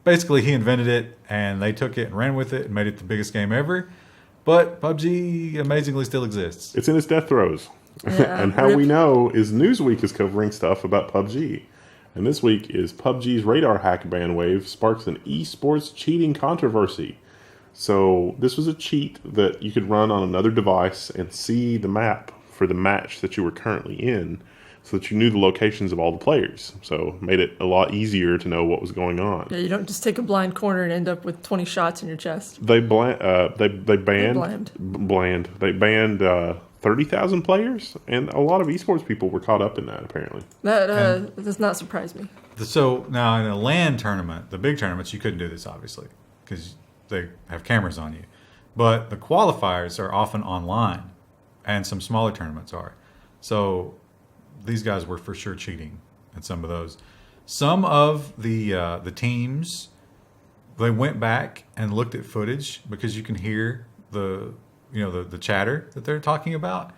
basically, he invented it, and they took it and ran with it and made it the biggest game ever. But PUBG amazingly still exists. It's in its death throes. Yeah, And how rip. we know is Newsweek is covering stuff about PUBG. And this week is PUBG's radar hack ban wave sparks an esports cheating controversy. So this was a cheat that you could run on another device and see the map for the match that you were currently in. so that you knew the locations of all the players. So made it a lot easier to know what was going on. Yeah, you don't just take a blind corner and end up with 20 shots in your chest. They banned 30,000 players, and a lot of esports people were caught up in that, apparently. That does not surprise me. So now in a LAN tournament, the big tournaments, you couldn't do this, obviously, because they have cameras on you. But the qualifiers are often online, and some smaller tournaments are. So these guys were for sure cheating at some of those. Some of the teams, they went back and looked at footage because you can hear the chatter that they're talking about.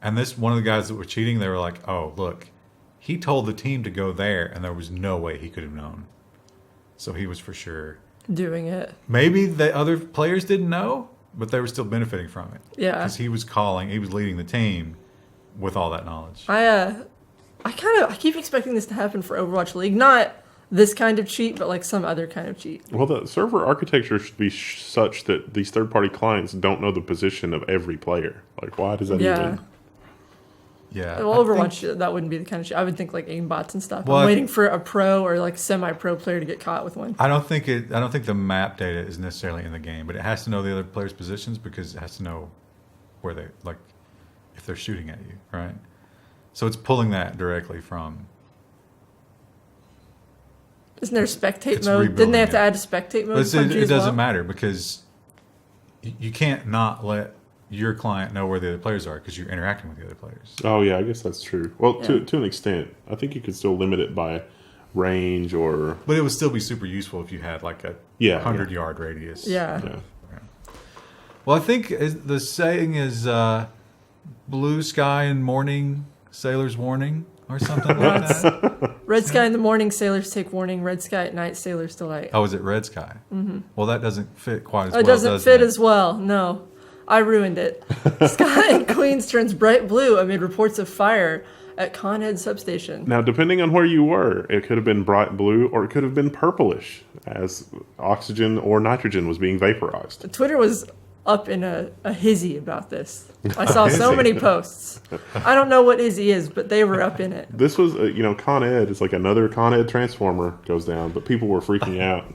And this one of the guys that were cheating, they were like, "Oh, look, he told the team to go there, and there was no way he could have known." So he was for sure doing it. Maybe the other players didn't know, but they were still benefiting from it. Yeah, because he was leading the team with all that knowledge. I keep expecting this to happen for Overwatch League, not this kind of cheat, but like some other kind of cheat. Well, the server architecture should be such that these third-party clients don't know the position of every player. Like, why does that even? Yeah. Well, Overwatch, that wouldn't be the kind of shit. I would think like aimbots and stuff. Well, I'm waiting for a pro or like semi-pro player to get caught with one. I don't think the map data is necessarily in the game, but it has to know the other players' positions because it has to know where they, like, if they're shooting at you, right? So it's pulling that directly from. Isn't there spectate mode? Didn't they have to add a spectate mode? It doesn't matter because you can't not let your client know where the other players are because you're interacting with the other players. Oh yeah, I guess that's true. Well, to an extent, I think you could still limit it by range or. But it would still be super useful if you had like a 100-yard radius. Yeah. Well, I think the saying is "blue sky in morning, sailor's warning," or something like that. Red sky in the morning, sailors take warning. Red sky at night, sailors delight. Oh, is it red sky? Mm-hmm. Well, that doesn't fit quite as well. It doesn't fit as well. No, I ruined it. Sky in Queens turns bright blue amid reports of fire at Con Ed substation. Now, depending on where you were, it could have been bright blue or it could have been purplish as oxygen or nitrogen was being vaporized. Twitter was up in a hizzy about this. I saw so many posts. I don't know what Izzy is, but they were up in it. This was, Con Ed. It's like another Con Ed transformer goes down, but people were freaking out.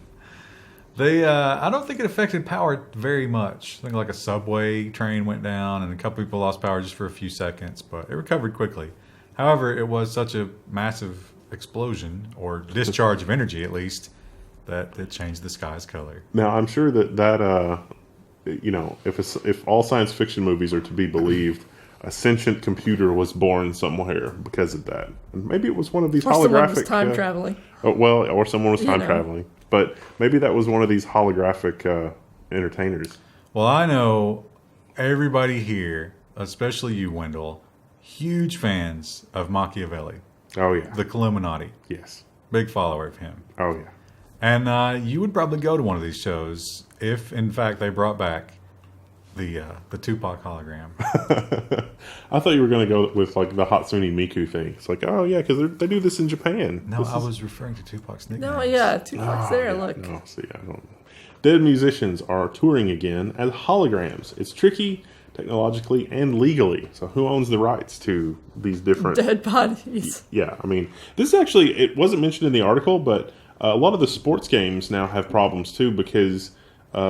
I don't think it affected power very much. I think like a subway train went down and a couple people lost power just for a few seconds, but it recovered quickly. However, it was such a massive explosion, or discharge of energy at least, that it changed the sky's color. Now, I'm sure that if all science fiction movies are to be believed, a sentient computer was born somewhere because of that. And maybe it was one of these holographic. Someone was time traveling. Or someone was time traveling. But maybe that was one of these holographic entertainers. Well, I know everybody here, especially you, Wendell, huge fans of Machiavelli. Oh, yeah. The Illuminati. Yes. Big follower of him. Oh, yeah. And you would probably go to one of these shows if, in fact, they brought back the Tupac hologram. I thought you were going to go with like the Hatsune Miku thing. It's like, oh yeah, because they do this in Japan. No, I was referring to Tupac's nickname. No, yeah, Tupac's there. Yeah, look. No, see, I don't. Dead musicians are touring again as holograms. It's tricky technologically and legally. So who owns the rights to these different dead bodies? Yeah, I mean, this actually, it wasn't mentioned in the article, but a lot of the sports games now have problems too because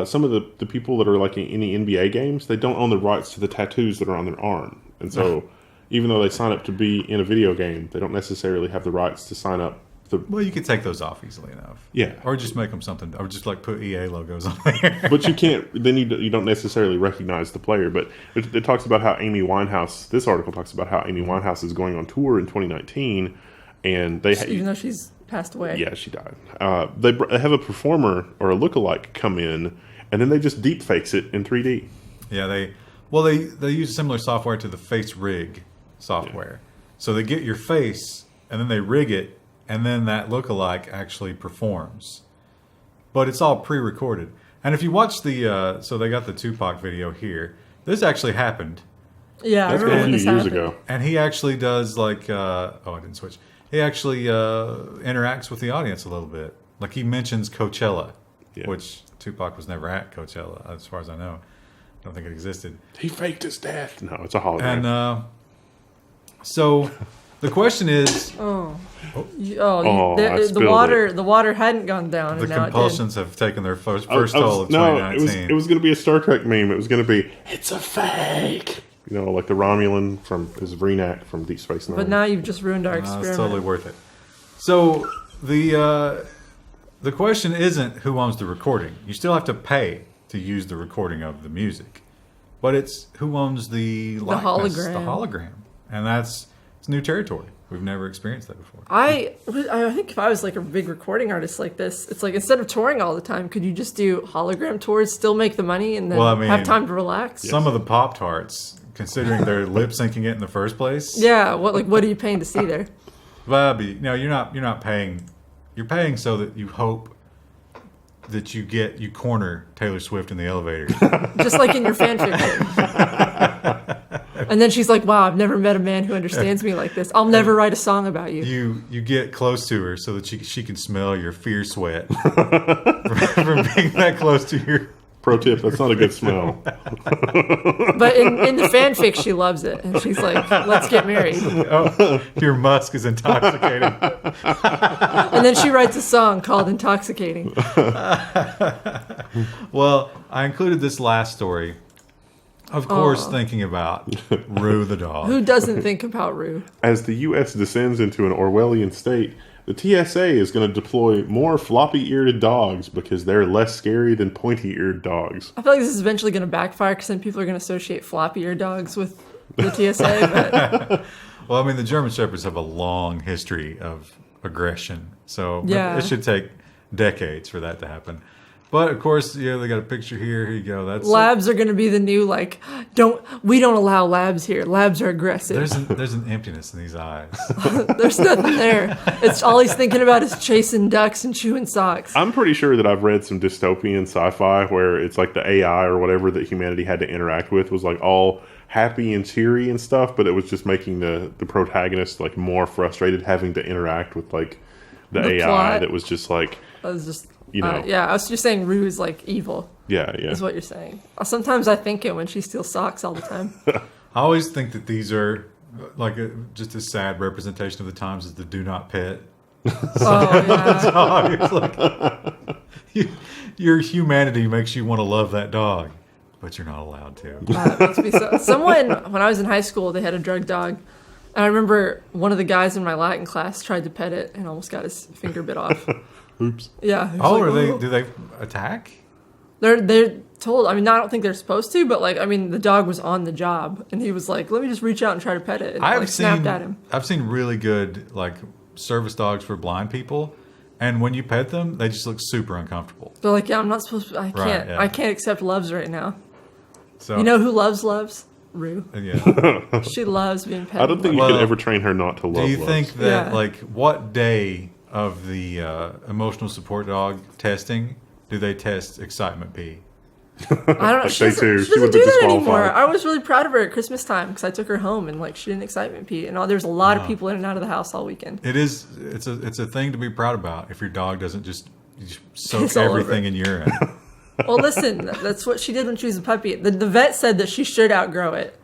some of the people that are like in any NBA games, they don't own the rights to the tattoos that are on their arm. And so even though they sign up to be in a video game, they don't necessarily have the rights to sign up. Well, you could take those off easily enough. Yeah. Or just make them something, or just like put EA logos on there. But you can't, then you don't necessarily recognize the player. But it talks about how Amy Winehouse, this article talks about how Amy Winehouse is going on tour in 2019. And even though she's passed away. Yeah, she died. They have a performer or a lookalike come in, and then they just deep fakes it in 3D. Yeah, they use similar software to the face rig software. Yeah. So they get your face, and then they rig it, and then that lookalike actually performs. But it's all pre-recorded. And if you watch so they got the Tupac video here. This actually happened. Yeah, that's a few years ago. And he actually does like, I didn't switch. He actually interacts with the audience a little bit. Like he mentions Coachella, which Tupac was never at Coachella, as far as I know. I don't think it existed. He faked his death. No, it's a hologram. And so The question is, Oh, I the spilled water. The water hadn't gone down, the and now compulsions have taken their first I was- toll of no, 2019. it was going to be a Star Trek meme. It was going to be, it's a fake. You know, like the Romulan from his Vreenak from Deep Space Nine. But now you've just ruined our No, experiment. it's totally worth it. So the question isn't who owns the recording. You still have to pay to use the recording of the music, but it's who owns the likeness, the hologram, and it's new territory. We've never experienced that before. I think if I was like a big recording artist like this, it's like instead of touring all the time, could you just do hologram tours, still make the money, and then have time to relax? Some of the Pop-Tarts, considering they're lip syncing it in the first place. Yeah, what are you paying to see there? Bobby, no, you're not paying. You're paying so that you hope that you corner Taylor Swift in the elevator. Just like in your fan fiction. And then she's like, "Wow, I've never met a man who understands me like this. I'll never write a song about you." You get close to her so that she can smell your fear sweat from being that close to your. Pro tip, that's not a good smell. But in the fanfic, she loves it, and she's like, "Let's get married." Oh, your musk is intoxicating. And then she writes a song called "Intoxicating." Well, I included this last story, of course, thinking about Rue the dog. Who doesn't think about Rue? As the U.S. descends into an Orwellian state, the TSA is going to deploy more floppy-eared dogs because they're less scary than pointy-eared dogs. I feel like this is eventually going to backfire because then people are going to associate floppy-eared dogs with the TSA. But Well, I mean, the German Shepherds have a long history of aggression, so Yeah. it should take decades for that to happen. But of course, they got a picture here. Here you go. That's labs are going to be the new we don't allow labs here. Labs are aggressive. there's an emptiness in these eyes. There's nothing there. It's all he's thinking about is chasing ducks and chewing socks. I'm pretty sure that I've read some dystopian sci-fi where it's like the AI or whatever that humanity had to interact with was like all happy and cheery and stuff, but it was just making the protagonist like more frustrated having to interact with like the AI plot. that was just like, I was just, you know. I was just saying Rue is like evil. yeah. Is what you're saying. Sometimes I think it when she steals socks all the time. I always think that these are like just a sad representation of the times as the do not pet. Oh yeah. Dog. It's like your humanity makes you want to love that dog, but you're not allowed to. It makes me someone when I was in high school, they had a drug dog. And I remember one of the guys in my Latin class tried to pet it and almost got his finger bit off. Oops. Yeah. he was Oh, like, do they attack? They're told. I mean, I don't think they're supposed to, but like, I mean, the dog was on the job, and he was like, "Let me just reach out and try to pet it." And it, snapped at him. I've seen really good like service dogs for blind people, and when you pet them, they just look super uncomfortable. They're like, "Yeah, I'm not supposed to. I can't. Right, yeah. I can't accept loves right now." So You know who loves? Rue. yeah. She loves being petted. I don't think you Well, could ever train her not to love Do you loves. think that Yeah. like what day of the emotional support dog testing do they test excitement P? I don't know. She Day doesn't, two, she she doesn't would do be that anymore. disqualified. I was really proud of her at Christmas time because I took her home and like she didn't excitement pee, and there's a lot of people in and out of the house all weekend. It's a thing to be proud about if your dog doesn't just soak Piss all over everything in urine. Well, listen, that's what she did when she was a puppy. The vet said that she should outgrow it,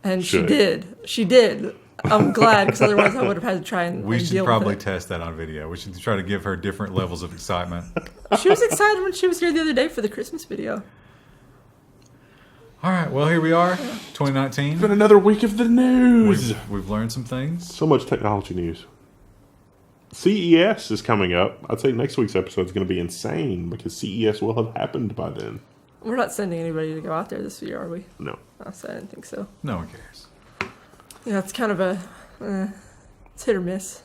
and she Should. did. She did. I'm glad because otherwise I would have had to try and We and should deal probably with test that on video. We should try to give her different levels of excitement. it. She was excited when she was here the other day for the Christmas video. All right, well here we are, 2019. It's been another week of the news. We've learned some things. So much technology news. CES is coming up. I'd say next week's episode is going to be insane because CES will have happened by then. We're not sending anybody to go out there this year, are we? No. I didn't think so. No one cares. Yeah, it's kind of it's hit or miss.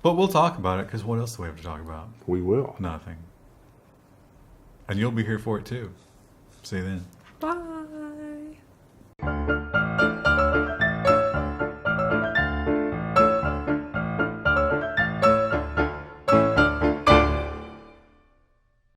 But we'll talk about it because what else do we have to talk about? We will. Nothing. And you'll be here for it too. See you then. Bye.